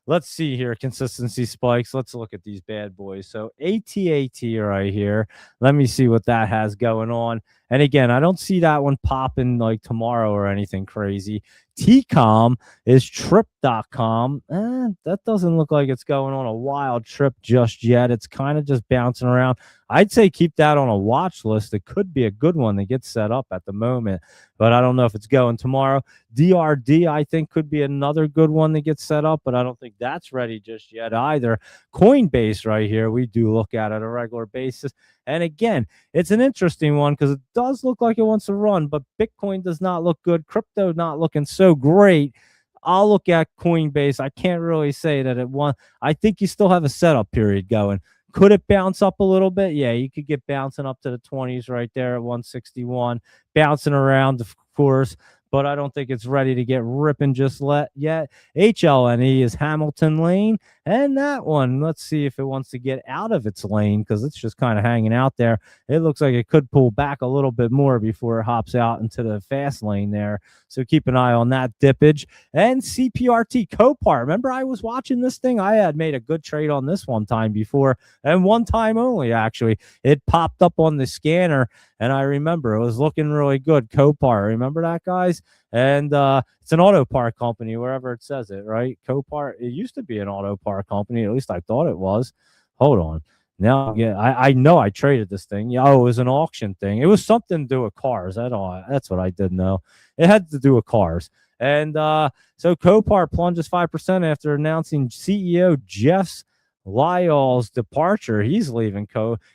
let's see here, consistency spikes. Let's look at these bad boys. So ATAT right here. Let me see what that has going on. And again, I don't see that one popping like tomorrow or anything crazy. TCOM is trip.com. That doesn't look like it's going on a wild trip just yet. It's kind of just bouncing around. I'd say keep that on a watch list. It could be a good one that gets set up at the moment, but I don't know if it's going tomorrow. DRD, I think, could be another good one that gets set up, but I don't think that's ready just yet either. Coinbase right here, we do look at it on a regular basis. And again, it's an interesting one because it does look like it wants to run, but Bitcoin does not look good. Crypto not looking so great. I'll look at Coinbase. I can't really say that it won. I think you still have a setup period going. Could it bounce up a little bit? Yeah, you could get bouncing up to the 20s right there at 161, bouncing around, of course, but I don't think it's ready to get ripping just yet. HLNE is Hamilton Lane, and that one, let's see if it wants to get out of its lane because it's just kind of hanging out there. It looks like it could pull back a little bit more before it hops out into the fast lane there. So keep an eye on that dippage. And CPRT Copart. Remember, I was watching this thing. I had made a good trade on this one time before, and one time only, actually. It popped up on the scanner, and I remember it was looking really good. Copart. Remember that, guys? And it's an auto part company, wherever it says it, right? Copart. It used to be an auto part company. At least I thought it was. Hold on. Now, yeah, I know I traded this thing. Yeah, it was an auction thing. It was something to do with cars. That's what I did know. It had to do with cars. And so Copart plunges 5% after announcing CEO Jeff Lyall's departure. He's leaving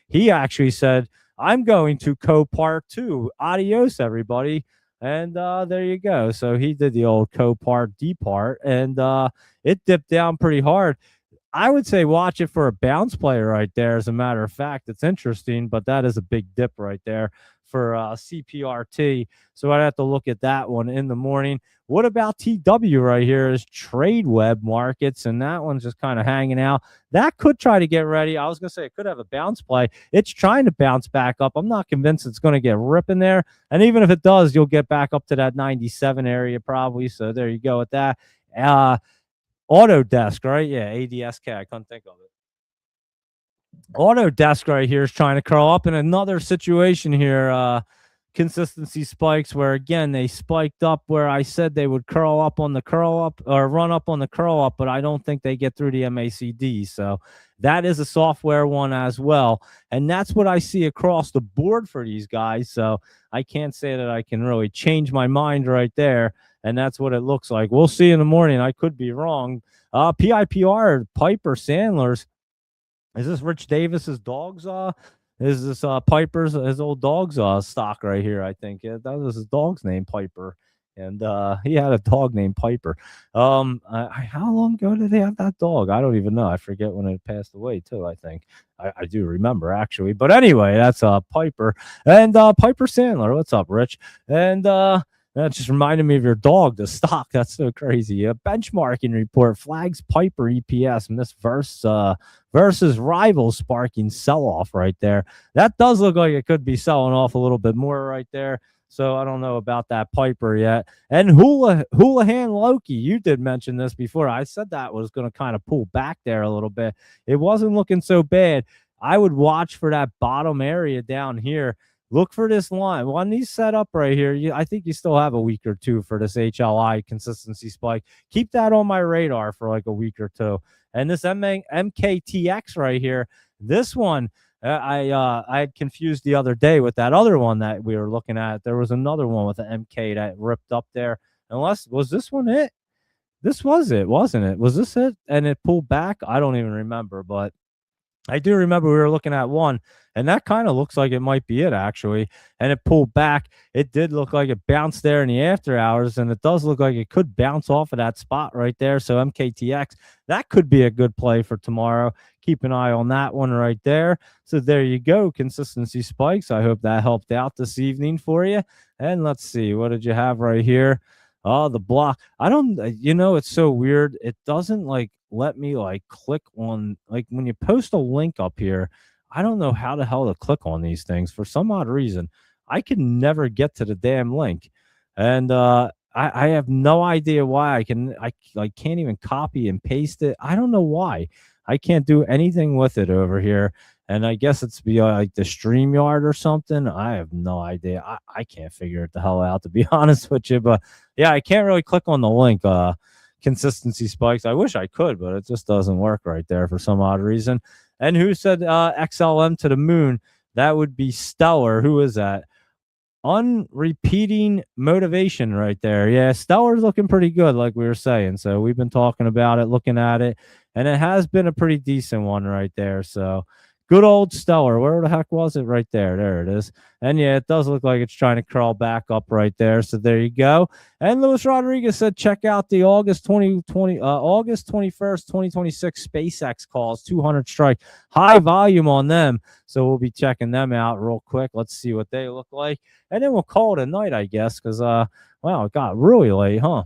He actually said, I'm going to Copart too. Adios, everybody. And there you go. So he did the old Copart depart, and it dipped down pretty hard. I would say watch it for a bounce play right there. As a matter of fact, it's interesting, but that is a big dip right there for CPRT. So I'd have to look at that one in the morning. What about TW right here is TradeWeb Markets, and that one's just kind of hanging out. That could try to get ready. I was going to say it could have a bounce play. It's trying to bounce back up. I'm not convinced it's going to get ripping there. And even if it does, you'll get back up to that 97 area probably. So there you go with that. Autodesk, right? Yeah, ADSK. I couldn't think of it. Autodesk right here is trying to curl up in another situation here. Consistency spikes where, again, they spiked up where I said they would curl up on the curl up or run up on the curl up, but I don't think they get through the MACD. So that is a software one as well. And that's what I see across the board for these guys. So I can't say that I can really change my mind right there. And that's what it looks like. We'll see in the morning. I could be wrong. PIPR, Piper Sandler's. Is this Rich Davis's dogs? Is this Piper's his old dog's stock right here? I think that was his dog's name, Piper, and he had a dog named Piper. How long ago did they have that dog? I don't even know. I forget when it passed away too. I think I do remember actually, but anyway, that's Piper and Piper Sandler. What's up, Rich? And that just reminded me of your dog, the stock. That's so crazy. A benchmarking report flags Piper EPS miss versus rivals, sparking sell-off right there. That does look like it could be selling off a little bit more right there. So I don't know about that Piper yet. And Houlihan Loki, you did mention this before. I said that was going to kind of pull back there a little bit. It wasn't looking so bad. I would watch for that bottom area down here. Look for this line. When these set up right here, I think you still have a week or two for this HLI consistency spike. Keep that on my radar for like a week or two. And this MKTX right here, this one, I had confused the other day with that other one that we were looking at. There was another one with an MK that ripped up there. Unless was this one it? This was it, wasn't it? Was this it? And it pulled back. I don't even remember, but I do remember we were looking at one, and that kind of looks like it might be it actually. And it pulled back. It did look like it bounced there in the after hours, and it does look like it could bounce off of that spot right there. So MKTX, that could be a good play for tomorrow. Keep an eye on that one right there. So there you go, consistency spikes. I hope that helped out this evening for you. And let's see, what did you have right here? Oh, the block. I don't, it's so weird. It doesn't like let me like click on, like when you post a link up here, I don't know how the hell to click on these things for some odd reason. I can never get to the damn link. And I have no idea why. I can't even copy and paste it. I don't know why. I can't do anything with it over here. And I guess it's be like the StreamYard or something. I have no idea. I can't figure it the hell out, to be honest with you. But yeah, I can't really click on the link. Consistency spikes. I wish I could, but it just doesn't work right there for some odd reason. And who said XLM to the moon? That would be Stellar. Who is that? Unrepeating motivation right there. Yeah, Stellar's looking pretty good, like we were saying. So we've been talking about it, looking at it, and it has been a pretty decent one right there. So good old Stellar. Where the heck was it? Right there. There it is. And yeah, it does look like it's trying to crawl back up right there. So there you go. And Luis Rodriguez said, check out the August 21st, 2026 SpaceX calls, 200 strike. High volume on them. So we'll be checking them out real quick. Let's see what they look like. And then we'll call it a night, I guess, because wow, it got really late, huh?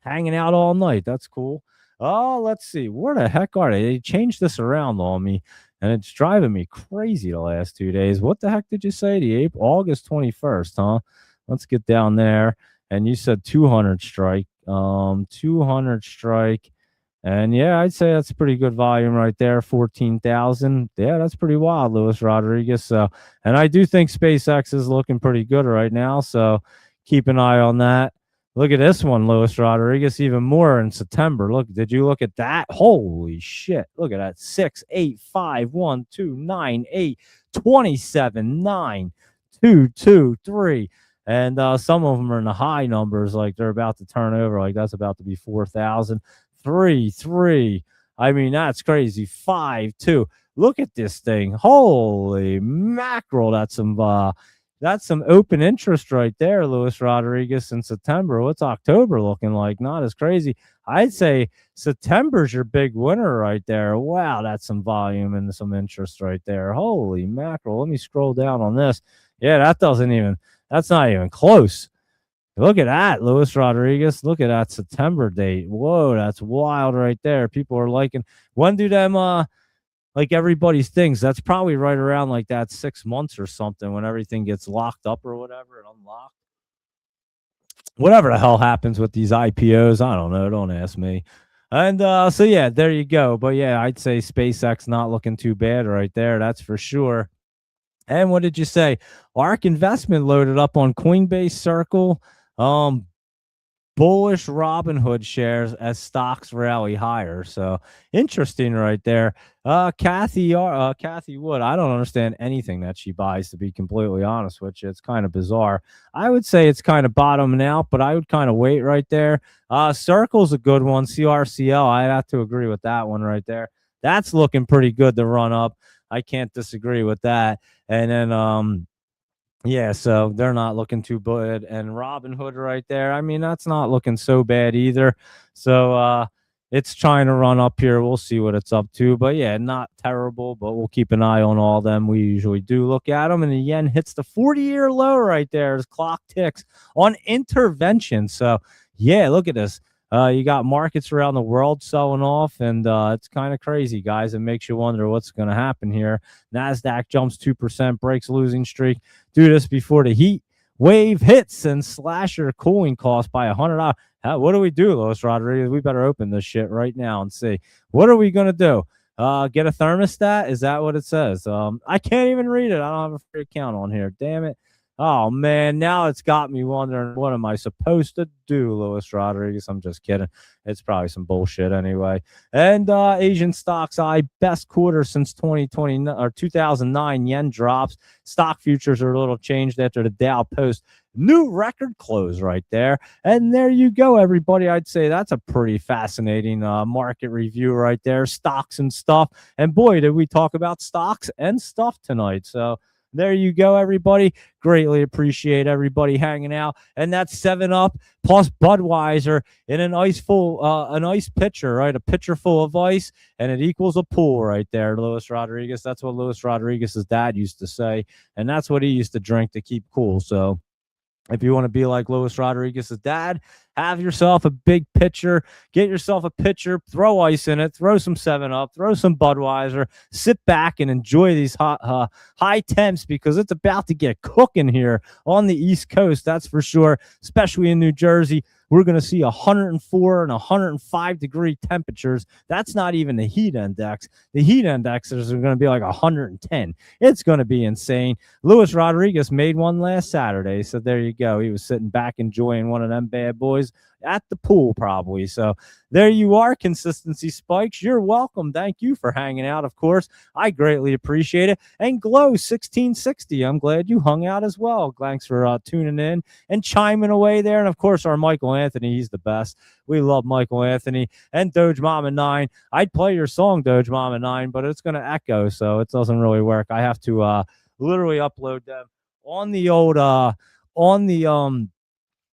Hanging out all night. That's cool. Oh, let's see. Where the heck are they? They changed this around on me, and it's driving me crazy the last 2 days. What the heck did you say? The August 21st, huh? Let's get down there. And you said 200 strike. 200 strike. And yeah, I'd say that's a pretty good volume right there. 14,000. Yeah, that's pretty wild, Luis Rodriguez. So, and I do think SpaceX is looking pretty good right now. So keep an eye on that. Look at this one, Luis Rodriguez, even more in September. Look, did you look at that? Holy shit. Look at that. 6, 8, 5, 1, 2, 9, 8, 27, 9, 2, 2, 3. And some of them are in the high numbers, like they're about to turn over. Like that's about to be 4,000. 3, 3. I mean, that's crazy. 5, 2. Look at this thing. Holy mackerel. That's some open interest right there, Luis Rodriguez, in September. What's October looking like? Not as crazy. I'd say September's your big winner right there. Wow, that's some volume and some interest right there. Holy mackerel. Let me scroll down on this. Yeah, that's not even close. Look at that, Luis Rodriguez. Look at that September date. Whoa, that's wild right there. People are liking. When do them like everybody's things? That's probably right around like that 6 months or something when everything gets locked up or whatever and unlocked. Whatever the hell happens with these IPOs, I don't know. Don't ask me. And so yeah, there you go. But yeah, I'd say SpaceX not looking too bad right there. That's for sure. And what did you say? ARK Investment loaded up on Coinbase Circle. Bullish Robinhood shares as stocks rally higher. So interesting right there. Kathy Wood, I don't understand anything that she buys, to be completely honest with you. It's kind of bizarre. I would say it's kind of bottoming out, but I would kind of wait right there. Circle's a good one. CRCL, I'd have to agree with that one right there. That's looking pretty good to run up. I can't disagree with that. And then yeah, so they're not looking too good. And Robinhood right there, I mean, that's not looking so bad either. So it's trying to run up here. We'll see what it's up to. But yeah, not terrible, but we'll keep an eye on all them. We usually do look at them. And the yen hits the 40-year low right there as clock ticks on intervention. So yeah, look at this. You got markets around the world selling off, and it's kind of crazy, guys. It makes you wonder what's going to happen here. NASDAQ jumps 2%, breaks losing streak. Do this before the heat wave hits and slash your cooling cost by $100. What do we do, Luis Rodriguez? We better open this shit right now and see. What are we going to do? Get a thermostat? Is that what it says? I can't even read it. I don't have a free account on here. Damn it. Oh man, now it's got me wondering what am I supposed to do, Luis Rodriguez? I'm just kidding. It's probably some bullshit anyway. And Asian stocks I best quarter since 2020 or 2009 yen drops. Stock futures are a little changed after the Dow post new record close right there. And there you go, everybody. I'd say that's a pretty fascinating market review right there. Stocks and stuff. And boy, did we talk about stocks and stuff tonight. So there you go, everybody. Greatly appreciate everybody hanging out. And that's 7-Up plus Budweiser in an ice pitcher, right? A pitcher full of ice, and it equals a pool right there, Luis Rodriguez. That's what Luis Rodriguez's dad used to say, and that's what he used to drink to keep cool. So if you want to be like Luis Rodriguez's dad, have yourself a big pitcher, get yourself a pitcher, throw ice in it, throw some 7-Up, throw some Budweiser, sit back and enjoy these high temps because it's about to get cooking here on the East Coast. That's for sure, especially in New Jersey. We're going to see 104 and 105 degree temperatures. That's not even the heat index. The heat indexes are going to be like 110. It's going to be insane. Luis Rodriguez made one last Saturday. So there you go. He was sitting back enjoying one of them bad boys at the pool probably. So there you are, Consistency Spikes. You're welcome. Thank you for hanging out, of course. I greatly appreciate it. And Glow 1660, I'm glad you hung out as well. Thanks for tuning in and chiming away there. And, of course, our Michael Anthony, he's the best. We love Michael Anthony. And Doge Mama 9. I'd play your song, Doge Mama 9, but it's going to echo, so it doesn't really work. I have to literally upload them on the old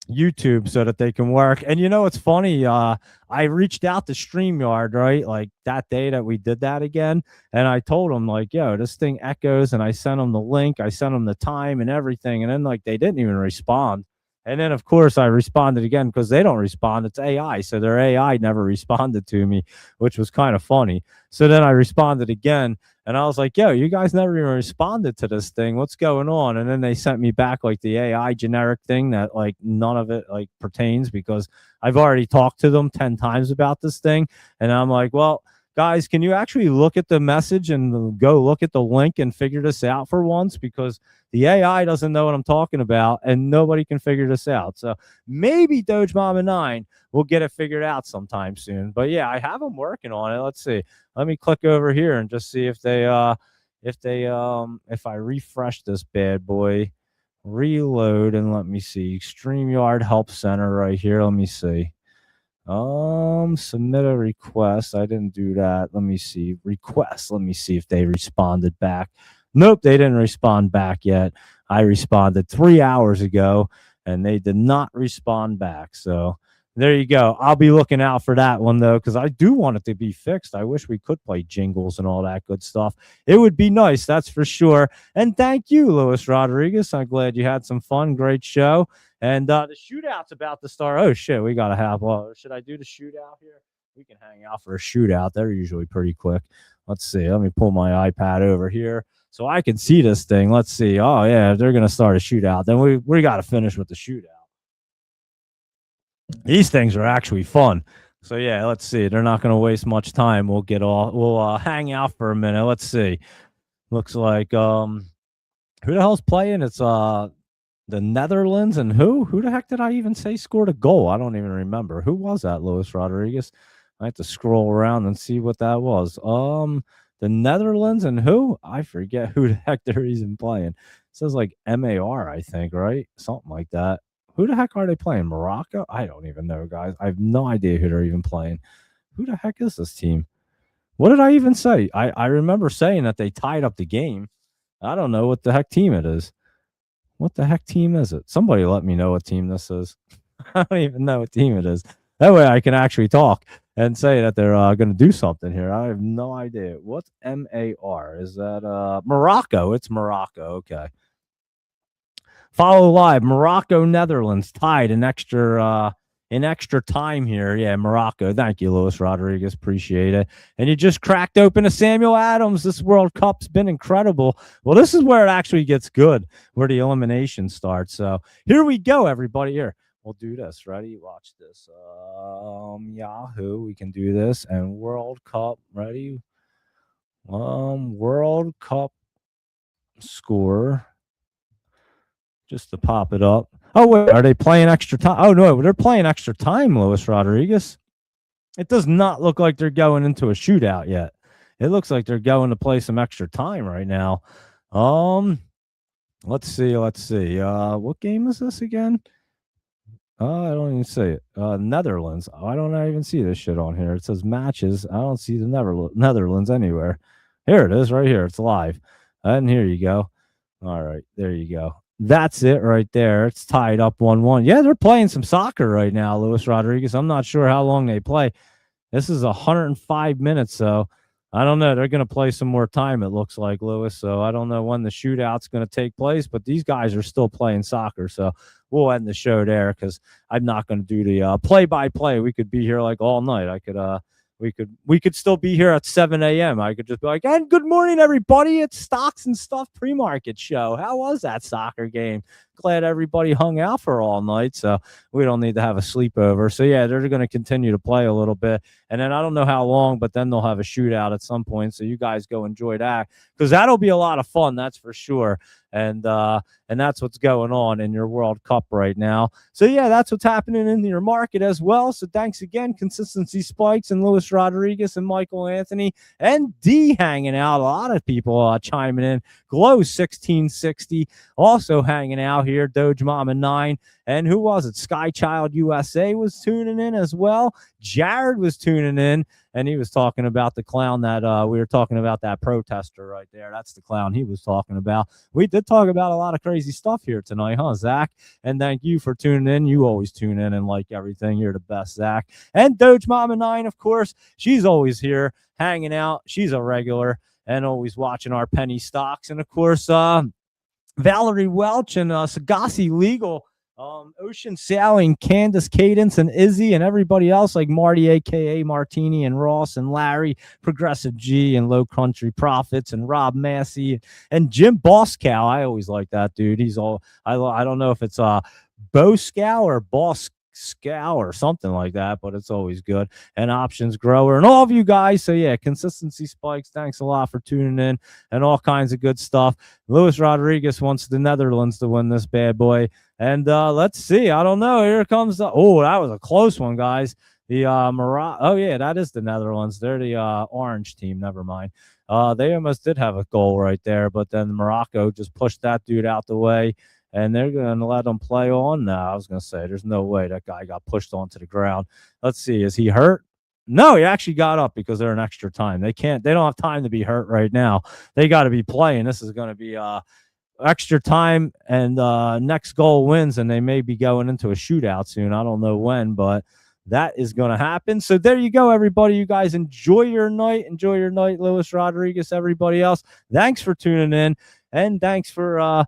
YouTube so that they can work. And you know, it's funny. I reached out to StreamYard, right? Like that day that we did that again. And I told them like, yo, this thing echoes. And I sent them the link. I sent them the time and everything. And then like, they didn't even respond. And then of course I responded again because they don't respond. It's AI. So their AI never responded to me, which was kind of funny. So then I responded again. And I was like, yo, you guys never even responded to this thing. What's going on? And then they sent me back like the AI generic thing that like none of it like pertains because I've already talked to them 10 times about this thing. And I'm like, well, guys, can you actually look at the message and go look at the link and figure this out for once? Because the AI doesn't know what I'm talking about and nobody can figure this out. So maybe Doge Mama 9 will get it figured out sometime soon. But yeah, I have them working on it. Let's see. Let me click over here and just see if I refresh this bad boy, reload, and let me see. StreamYard Help Center right here. Let me see. Submit a request. I didn't do that. Let me see. Request. Let me see if they responded back. Nope, they didn't respond back yet. I responded 3 hours ago and they did not respond back. So there you go. I'll be looking out for that one, though, because I do want it to be fixed. I wish we could play jingles and all that good stuff. It would be nice, that's for sure. And thank you, Luis Rodriguez. I'm glad you had some fun. Great show. And the shootout's about to start. Oh, shit, we got to have. Well, should I do the shootout here? We can hang out for a shootout. They're usually pretty quick. Let's see. Let me pull my iPad over here so I can see this thing. Let's see. Oh, yeah, if they're going to start a shootout, then we got to finish with the shootout. These things are actually fun. So yeah, let's see. They're not going to waste much time. We'll hang out for a minute. Let's see. Looks like who the hell's playing? It's the Netherlands and who the heck did I even say scored a goal? I don't even remember. Who was that? Luis Rodriguez. I have to scroll around and see what that was. The Netherlands and who? I forget who the heck they're even playing. It says like MAR, I think, right? Something like that. Who the heck are they playing? Morocco? I don't even know, guys. I have no idea who they're even playing. Who the heck is this team? What did I even say? I remember saying that they tied up the game. I don't know what the heck team it is. What the heck team is it? Somebody let me know what team this is. I don't even know what team it is. That way I can actually talk and say that they're going to do something here. I have no idea. What's MAR? Is that Morocco? It's Morocco. Okay. Follow live. Morocco, Netherlands tied in extra time here. Yeah, Morocco. Thank you, Luis Rodriguez. Appreciate it. And you just cracked open a Samuel Adams. This World Cup's been incredible. Well, this is where it actually gets good, where the elimination starts. So here we go, everybody. Here, we'll do this. Ready? Watch this. Yahoo. We can do this. And World Cup. Ready? World Cup score. just to pop it up. Oh, wait, are they playing extra time? Oh, no, they're playing extra time, Luis Rodriguez. It does not look like they're going into a shootout yet. It looks like they're going to play some extra time right now. Let's see. What game is this again? I don't even see it. Netherlands. I don't even see this shit on here. It says matches. I don't see the Netherlands anywhere. Here it is, right here. It's live. And here you go. All right, there you go. That's it right there. It's tied up 1-1. Yeah, they're playing some soccer right now, Luis Rodriguez. I'm not sure how long they play. This is 105 minutes, so I don't know. They're going to play some more time, it looks like, Lewis. So I don't know when the shootout's going to take place, but these guys are still playing soccer. So we'll end the show there because I'm not going to do the play-by-play. We could be here like all night. We could still be here at 7 a.m. I could just be like, and good morning, everybody. It's Stocks and Stuff pre-market show. How was that soccer game? Glad everybody hung out for all night, so we don't need to have a sleepover. So, yeah, they're going to continue to play a little bit. And then I don't know how long, but then they'll have a shootout at some point. So you guys go enjoy that because that'll be a lot of fun, that's for sure. And that's what's going on in your World Cup right now. So, yeah, that's what's happening in your market as well. So thanks again, Consistency Spikes and Luis Rodriguez and Michael Anthony and D hanging out. A lot of people chiming in. Glow 1660 also hanging out here. Doge Mama 9. And who was it? Skychild USA was tuning in as well. Jared was tuning in, and he was talking about the clown that we were talking about, that protester right there. That's the clown he was talking about. We did talk about a lot of crazy stuff here tonight, huh, Zach? And thank you for tuning in. You always tune in and like everything. You're the best, Zach. And Doge Mama 9, of course, she's always here hanging out. She's a regular and always watching our penny stocks. And, of course, Valerie Welch and Sagasi Legal, Ocean Sailing, Candace Cadence and Izzy and everybody else like Marty, a.k.a. Martini, and Ross and Larry, Progressive G and Low Country Profits and Rob Massey and Jim Boscow. I always like that dude. He's all, I don't know if it's Boscow or Boss Scow or something like that, but it's always good. And Options Grower and all of you guys. So yeah, Consistency Spikes, thanks a lot for tuning in and all kinds of good stuff. Luis Rodriguez wants the Netherlands to win this bad boy. And let's see. I don't know. Here comes that was a close one, guys. The Morocco. Oh yeah, that is the Netherlands. They're the orange team. Never mind. They almost did have a goal right there, but then Morocco just pushed that dude out the way. And they're going to let him play on now. I was going to say, there's no way that guy got pushed onto the ground. Let's see. Is he hurt? No, he actually got up because they're in extra time. They don't have time to be hurt right now. They got to be playing. This is going to be extra time, and next goal wins, and they may be going into a shootout soon. I don't know when, but that is going to happen. So there you go, everybody. You guys enjoy your night. Enjoy your night, Luis Rodriguez, everybody else. Thanks for tuning in, and thanks for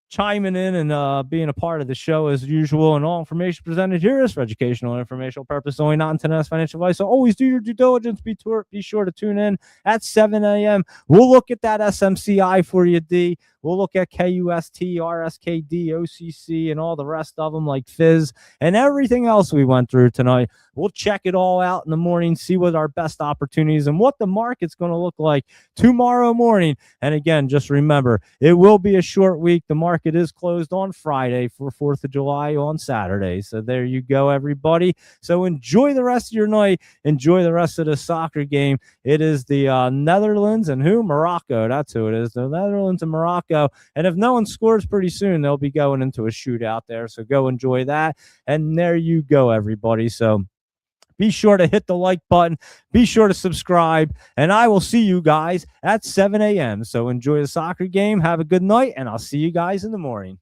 chiming in and being a part of the show as usual. And all information presented here is for educational and informational purpose only, not intended as financial advice. So always do your due diligence. Be sure to tune in at 7 a.m. We'll look at that SMCI for you, D. We'll look at KUST, RSKD, OCC, and all the rest of them like Fizz and everything else we went through tonight. We'll check it all out in the morning, see what our best opportunities and what the market's going to look like tomorrow morning. And again, just remember, it will be a short week. The market is closed on Friday for 4th of July on Saturday. So there you go, everybody. So enjoy the rest of your night. Enjoy the rest of the soccer game. It is the Netherlands and who? Morocco. That's who it is. The Netherlands and Morocco. And if no one scores pretty soon, they'll be going into a shootout there. So go enjoy that. And there you go, everybody. So be sure to hit the like button. Be sure to subscribe. And I will see you guys at 7 a.m. So enjoy the soccer game. Have a good night. And I'll see you guys in the morning.